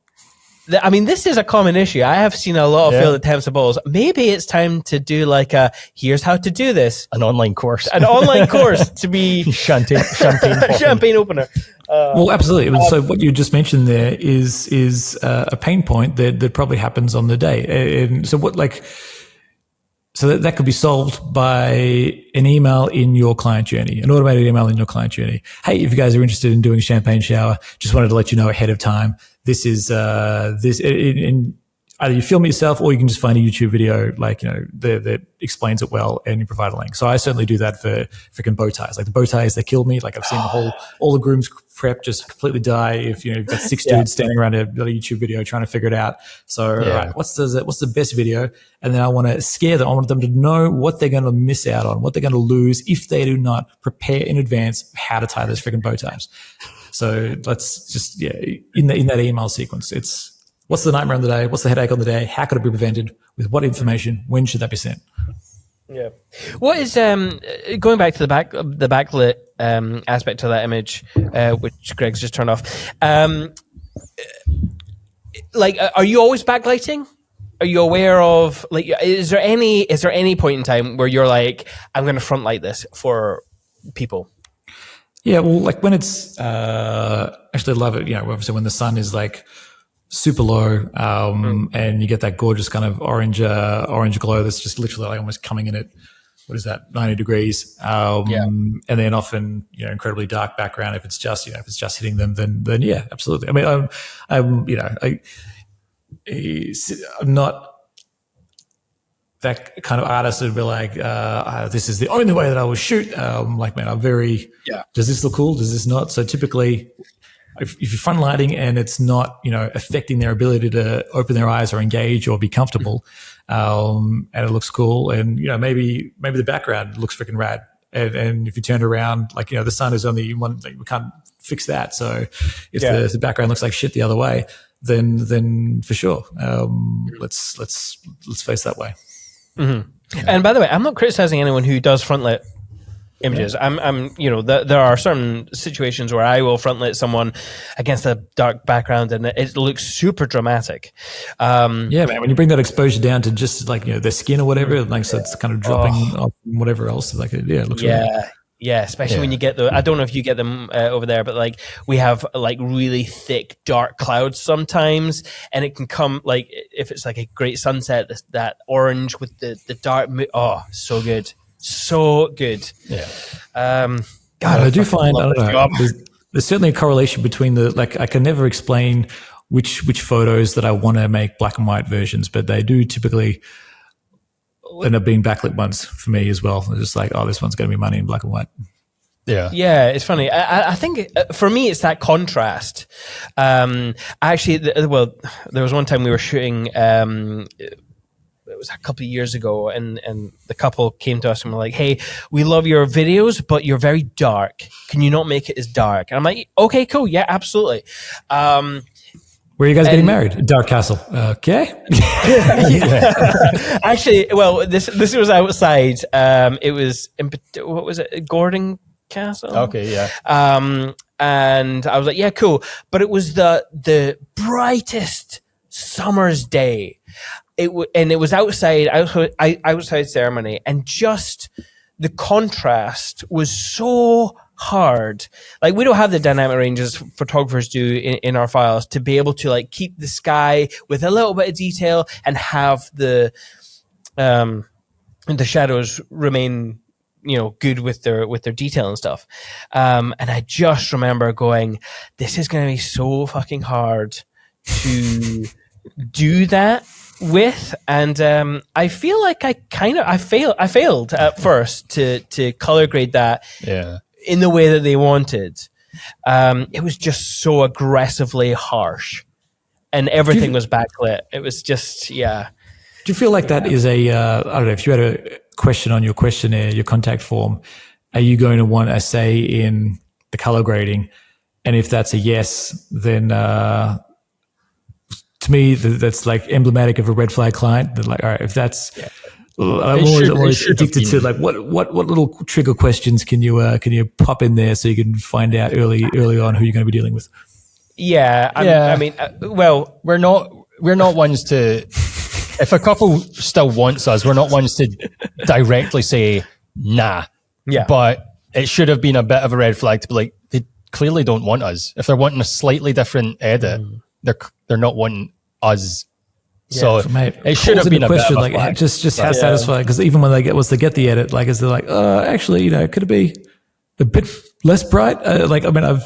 I mean, this is a common issue. I have seen a lot of failed attempts at bottles. Maybe it's time to do like here's how to do this. An online course. To be champagne opener. Well, absolutely. So what you just mentioned there is a pain point that probably happens on the day. And so So that could be solved by an email in your client journey, an automated email in your client journey. Hey, if you guys are interested in doing a champagne shower, just wanted to let you know ahead of time. This is in either you film it yourself or you can just find a YouTube video that explains it well and you provide a link. So I certainly do that for freaking bow ties. Like the bow ties, they killed me. Like I've seen all the groom's prep just completely die if you've got 6 dudes standing around a YouTube video trying to figure it out. So right, what's the best video? And then I want to scare them. I want them to know what they're going to miss out on, what they're going to lose if they do not prepare in advance how to tie those freaking bow ties. So let's just in that email sequence, it's what's the nightmare on the day? What's the headache on the day? How could it be prevented? With what information? When should that be sent? Yeah. What is going back to the backlit aspect of that image, which Greg's just turned off? Are you always backlighting? Are you aware of is there any point in time where you're like, I'm going to front light this for people? Yeah, well, like when it's actually I love it. Obviously when the sun is like super low, and you get that gorgeous kind of orange glow that's just literally like almost coming in at, what is that, 90 degrees. And then often, incredibly dark background. If it's just hitting them, then yeah, absolutely. I mean, I'm not that kind of artist would be like, this is the only way that I will shoot. Like, man, I'm very, does this look cool? Does this not? So typically, if you're front lighting and it's not, affecting their ability to open their eyes or engage or be comfortable, and it looks cool, and maybe the background looks freaking rad, and if you turn around, like the sun is only one, we can't fix that. So if the background looks like shit the other way, then for sure, let's face that way. Mm-hmm. Yeah. And by the way, I'm not criticizing anyone who does front lit images. I'm there are certain situations where I will front lit someone against a dark background and it looks super dramatic. Man, when you bring that exposure down to just like their skin or whatever, like so it's kind of dropping off whatever else, like it looks really. Yeah, especially when you get I don't know if you get them over there, but like we have like really thick dark clouds sometimes, and it can come like if it's like a great sunset, that orange with the dark. So good. So good. Yeah. God, I do find, I don't know, there's certainly a correlation between I can never explain which photos that I want to make black and white versions, but they do typically end up being backlit ones for me as well. It's just like, this one's going to be money in black and white. Yeah, it's funny. I think for me, it's that contrast. Actually, there was one time we were shooting. It was a couple of years ago, and the couple came to us and were like, "Hey, we love your videos, but you're very dark. Can you not make it as dark?" And I'm like, "Okay, cool, yeah, absolutely." Where are you guys getting married? Dark Castle. Okay. Actually, well, this was outside. It was what was it? Gordon Castle. Okay, yeah. And I was like, "Yeah, cool," but it was the brightest summer's day. It was outside ceremony, and just the contrast was so hard. Like, we don't have the dynamic ranges photographers do in our files to be able to like keep the sky with a little bit of detail and have the shadows remain good with their detail and stuff. And I just remember going, this is going to be so fucking hard to do that with, and I feel like I failed at first to color grade that in the way that they wanted. It was just so aggressively harsh, and everything was backlit. It was just, yeah. Do you feel like that is I don't know, if you had a question on your questionnaire, your contact form, are you going to want a say in the color grading? And if that's a yes, then to me, that's like emblematic of a red flag client. That like, all right, if that's, I'm always addicted to like what little trigger questions can you pop in there so you can find out early on who you're going to be dealing with. Yeah, I mean, well, we're not ones to. If a couple still wants us, we're not ones to directly say nah. Yeah, but it should have been a bit of a red flag to be like, they clearly don't want us. If they're wanting a slightly different edit, they're not wanting us. Yeah. So mate, it should have been a question, bit of a flag. Just how satisfying, because even when once they get the edit, like, is they're like, actually, could it be a bit less bright? Like, I mean, I've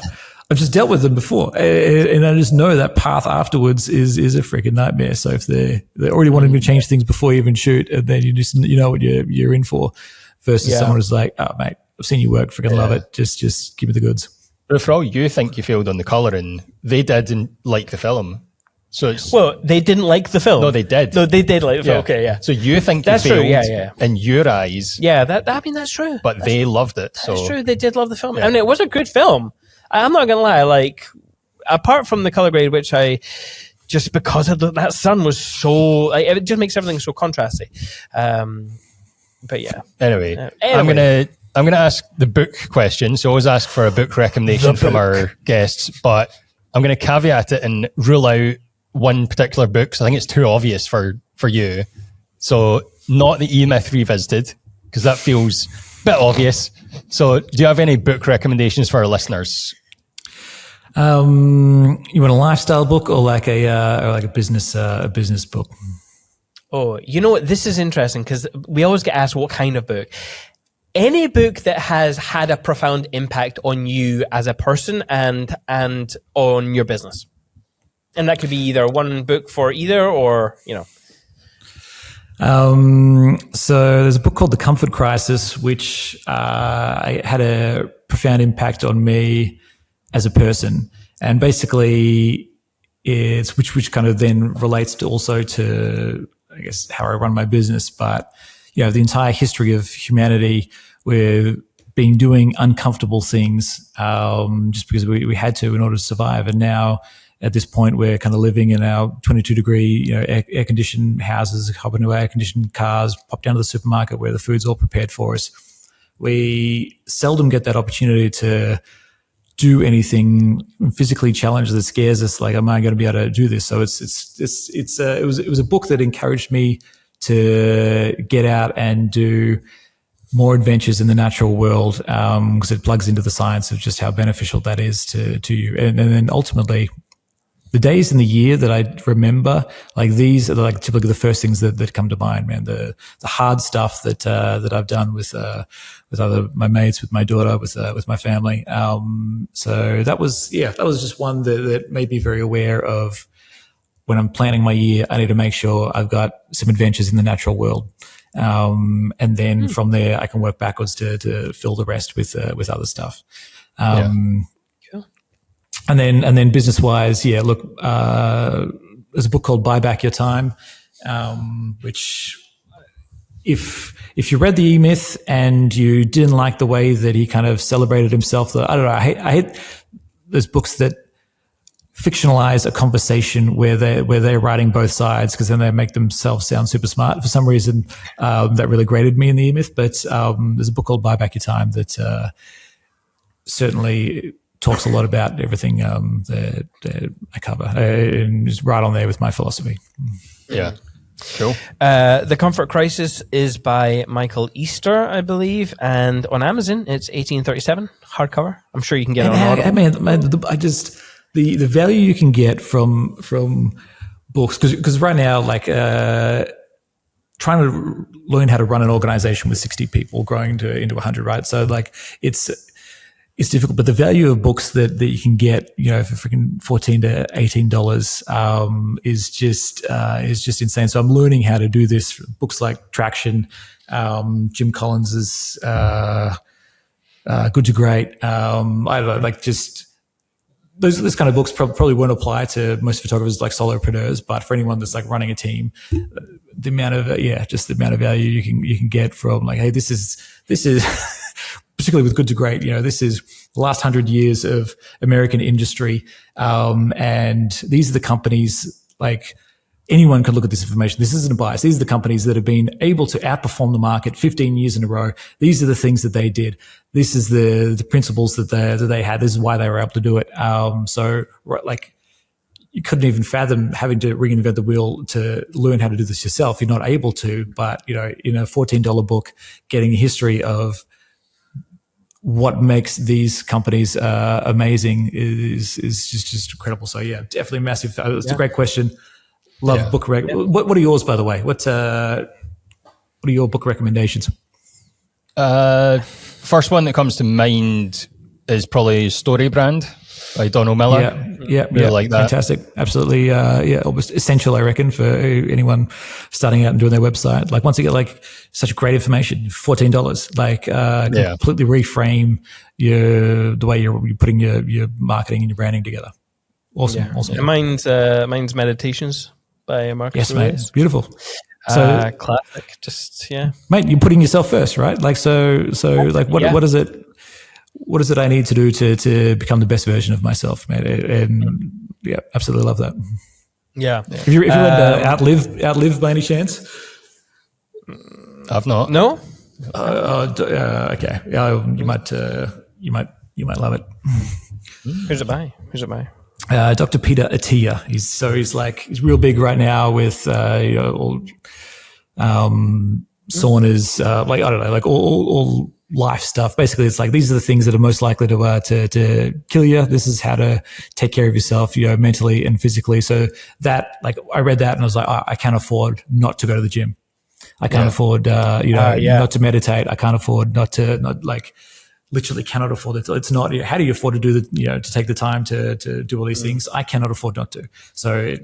just dealt with them before, and I just know that path afterwards is a freaking nightmare. So if they're already wanting to change things before you even shoot, and then you know what you're in for, versus someone who's like, oh mate, I've seen you work, freaking love it. Just give me the goods. But for all you think you failed on the colouring, they didn't like the film. So they didn't like the film. No, they did. No, they did like the film. Okay, yeah. So you think that's you failed true, in your eyes. Yeah, I mean, that's true. But they loved it. That's true. They did love the film. And it was a good film. I'm not going to lie. Like, apart from the color grade, which just because of that sun was so, like, it just makes everything so contrasty. But yeah. Anyway, I'm gonna ask the book question. So I always ask for a book recommendation from our guests, but I'm gonna caveat it and rule out one particular book because I think it's too obvious for you. So not the E-Myth Revisited, because that feels a bit obvious. So do you have any book recommendations for our listeners? You want a lifestyle book or like a business book? Oh, you know what? This is interesting because we always get asked what kind of book. Any book that has had a profound impact on you as a person and on your business. And that could be either one book for either or, So there's a book called The Comfort Crisis, which had a profound impact on me as a person. And basically it's which kind of then relates to also to, I guess, how I run my business. But, the entire history of humanity, we've been doing uncomfortable things just because we had to in order to survive. And now at this point, we're kind of living in our 22-degree, air-conditioned houses, hop into air-conditioned cars, pop down to the supermarket where the food's all prepared for us. We seldom get that opportunity to do anything physically challenged that scares us. Like, am I going to be able to do this? So it was a book that encouraged me to get out and do more adventures in the natural world, because it plugs into the science of just how beneficial that is to you. And then ultimately, the days in the year that I remember, like, these are like typically the first things that come to mind, man. The hard stuff that I've done with other my mates, with my daughter, with my family. So that was just one that made me very aware of when I'm planning my year, I need to make sure I've got some adventures in the natural world. And then from there, I can work backwards to fill the rest with other stuff. Cool. And then business wise, look, there's a book called Buy Back Your Time, which if you read the E-Myth and you didn't like the way that he kind of celebrated himself, I don't know, I hate those books that fictionalize a conversation where they're writing both sides, because then they make themselves sound super smart. For some reason, that really grated me in the E-Myth. But there's a book called Buy Back Your Time that certainly talks a lot about everything that I cover, and is right on there with my philosophy. Yeah. Cool. The Comfort Crisis is by Michael Easter, I believe, and on Amazon it's 1837 hardcover. I'm sure you can get it on Audible. The value you can get from books, because right now, like, trying to learn how to run an organization with 60 people growing into 100, right? So, like, it's it's difficult, but the value of books that you can get, for freaking $14 to $18 is just insane. So I'm learning how to do this. Books like Traction, Jim Collins's Good to Great. I don't know, like just those kind of books probably won't apply to most photographers like solopreneurs, but for anyone that's like running a team, the amount of value you can get from like, hey, this is particularly with Good to Great, this is the last 100 years of American industry. And these are the companies, like anyone can look at this information. This isn't a bias. These are the companies that have been able to outperform the market 15 years in a row. These are the things that they did. This is the principles that they had. This is why they were able to do it. So like you couldn't even fathom having to reinvent the wheel to learn how to do this yourself. You're not able to, but in a $14 book, getting a history of what makes these companies amazing is just incredible. So yeah, definitely massive. It's a great question. Love book What are yours, by the way? What are your book recommendations? First one that comes to mind is probably Story Brand by Donald Miller. Yeah, like that. Fantastic. Absolutely. Almost essential, I reckon, for anyone starting out and doing their website. Like once you get like such great information, $14, like completely reframe the way you're putting your marketing and your branding together. Awesome. Yeah. Awesome. And mine's Meditations by Marcus Aurelius. Mate. Beautiful. So classic. Just mate, you're putting yourself first, right? Like so like what is it? What is it I need to do to become the best version of myself, mate? And absolutely love that. Yeah. Have you read Outlive by any chance? I've not. No. Okay. You might love it. Who's it by? Dr. Peter Attia. He's real big right now with all saunas, like I don't know, like all life stuff. Basically, it's like these are the things that are most likely to kill you. This is how to take care of yourself, mentally and physically. So that, like, I read that and I was like, I can't afford not to go to the gym. I can't afford, not to meditate. I can't afford literally cannot afford it. It's not, how do you afford to do to take the time to do all these things? I cannot afford not to. So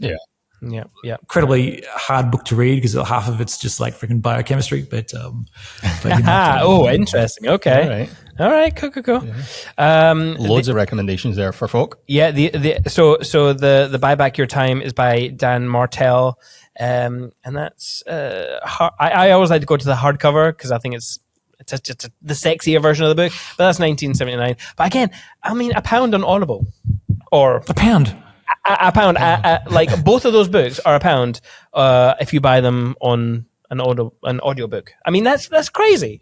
incredibly hard book to read because half of it's just like freaking biochemistry, but interesting. Okay. All right. Cool. Yeah. Loads of recommendations there for folk. Yeah. So the Buy Back Your Time is by Dan Martell. And that's, I always like to go to the hardcover because I think it's just the sexier version of the book, but that's 1979. But again, I mean, £1 on Audible, or £1. A pound. Like both of those books are £1 if you buy them on an audiobook. I mean, that's crazy.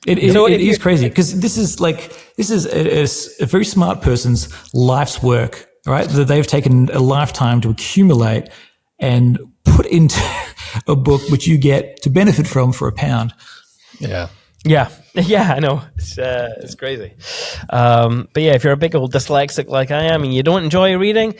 It is crazy because this is a very smart person's life's work, right? That they've taken a lifetime to accumulate and put into a book which you get to benefit from for £1. Yeah, I know. It's crazy. But yeah, if you're a big old dyslexic like I am and you don't enjoy reading,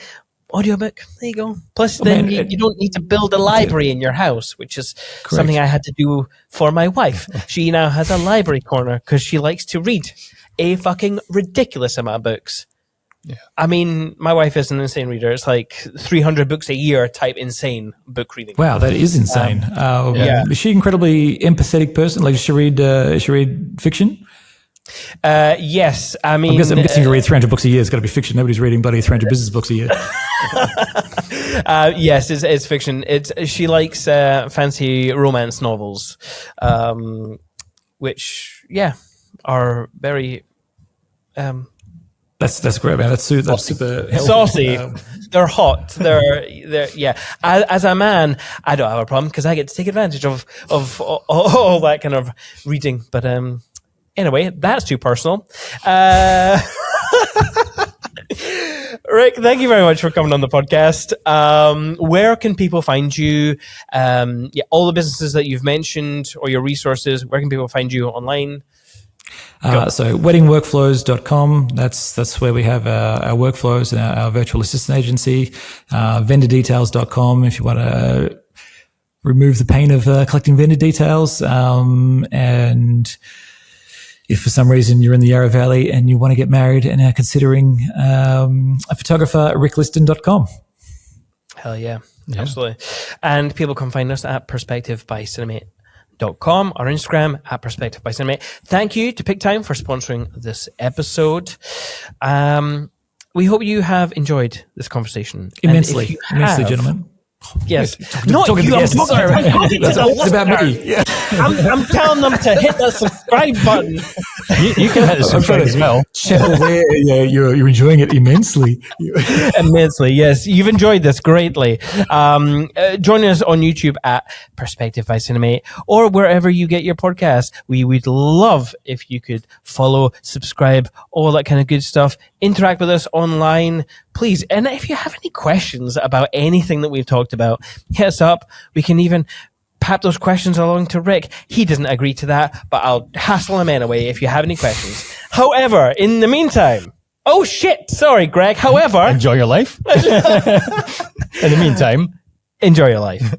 audiobook, there you go. Plus, you don't need to build a library in your house, which is something I had to do for my wife. She now has a library corner because she likes to read a fucking ridiculous amount of books. Yeah. I mean, my wife is an insane reader. It's like 300 books a year type insane book reading. Wow, that is insane. Is she an incredibly empathetic person? Like, does she read fiction? Yes. I mean, I'm guessing you read 300 books a year. It's got to be fiction. Nobody's reading bloody 300 business books a year. Yes, it's fiction. She likes fancy romance novels, which are very. That's great, man. That's super healthy. Saucy. They're hot. They're As a man, I don't have a problem because I get to take advantage of all that kind of reading. But anyway, that's too personal. Rick, thank you very much for coming on the podcast. Where can people find you? All the businesses that you've mentioned or your resources, where can people find you online? So weddingworkflows.com, that's where we have our workflows and our virtual assistant agency. Vendordetails.com if you want to remove the pain of collecting vendor details. And if for some reason you're in the Yarra Valley and you want to get married and are considering a photographer, rickliston.com. Hell yeah. Absolutely. And people can find us at perspectivebycinemate.com, our Instagram at Perspective by Cinemate. Thank you to Pick Time for sponsoring this episode. We hope you have enjoyed this conversation. Immensely, gentlemen. Yes. Not you. It's about me. Yeah. I'm telling them to hit the subscribe button. You can hit the subscribe as well. Yeah, you're enjoying it immensely. Immensely, yes. You've enjoyed this greatly. Join us on YouTube at Perspective by Cinemate or wherever you get your podcasts. We would love if you could follow, subscribe, all that kind of good stuff. Interact with us online, please. And if you have any questions about anything that we've talked about, hit us up. We can even pap those questions along to Rick. He doesn't agree to that, but I'll hassle him anyway if you have any questions. However, in the meantime, oh shit, sorry, Greg. However, enjoy your life. In the meantime, enjoy your life.